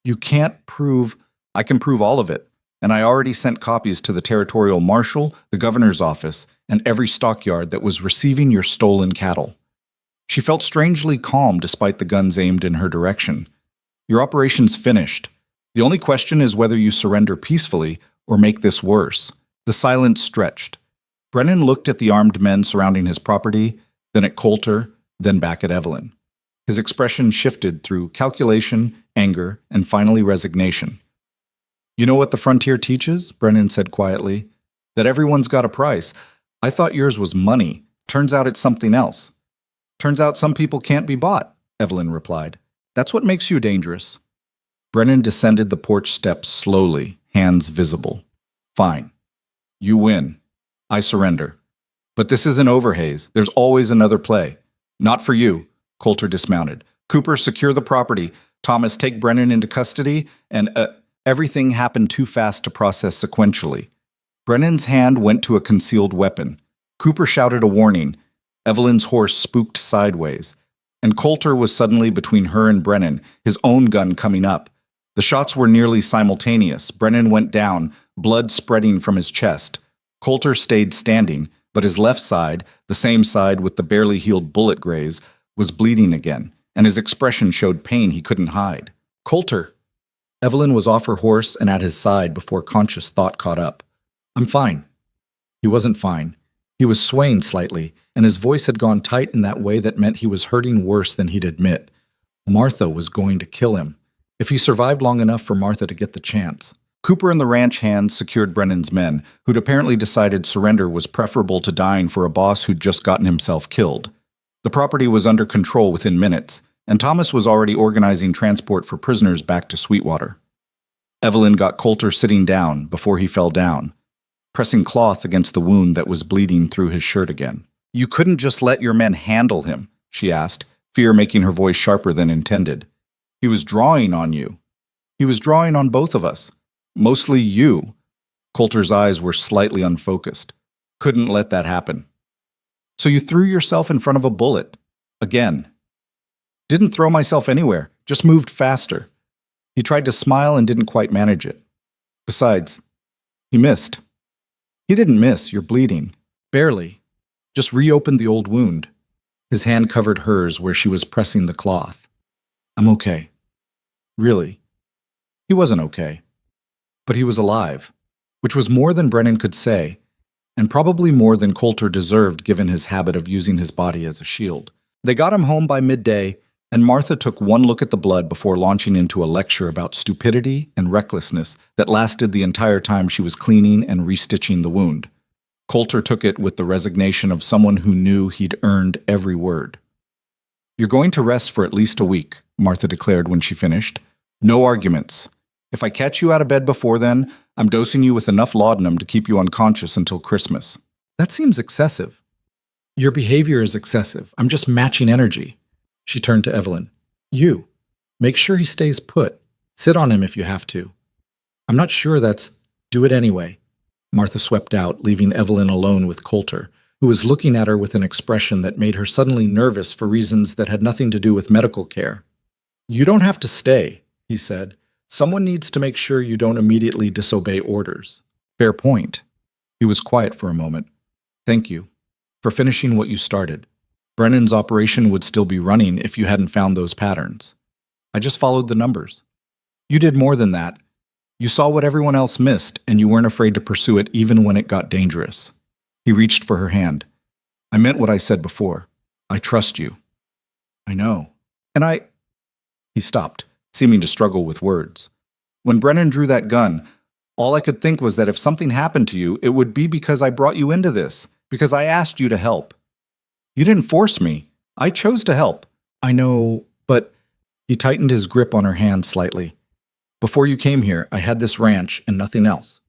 "You can't prove—" "I can prove all of it, and I already sent copies to the territorial marshal, the governor's office, and every stockyard that was receiving your stolen cattle." She felt strangely calm despite the guns aimed in her direction. "Your operation's finished. The only question is whether you surrender peacefully or make this worse." The silence stretched. Brennan looked at the armed men surrounding his property, then at Coulter, then back at Evelyn. His expression shifted through calculation, anger, and finally resignation. "You know what the frontier teaches?" Brennan said quietly. "That everyone's got a price. I thought yours was money. Turns out it's something else." "Turns out some people can't be bought," Evelyn replied. "That's what makes you dangerous." Brennan descended the porch steps slowly, hands visible. "Fine. You win. I surrender. But this isn't over, Hayes. There's always another play." "Not for you." Coulter dismounted. "Cooper, secure the property. Thomas, take Brennan into custody, and everything happened too fast to process sequentially." Brennan's hand went to a concealed weapon. Cooper shouted a warning. Evelyn's horse spooked sideways. And Coulter was suddenly between her and Brennan, his own gun coming up. The shots were nearly simultaneous. Brennan went down, blood spreading from his chest. Coulter stayed standing, but his left side, the same side with the barely healed bullet graze, was bleeding again, and his expression showed pain he couldn't hide. Coulter! Evelyn was off her horse and at his side before conscious thought caught up. I'm fine. He wasn't fine. He was swaying slightly, and his voice had gone tight in that way that meant he was hurting worse than he'd admit. Martha was going to kill him, if he survived long enough for Martha to get the chance. Cooper and the ranch hands secured Brennan's men, who'd apparently decided surrender was preferable to dying for a boss who'd just gotten himself killed. The property was under control within minutes, and Thomas was already organizing transport for prisoners back to Sweetwater. Evelyn got Coulter sitting down before he fell down, pressing cloth against the wound that was bleeding through his shirt again. You couldn't just let your men handle him, she asked, fear making her voice sharper than intended. He was drawing on you. He was drawing on both of us. Mostly you. Coulter's eyes were slightly unfocused. Couldn't let that happen. So you threw yourself in front of a bullet. Again. Didn't throw myself anywhere, just moved faster. He tried to smile and didn't quite manage it. Besides, he missed. He didn't miss, you're bleeding. Barely. Just reopened the old wound. His hand covered hers where she was pressing the cloth. I'm okay. Really. He wasn't okay. But he was alive, which was more than Brennan could say, and probably more than Coulter deserved given his habit of using his body as a shield. They got him home by midday, and Martha took one look at the blood before launching into a lecture about stupidity and recklessness that lasted the entire time she was cleaning and restitching the wound. Coulter took it with the resignation of someone who knew he'd earned every word. You're going to rest for at least a week, Martha declared when she finished. No arguments. If I catch you out of bed before then, I'm dosing you with enough laudanum to keep you unconscious until Christmas. That seems excessive. Your behavior is excessive. I'm just matching energy. She turned to Evelyn. You. Make sure he stays put. Sit on him if you have to. I'm not sure that's... Do it anyway. Martha swept out, leaving Evelyn alone with Coulter, who was looking at her with an expression that made her suddenly nervous for reasons that had nothing to do with medical care. You don't have to stay, he said. Someone needs to make sure you don't immediately disobey orders. Fair point. He was quiet for a moment. Thank you for finishing what you started. Brennan's operation would still be running if you hadn't found those patterns. I just followed the numbers. You did more than that. You saw what everyone else missed, and you weren't afraid to pursue it even when it got dangerous. He reached for her hand. I meant what I said before. I trust you. I know. And He stopped, seeming to struggle with words. When Brennan drew that gun, all I could think was that if something happened to you, it would be because I brought you into this, because I asked you to help. You didn't force me. I chose to help. I know, but... He tightened his grip on her hand slightly. Before you came here, I had this ranch and nothing else.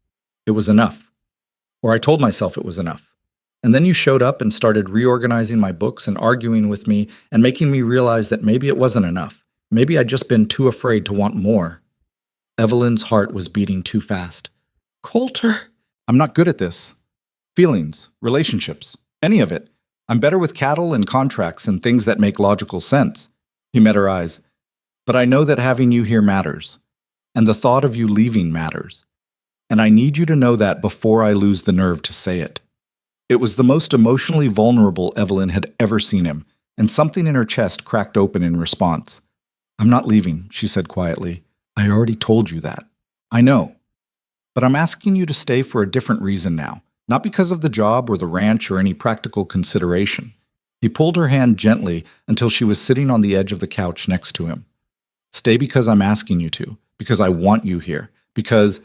It was enough. Or I told myself it was enough. And then you showed up and started reorganizing my books and arguing with me and making me realize that maybe it wasn't enough. Maybe I'd just been too afraid to want more. Evelyn's heart was beating too fast. Coulter! I'm not good at this. Feelings, relationships, any of it. I'm better with cattle and contracts and things that make logical sense. He met her eyes. But I know that having you here matters. And the thought of you leaving matters. And I need you to know that before I lose the nerve to say it. It was the most emotionally vulnerable Evelyn had ever seen him, and something in her chest cracked open in response. I'm not leaving, she said quietly. I already told you that. I know. But I'm asking you to stay for a different reason now, not because of the job or the ranch or any practical consideration. He pulled her hand gently until she was sitting on the edge of the couch next to him. Stay because I'm asking you to, because I want you here, because...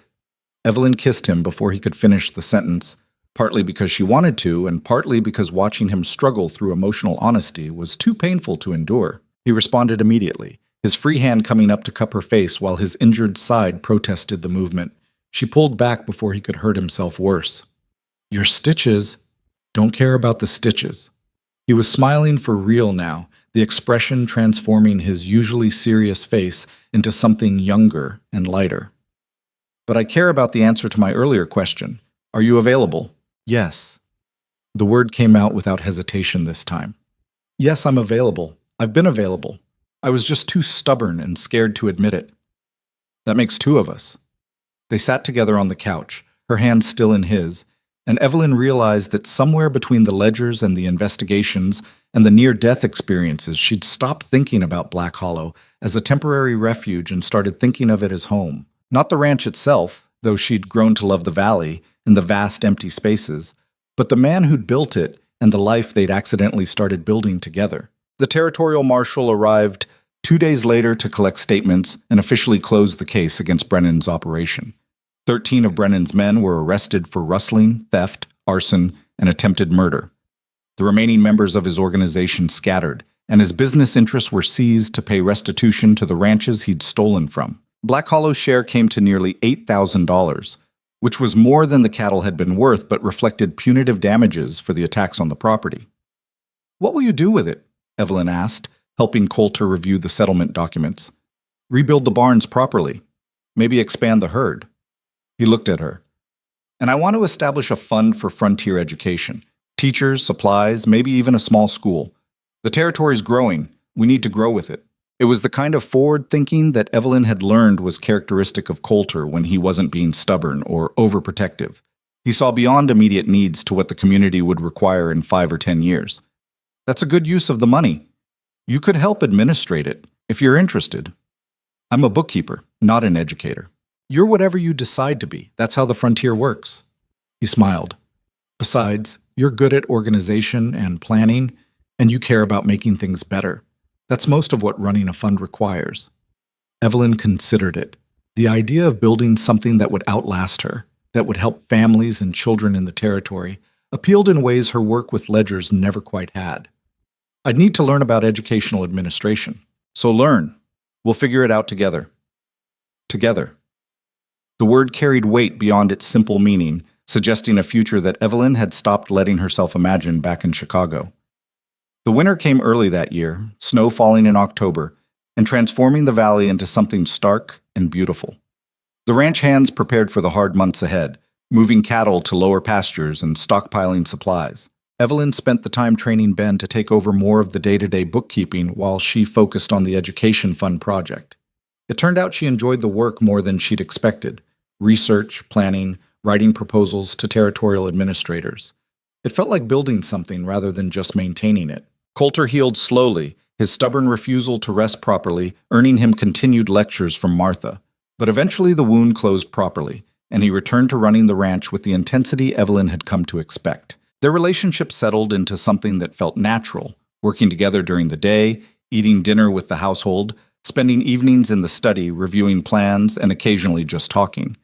Evelyn kissed him before he could finish the sentence, partly because she wanted to, and partly because watching him struggle through emotional honesty was too painful to endure. He responded immediately, his free hand coming up to cup her face while his injured side protested the movement. She pulled back before he could hurt himself worse. Your stitches? Don't care about the stitches. He was smiling for real now, the expression transforming his usually serious face into something younger and lighter. But I care about the answer to my earlier question. Are you available? Yes. The word came out without hesitation this time. Yes, I'm available. I've been available. I was just too stubborn and scared to admit it. That makes two of us. They sat together on the couch, her hand still in his, and Evelyn realized that somewhere between the ledgers and the investigations and the near-death experiences, she'd stopped thinking about Black Hollow as a temporary refuge and started thinking of it as home. Not the ranch itself, though she'd grown to love the valley and the vast empty spaces, but the man who'd built it and the life they'd accidentally started building together. The territorial marshal arrived 2 days later to collect statements and officially close the case against Brennan's operation. 13 of Brennan's men were arrested for rustling, theft, arson, and attempted murder. The remaining members of his organization scattered, and his business interests were seized to pay restitution to the ranches he'd stolen from. Black Hollow's share came to nearly $8,000, which was more than the cattle had been worth but reflected punitive damages for the attacks on the property. "What will you do with it?" Evelyn asked, helping Coulter review the settlement documents. "Rebuild the barns properly. Maybe expand the herd." He looked at her. "And I want to establish a fund for frontier education. Teachers, supplies, maybe even a small school. The territory's growing. We need to grow with it." It was the kind of forward thinking that Evelyn had learned was characteristic of Coulter when he wasn't being stubborn or overprotective. He saw beyond immediate needs to what the community would require in 5 or 10 years. "That's a good use of the money. You could help administrate it, if you're interested." "I'm a bookkeeper, not an educator." "You're whatever you decide to be. That's how the frontier works." He smiled. "Besides, you're good at organization and planning, and you care about making things better. That's most of what running a fund requires." Evelyn considered it. The idea of building something that would outlast her, that would help families and children in the territory, appealed in ways her work with ledgers never quite had. "I'd need to learn about educational administration." "So learn. We'll figure it out together." Together. The word carried weight beyond its simple meaning, suggesting a future that Evelyn had stopped letting herself imagine back in Chicago. The winter came early that year, snow falling in October, and transforming the valley into something stark and beautiful. The ranch hands prepared for the hard months ahead, moving cattle to lower pastures and stockpiling supplies. Evelyn spent the time training Ben to take over more of the day-to-day bookkeeping while she focused on the education fund project. It turned out she enjoyed the work more than she'd expected: research, planning, writing proposals to territorial administrators. It felt like building something rather than just maintaining it. Coulter healed slowly, his stubborn refusal to rest properly earning him continued lectures from Martha. But eventually the wound closed properly, and he returned to running the ranch with the intensity Evelyn had come to expect. Their relationship settled into something that felt natural, working together during the day, eating dinner with the household, spending evenings in the study reviewing plans and occasionally just talking.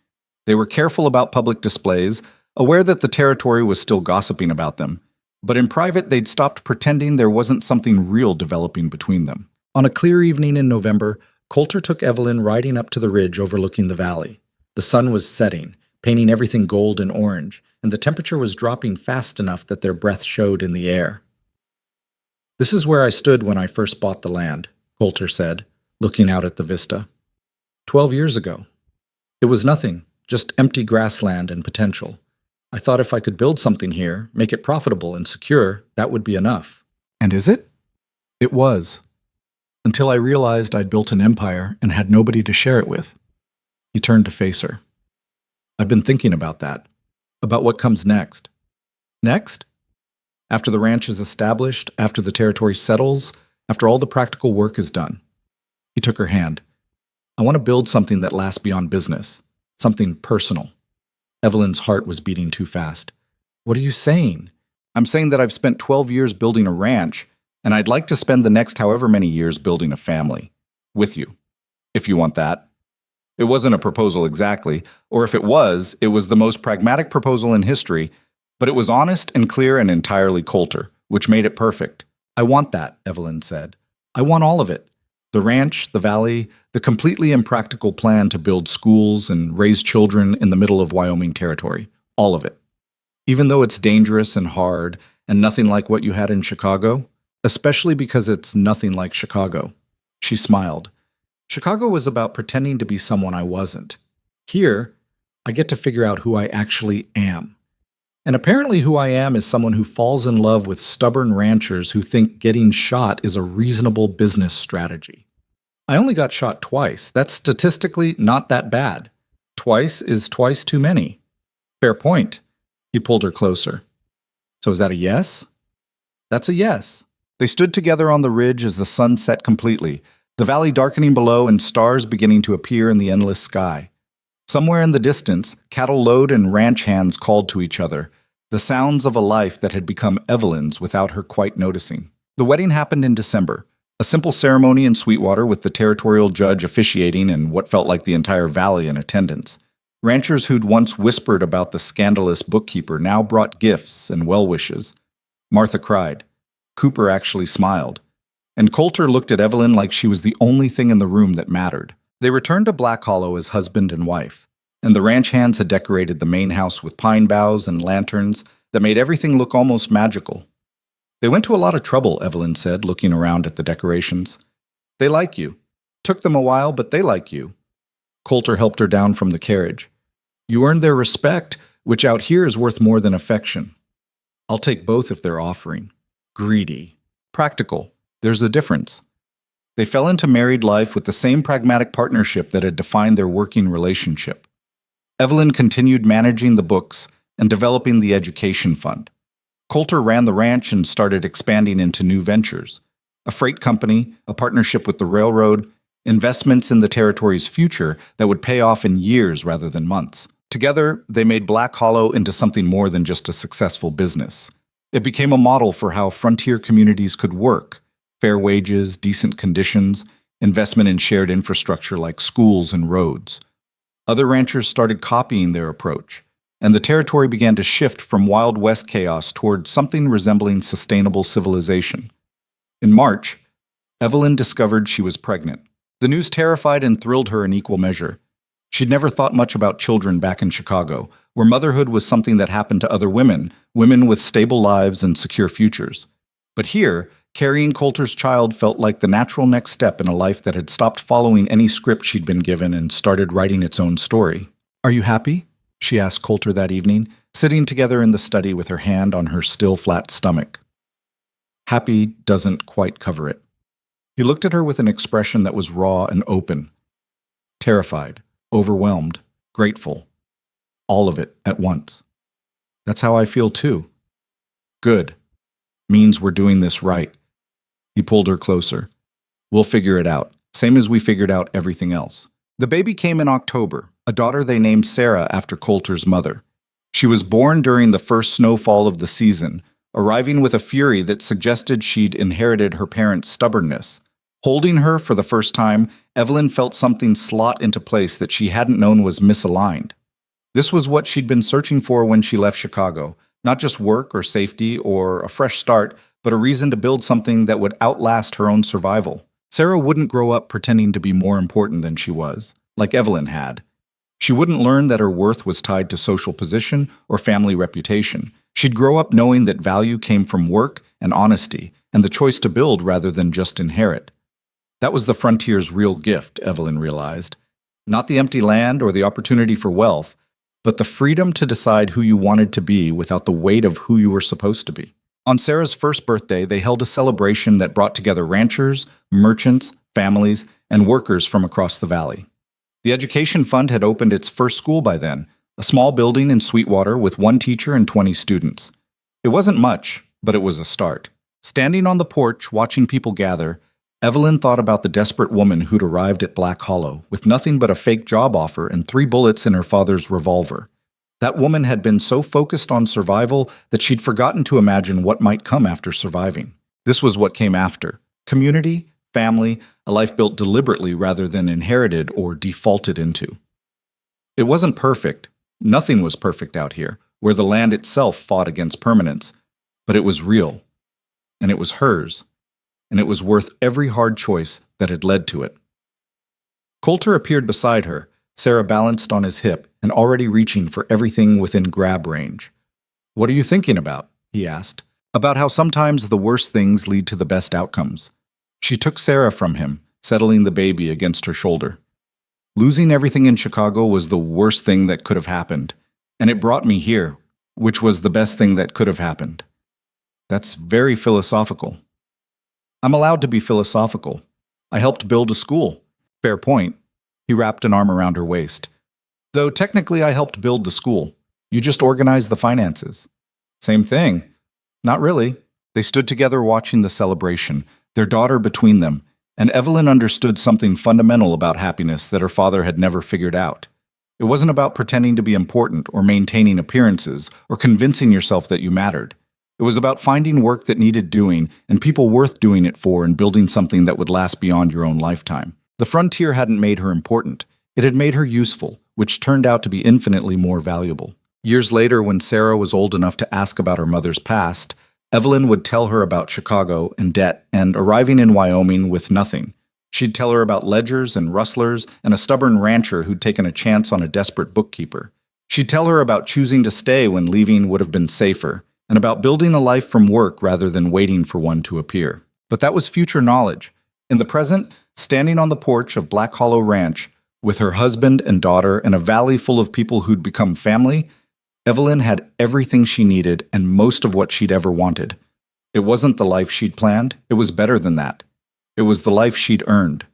They were careful about public displays, aware that the territory was still gossiping about them, but in private they'd stopped pretending there wasn't something real developing between them. On a clear evening in November, Coulter took Evelyn riding up to the ridge overlooking the valley. The sun was setting, painting everything gold and orange, and the temperature was dropping fast enough that their breath showed in the air. "This is where I stood when I first bought the land," Coulter said, looking out at the vista. 12 years ago. It was nothing, just empty grassland and potential. I thought if I could build something here, make it profitable and secure, that would be enough." "And is it?" "It was. Until I realized I'd built an empire and had nobody to share it with." He turned to face her. "I've been thinking about that. About what comes next." "Next?" "After the ranch is established, after the territory settles, after all the practical work is done." He took her hand. "I want to build something that lasts beyond business. Something personal." Evelyn's heart was beating too fast. "What are you saying?" "I'm saying that I've spent 12 years building a ranch, and I'd like to spend the next however many years building a family. With you. If you want that." It wasn't a proposal exactly, or if it was the most pragmatic proposal in history, but it was honest and clear and entirely Coulter, which made it perfect. "I want that," Evelyn said. "I want all of it. The ranch, the valley, the completely impractical plan to build schools and raise children in the middle of Wyoming territory. All of it. Even though it's dangerous and hard and nothing like what you had in Chicago, especially because it's nothing like Chicago." She smiled. "Chicago was about pretending to be someone I wasn't. Here, I get to figure out who I actually am. And apparently, who I am is someone who falls in love with stubborn ranchers who think getting shot is a reasonable business strategy. I only got shot twice. That's statistically not that bad. Twice is twice too many. Fair point. He pulled her closer. So is that a yes? That's a yes. They stood together on the ridge as the sun set completely, the valley darkening below and stars beginning to appear in the endless sky. Somewhere in the distance, cattle load and ranch hands called to each other, the sounds of a life that had become Evelyn's without her quite noticing. The wedding happened in December, a simple ceremony in Sweetwater with the territorial judge officiating and what felt like the entire valley in attendance. Ranchers who'd once whispered about the scandalous bookkeeper now brought gifts and well wishes. Martha cried. Cooper actually smiled. And Coulter looked at Evelyn like she was the only thing in the room that mattered. They returned to Black Hollow as husband and wife, and the ranch hands had decorated the main house with pine boughs and lanterns that made everything look almost magical. They went to a lot of trouble, Evelyn said, looking around at the decorations. They like you. Took them a while, but they like you. Coulter helped her down from the carriage. You earned their respect, which out here is worth more than affection. I'll take both if they're offering. Greedy. Practical. There's a difference. They fell into married life with the same pragmatic partnership that had defined their working relationship. Evelyn continued managing the books and developing the education fund. Coulter ran the ranch and started expanding into new ventures. A freight company, a partnership with the railroad, investments in the territory's future that would pay off in years rather than months. Together, they made Black Hollow into something more than just a successful business. It became a model for how frontier communities could work: fair wages, decent conditions, investment in shared infrastructure like schools and roads. Other ranchers started copying their approach, and the territory began to shift from Wild West chaos toward something resembling sustainable civilization. In March, Evelyn discovered she was pregnant. The news terrified and thrilled her in equal measure. She'd never thought much about children back in Chicago, where motherhood was something that happened to other women, women with stable lives and secure futures. But here, carrying Coulter's child felt like the natural next step in a life that had stopped following any script she'd been given and started writing its own story. Are you happy? She asked Coulter that evening, sitting together in the study with her hand on her still flat stomach. Happy doesn't quite cover it. He looked at her with an expression that was raw and open. Terrified, overwhelmed, grateful. All of it at once. That's how I feel too. Good. Means we're doing this right. He pulled her closer. We'll figure it out, same as we figured out everything else. The baby came in October, a daughter they named Sarah after Coulter's mother. She was born during the first snowfall of the season, arriving with a fury that suggested she'd inherited her parents' stubbornness. Holding her for the first time, Evelyn felt something slot into place that she hadn't known was misaligned. This was what she'd been searching for when she left Chicago, not just work or safety or a fresh start, but a reason to build something that would outlast her own survival. Sarah wouldn't grow up pretending to be more important than she was, like Evelyn had. She wouldn't learn that her worth was tied to social position or family reputation. She'd grow up knowing that value came from work and honesty, and the choice to build rather than just inherit. That was the frontier's real gift, Evelyn realized. Not the empty land or the opportunity for wealth, but the freedom to decide who you wanted to be without the weight of who you were supposed to be. On Sarah's first birthday, they held a celebration that brought together ranchers, merchants, families, and workers from across the valley. The Education Fund had opened its first school by then, a small building in Sweetwater with 1 teacher and 20 students. It wasn't much, but it was a start. Standing on the porch, watching people gather, Evelyn thought about the desperate woman who'd arrived at Black Hollow with nothing but a fake job offer and 3 bullets in her father's revolver. That woman had been so focused on survival that she'd forgotten to imagine what might come after surviving. This was what came after: community, family, a life built deliberately rather than inherited or defaulted into. It wasn't perfect. Nothing was perfect out here, where the land itself fought against permanence. But it was real. And it was hers. And it was worth every hard choice that had led to it. Coulter appeared beside her, Sarah balanced on his hip and already reaching for everything within grab range. "What are you thinking about?" he asked. "About how sometimes the worst things lead to the best outcomes." She took Sarah from him, settling the baby against her shoulder. "Losing everything in Chicago was the worst thing that could have happened, and it brought me here. which was the best thing that could have happened. That's very philosophical. I'm allowed to be philosophical. I helped build a school. Fair point. He wrapped an arm around her waist. Though technically I helped build the school. You just organized the finances. Same thing. Not really. They stood together watching the celebration, their daughter between them, and Evelyn understood something fundamental about happiness that her father had never figured out. It wasn't about pretending to be important or maintaining appearances or convincing yourself that you mattered. It was about finding work that needed doing and people worth doing it for and building something that would last beyond your own lifetime. The frontier hadn't made her important. It had made her useful, which turned out to be infinitely more valuable. Years later, when Sarah was old enough to ask about her mother's past, Evelyn would tell her about Chicago and debt and arriving in Wyoming with nothing. She'd tell her about ledgers and rustlers and a stubborn rancher who'd taken a chance on a desperate bookkeeper. She'd tell her about choosing to stay when leaving would have been safer, and about building a life from work rather than waiting for one to appear. But that was future knowledge. In the present, standing on the porch of Black Hollow Ranch, with her husband and daughter and a valley full of people who'd become family, Evelyn had everything she needed and most of what she'd ever wanted. It wasn't the life she'd planned, it was better than that. It was the life she'd earned.